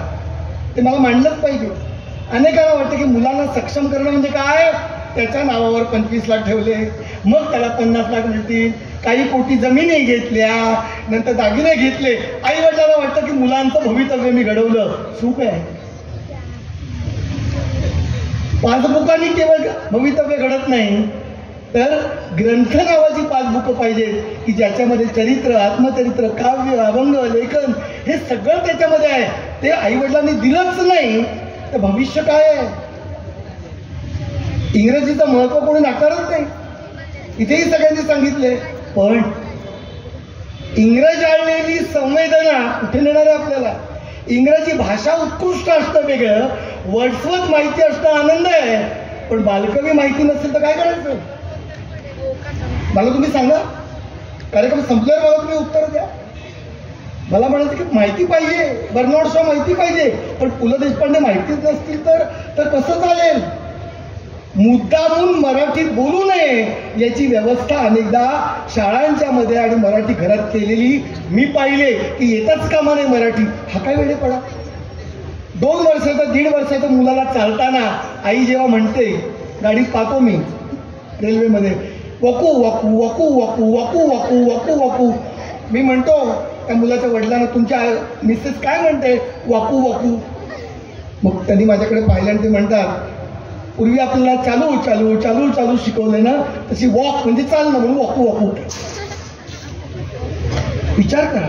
ते मला मांडलंच पाहिजे. अनेकांना वाटतं की मुलांना सक्षम करणं म्हणजे काय, त्याच्या नावावर 25 लाख ठेवले, मग त्याला 50 लाख मिळतील, काही कोटी जमिनी घेतल्या, नंतर दागिने घेतले. आई वडिलांना वाटतं की मुलांचं भवितव्य मी घडवलं. सुख आहे, पासबुकांनी केवळ भवितव्य घडत नाही, तर ग्रंथ नावाची पासबुक पाहिजे की ज्याच्यामध्ये चरित्र, आत्मचरित्र, काव्य, अभंग, लेखन हे सगळं त्याच्यामध्ये आहे. ते आई वडिलांनी दिलंच नाही तर भविष्य काय आहे? इंग्रजीचं महत्व कोणी नाकारत नाही, इथेही सगळ्यांनी सांगितले, पण इंग्रजाळलेली संवेदना कुठे नेणार आहे आपल्याला? इंग्रजी भाषा उत्कृष्ट असतं वेगळं, वर्ड्सवर्थ माहिती असतं आनंद आहे, पण बालकवी माहिती नसेल तर काय करायचं? मला तुम्ही सांगा, कार्यक्रम संपल्यावर मला तुम्ही उत्तर द्या. मला म्हणायचं की माहिती पाहिजे, बर्नाड शॉ माहिती पाहिजे, पण पु ल देशपांडे माहितीच नसतील तर कसं चालेल? मुद्दामून मराठीत बोलू नये याची व्यवस्था अनेकदा शाळांच्या मध्ये आणि मराठी घरात केलेली मी पाहिले की येताच कामा नाही मराठी. हा काय वेडेपणा? 2 वर्षाचा 1.5 वर्षाच्या मुलाला चालताना आई जेव्हा म्हणते, गाडीत पाहतो मी रेल्वेमध्ये, वकू वकू वकू वकू वकू वकू वकू वकू, मी म्हणतो त्या मुलाच्या वडिलांना, तुमच्या मिसेस काय म्हणते? वाकू वाकू. मग त्यांनी माझ्याकडे पाहिलं आणि ते म्हणतात, पूर्वी आपल्याला चालू चालू चालू चालू शिकवले ना, तशी वॉक म्हणजे चालणं, म्हणून वाकू वाकू. विचार करा,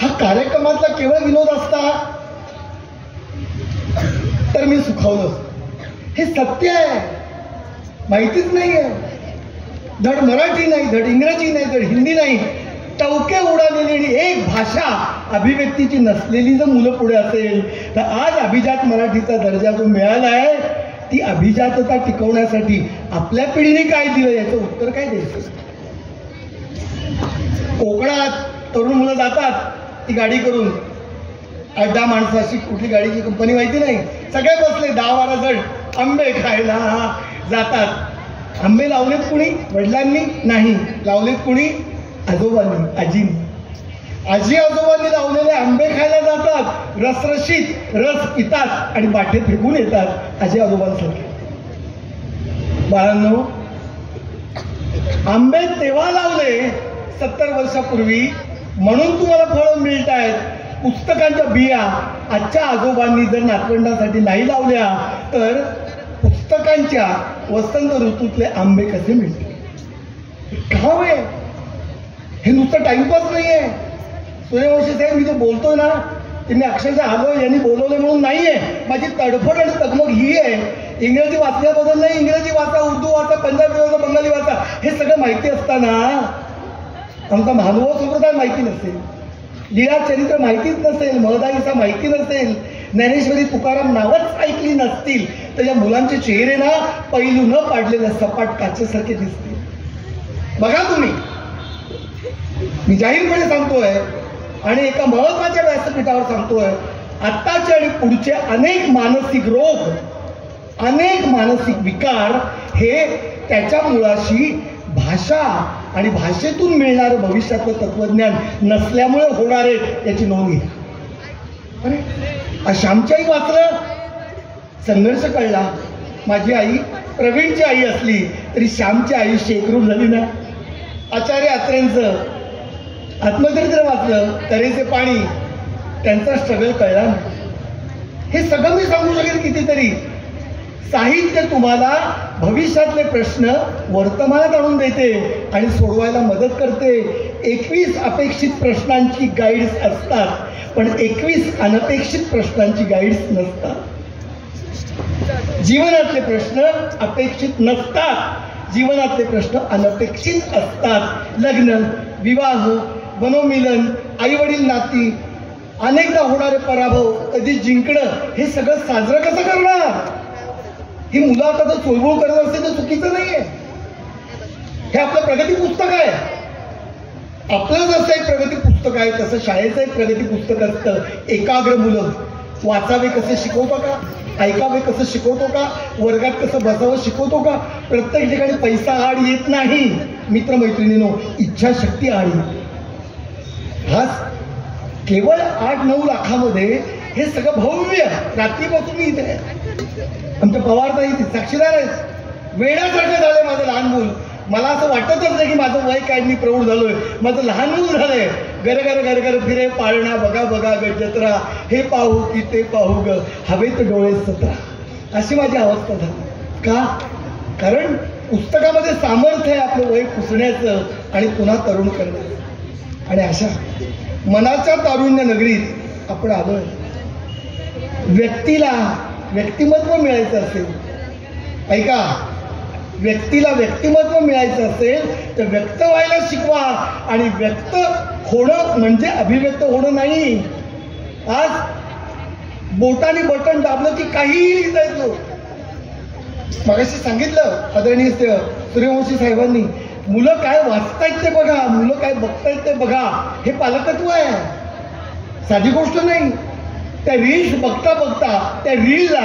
हा कार्यक्रमातला केवळ विनोद असता तर मी सुखावलं. हे सत्य आहे, माहितीच नाही आहे. धड मराठी नाही, धड इंग्रजी नाही, धड हिंदी नाही, टवके उडालेली आणि एक भाषा अभिव्यक्तीची नसलेली जर मुलं पुढे असेल तर आज अभिजात मराठीचा दर्जा जो मिळाला आहे, ती अभिजातता टिकवण्यासाठी आपल्या पिढीने काय दिलं याचं उत्तर काय द्यायचं? कोकणात तरुण मुलं जातात ती गाडी करून, 8-10 माणसाची कुठली गाडीची कंपनी माहिती नाही, सगळे बसले 10-12 जण आंबे खायला जातात. आंबे लावलेत कुणी? वडिलांनी नाही, लावलेत कुणी? आजोबांनी, आजींनी. आजी आजोबांनी लावलेले आंबे खायला जातात, रसरशीत रस पितात आणि बाटे फेकून येतात आजी आजोबांसारखे. बाळांनो, आंबे तेव्हा लावले 70 वर्षापूर्वी म्हणून तुम्हाला फळं मिळत आहेत. पुस्तकांच्या बिया आजच्या आजोबांनी जर नातवंडांसाठी नाही लावल्या तर पुस्तकांच्या वसंत ऋतूतले आंबे कसे मिळतील? खाव आहे हे, नुसतं टाइमपास नाही आहे. सूर्यवंशी साहेब, मी जे बोलतोय ना ते मी अक्षरशः आलो यांनी बोलवले म्हणून नाहीये. माझी तडफड आणि तगमग ही आहे, इंग्रजी वाचल्याबद्दल नाही. इंग्रजी वाचा, उर्दू वाचा, पंजाबी वाचा, बंगाली वाचा, हे सगळं माहिती असताना आमचा मानव संप्रदाय माहिती नसेल, लीळा चरित्र माहितीच नसेल, महदाईचा माहिती नसेल, ज्ञानेश्वरी तुकाराम नावच ऐकली नसतील तर या मुलांचे चेहरे ना पैलू न पाडलेल्या सपाट काचेसारखे दिसतील. बघा तुम्ही, मी जाहीरपणे सांगतोय आणि एका महत्वाच्या व्यासपीठावर सांगतोय, आत्ताचे आणि पुढचे अनेक मानसिक रोग, अनेक मानसिक विकार हे त्याच्या मुळाशी भाषा आणि भाषेतून मिळणारं भविष्यातलं तत्वज्ञान नसल्यामुळे होणार आहे याची नोंद घ्या. अरे श्यामची आई वाचलं, संघर्ष कळला. माझी आई प्रवीणची आई असली तरी श्यामची आई शेकरूप झाली ना. आचार्य अत्रेंचं आत्मचरित्र वाचलं, तऱ्हेचे पाणी, त्यांचा स्ट्रगल कळला ना. हे सगळं मी सांगू शकेन कितीतरी. साहित्य तुम्हाला भविष्यातले प्रश्न वर्तमानात आणून देते आणि सोडवायला मदत करते. 21 अपेक्षित प्रश्नांची गाईड्स असतात, पण 21 अनपेक्षित प्रश्नांची गाईड्स नसतात. जीवनातले प्रश्न अपेक्षित नसतात, जीवनातले प्रश्न अनपेक्षित असतात. लग्न, विवाह, मनोमिलन, आईवडील नाती, अनेकदा होणारे पराभव, कधी जिंकणं, हे सगळं साजरं कसं करणार? ही मुलं आता जर चोळबोळ करत असते तर चुकीचं नाहीये. हे आपलं प्रगती पुस्तक आहे. आपलं जसं एक प्रगती पुस्तक आहे तसं शाळेचं एक प्रगती पुस्तक असतं. एकाग्र मुलं वाचावे कसे शिकवतो का, ऐकावे कसं शिकवतो का, वर्गात कसं बसावं शिकवतो का? प्रत्येक ठिकाणी पैसा आड येत नाही मित्रमैत्रिणींनो, इच्छाशक्ती आड येते. हाच केवळ 8-9 लाखामध्ये हे सगळं भव्य. रात्रीपासून मी इथे आमच्या पवारताई साक्षीदार आहेत. वेड्यासारखं झालंय माझं लहान मूल. मला असं वाटतच नाही की माझं वय काय, मी प्रौढ झालोय. माझं लहान मूल झालंय. घर फिरे पाळणा, बघा बघा ग जत्रा, हे पाहू की ते पाहू ग, हवेत डोळे सतरा, अशी माझी अवस्था झाली. का? कारण पुस्तकामध्ये सामर्थ्य आहे आपलं वय पुसण्याचं आणि पुन्हा तरुण करण्याचं. आणि अशा मनाच्या तारुण्य नगरीत आपण आलोय. व्यक्तीला व्यक्तिमत्व मिळायचं असेल, ऐका, व्यक्तीला व्यक्तिमत्व मिळायचं असेल तर व्यक्त व्हायला शिकवा. आणि व्यक्त होणं म्हणजे अभिव्यक्त होणं नाही. आज बोटाने बटन दाबलं की काहीही लिहिता येतो. मगाशी सांगितलं आदरणीय सूर्यवंशी साहेबांनी, मुलं काय वाचतायत ते बघा, मुलं काय बघतायत ते बघा. हे पालकत्व आहे, साधी गोष्ट नाही. त्या रील्स बघता बघता त्या रीलला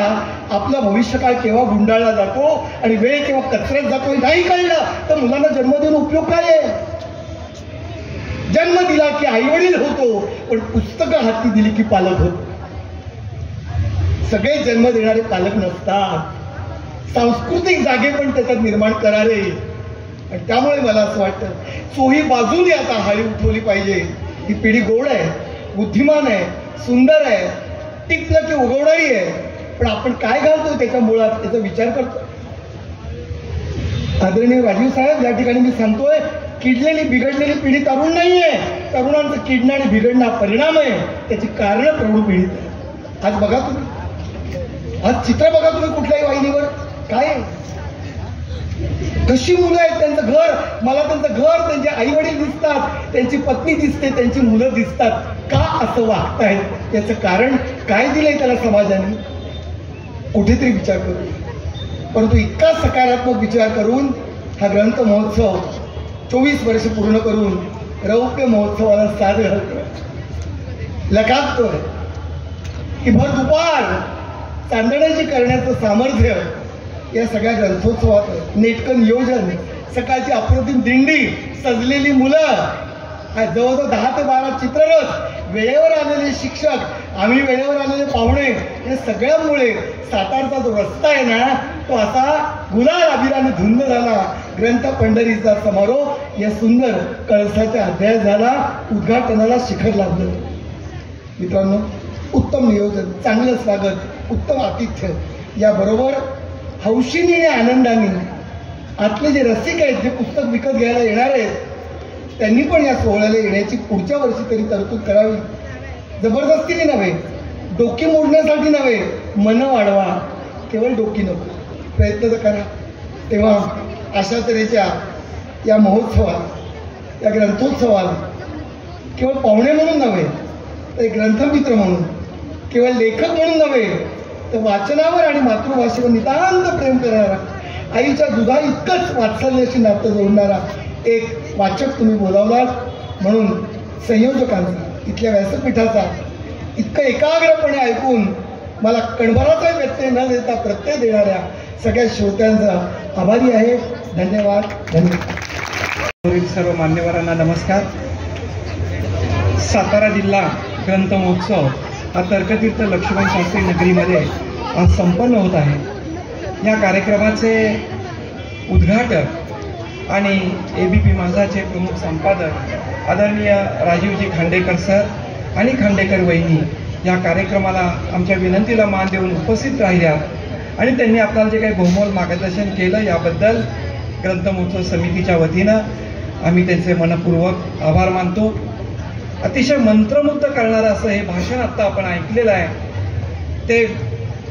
आपला भविष्यकाळ केव्हा गुंडाळला जातो आणि वेळ केव्हा कचऱ्यात जातो हे नाही कळलं तर मुलांना जन्म देऊन उपयोग काय आहे? जन्म दिला की आईवडील होतो, पण पुस्तकं हाती दिली की पालक होतो. सगळे जन्म देणारे पालक नसतात. सांस्कृतिक जागे पण त्याच्यात निर्माण करावे. आणि त्यामुळे मला असं वाटतं चोही बाजूने आता हाळी उठवली पाहिजे. ही पिढी गोड आहे, बुद्धिमान आहे, सुंदर आहे, टिकलं की उगवणारी आहे, पण आपण काय घालतो त्याच्या मुळात त्याचा विचार करतो. आदरणीय राजीव साहेब, या ठिकाणी मी सांगतोय, किडलेली बिघडलेली पिढी तरुण नाहीये. तरुणांचं किडणं आणि बिघडणं हा परिणाम आहे. त्याची कारणं प्रौढ पिढीत आहे. आज बघा तुम्ही, आज चित्र बघा तुम्ही कुठल्याही वाहिनीवर, काय कशी मुलं आहेत, त्यांचं घर, मला त्यांचं घर, त्यांचे आई वडील दिसतात, त्यांची पत्नी दिसते, त्यांची मुलं दिसतात. का असं वागतायत? याचं कारण काय दिलंय त्याला समाजाने? कुठेतरी विचार करू. परंतु इतका सकारात्मक विचार करून हा ग्रंथ महोत्सव 24 वर्ष पूर्ण करून रौप्य महोत्सवाला साथ घालतोय. लखातोय की भर दुपार चांदण्याची करण्याचं सामर्थ्य या सगळ्या ग्रंथोत्सवात. नेटकं नियोजन, सकाळची अप्रतिम दिंडी, सजलेली मुलं, जवळजवळ 10 ते 12 चित्ररथ, वेळेवर आलेले शिक्षक, आम्ही वेळेवर आलेले पाहुणे, या सगळ्यामुळे सातारचा जो रस्ता आहे ना तो असा गुलाल अभिराने धुंद झाला. ग्रंथ पंढरीचा समारोप या सुंदर कळसाच्या अध्याय झाला. उद्घाटनाला शिखर लाभलं. मित्रांनो, उत्तम नियोजन, चांगलं स्वागत, उत्तम आतिथ्य, याबरोबर हौशीने आणि आनंदाने आतले जे रसिक आहेत, जे पुस्तक विकत घ्यायला येणार आहेत, त्यांनी पण या सोहळ्याला येण्याची पुढच्या वर्षी तरी तरतूद करावी. जबरदस्तीने नव्हे, डोकी मोडण्यासाठी नव्हे, मन वाढवा, केवळ डोकी नको, प्रयत्न तर करा. तेव्हा अशा तऱ्हेच्या या महोत्सवात, या ग्रंथोत्सवात केवळ पाहुणे म्हणून नव्हे तर ग्रंथमित्र म्हणून, केवळ लेखक म्हणून नव्हे तर वाचनावर आणि मातृभाषेवर नितांत प्रेम करणारा, आईच्या दुधा इतकंच वात्सल्याशी नातं जोडणारा एक वाचक तुम्ही बोलावलात. म्हणून संयोजकांचा, इथल्या व्यासपीठाचा इतकं एकाग्रपणे ऐकून मला कणभराचा व्यत्यय न देता प्रत्यय देणाऱ्या सगळ्या श्रोत्यांचा आभारी आहे. धन्यवाद. धन्यवाद. सर्व मान्यवरांना नमस्कार. सातारा जिल्हा ग्रंथ महोत्सव हा तर्कतीर्थ लक्ष्मण शास्त्री नगरीमध्ये आज संपन्न होत आहे. या कार्यक्रमाचे उद्घाटक आणि ABP माझाचे प्रमुख संपादक आदरणीय राजीवजी खांडेकर सर आणि खांडेकर वहिनी या कार्यक्रमाला आमच्या विनंतीला मान देऊन उपस्थित राहिल्या आणि त्यांनी आपल्याला जे काही बहुमोल मार्गदर्शन केलं याबद्दल ग्रंथ महोत्सव समितीच्या वतीनं आम्ही त्यांचे मनपूर्वक आभार मानतो. अतिशय मंत्रमुग्ध करणारं असं हे भाषण आत्ता आपण ऐकलेलं आहे. ते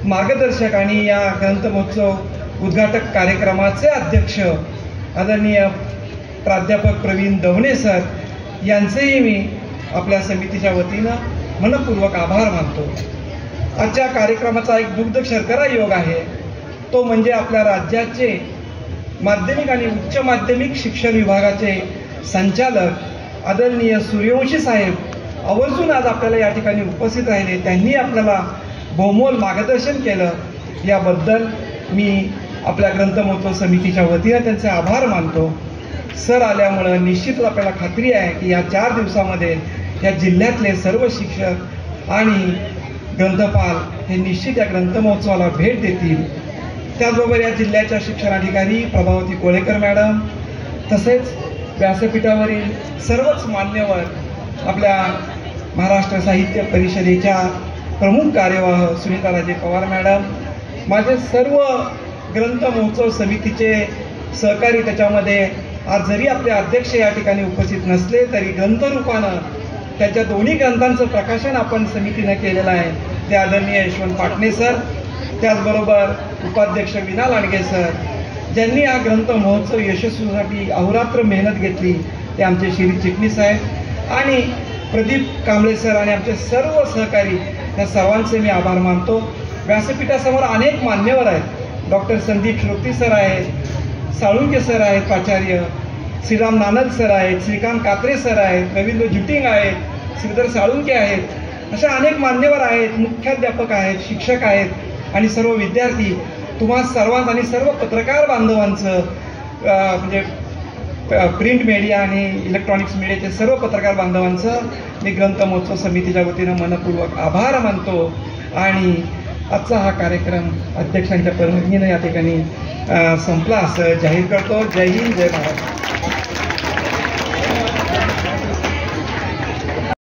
मार्गदर्शक आणि या ग्रंथ महोत्सव उद्घाटक कार्यक्रमाचे अध्यक्ष आदरणीय प्राध्यापक प्रवीण दवणे सर यांचेही मी आपल्या समितीच्या वतीनं मनपूर्वक आभार मानतो. आजच्या कार्यक्रमाचा एक दुग्ध शर्करा योग आहे. तो म्हणजे आपल्या राज्याचे माध्यमिक आणि उच्च माध्यमिक शिक्षण विभागाचे संचालक आदरणीय सूर्यवंशी साहेब आवर्जून आज आपल्याला या ठिकाणी उपस्थित राहिले. त्यांनी आपल्याला बहुमोल मार्गदर्शन केलं. याबद्दल मी आपल्या ग्रंथ महोत्सव समितीच्या वतीनं त्यांचे आभार मानतो. सर आल्यामुळं निश्चितच आपल्याला खात्री आहे की या 4 दिवसामध्ये या जिल्ह्यातले सर्व शिक्षक आणि ग्रंथपाल हे निश्चित या ग्रंथ महोत्सवाला भेट देतील. त्याचबरोबर या जिल्ह्याच्या शिक्षणाधिकारी प्रभावती कोळेकर मॅडम तसेच व्यासपीठावरील सर्वच मान्यवर, आपल्या महाराष्ट्र साहित्य परिषदेच्या प्रमुख कार्यवाह सुनीताराजे पवार मॅडम, माझे सर्व ग्रंथ महोत्सव समितीचे सहकारी, त्याच्यामध्ये आज जरी आपले अध्यक्ष या ठिकाणी उपस्थित नसले तरी ग्रंथरूपानं त्याच्या दोन्ही ग्रंथांचं प्रकाशन आपण समितीनं केलेलं आहे. ते आदरणीय यशवंत पाटणे सर, त्याचबरोबर उपाध्यक्ष विना लांडगे सर, ज्यांनी हा ग्रंथ महोत्सव यशस्वीसाठी अहोरात्र मेहनत घेतली, ते आमचे शिरीष चिटणीस साहेब आणि प्रदीप कांबळे सर आणि आमचे सर्व सहकारी, या सर्वांचे मी आभार मानतो. व्यासपीठासमोर अनेक मान्यवर आहेत. डॉक्टर संदीप श्रोती सर आहेत, साळुंके सर आहेत प्राचार्य, श्रीराम नानक सर आहेत, श्रीकांत कात्रे सर आहेत, रवींद्र जुटिंग आहेत, श्रीधर साळुंके आहेत. अशा अनेक मान्यवर आहेत, मुख्याध्यापक आहेत, शिक्षक आहेत आणि सर्व विद्यार्थी. तुम्हा सर्वांचं आणि सर्व पत्रकार बांधवांचं म्हणजे प्रिंट मीडिया आणि इलेक्ट्रॉनिक्स मीडियाचे सर्व पत्रकार बांधवांचं मी ग्रंथ महोत्सव समितीच्या वतीनं मनपूर्वक आभार मानतो. आणि आजचा हा कार्यक्रम अध्यक्षांच्या परवानगीनं या ठिकाणी संपला असं जाहीर करतो. जय हिंद, जय महाराष्ट्र.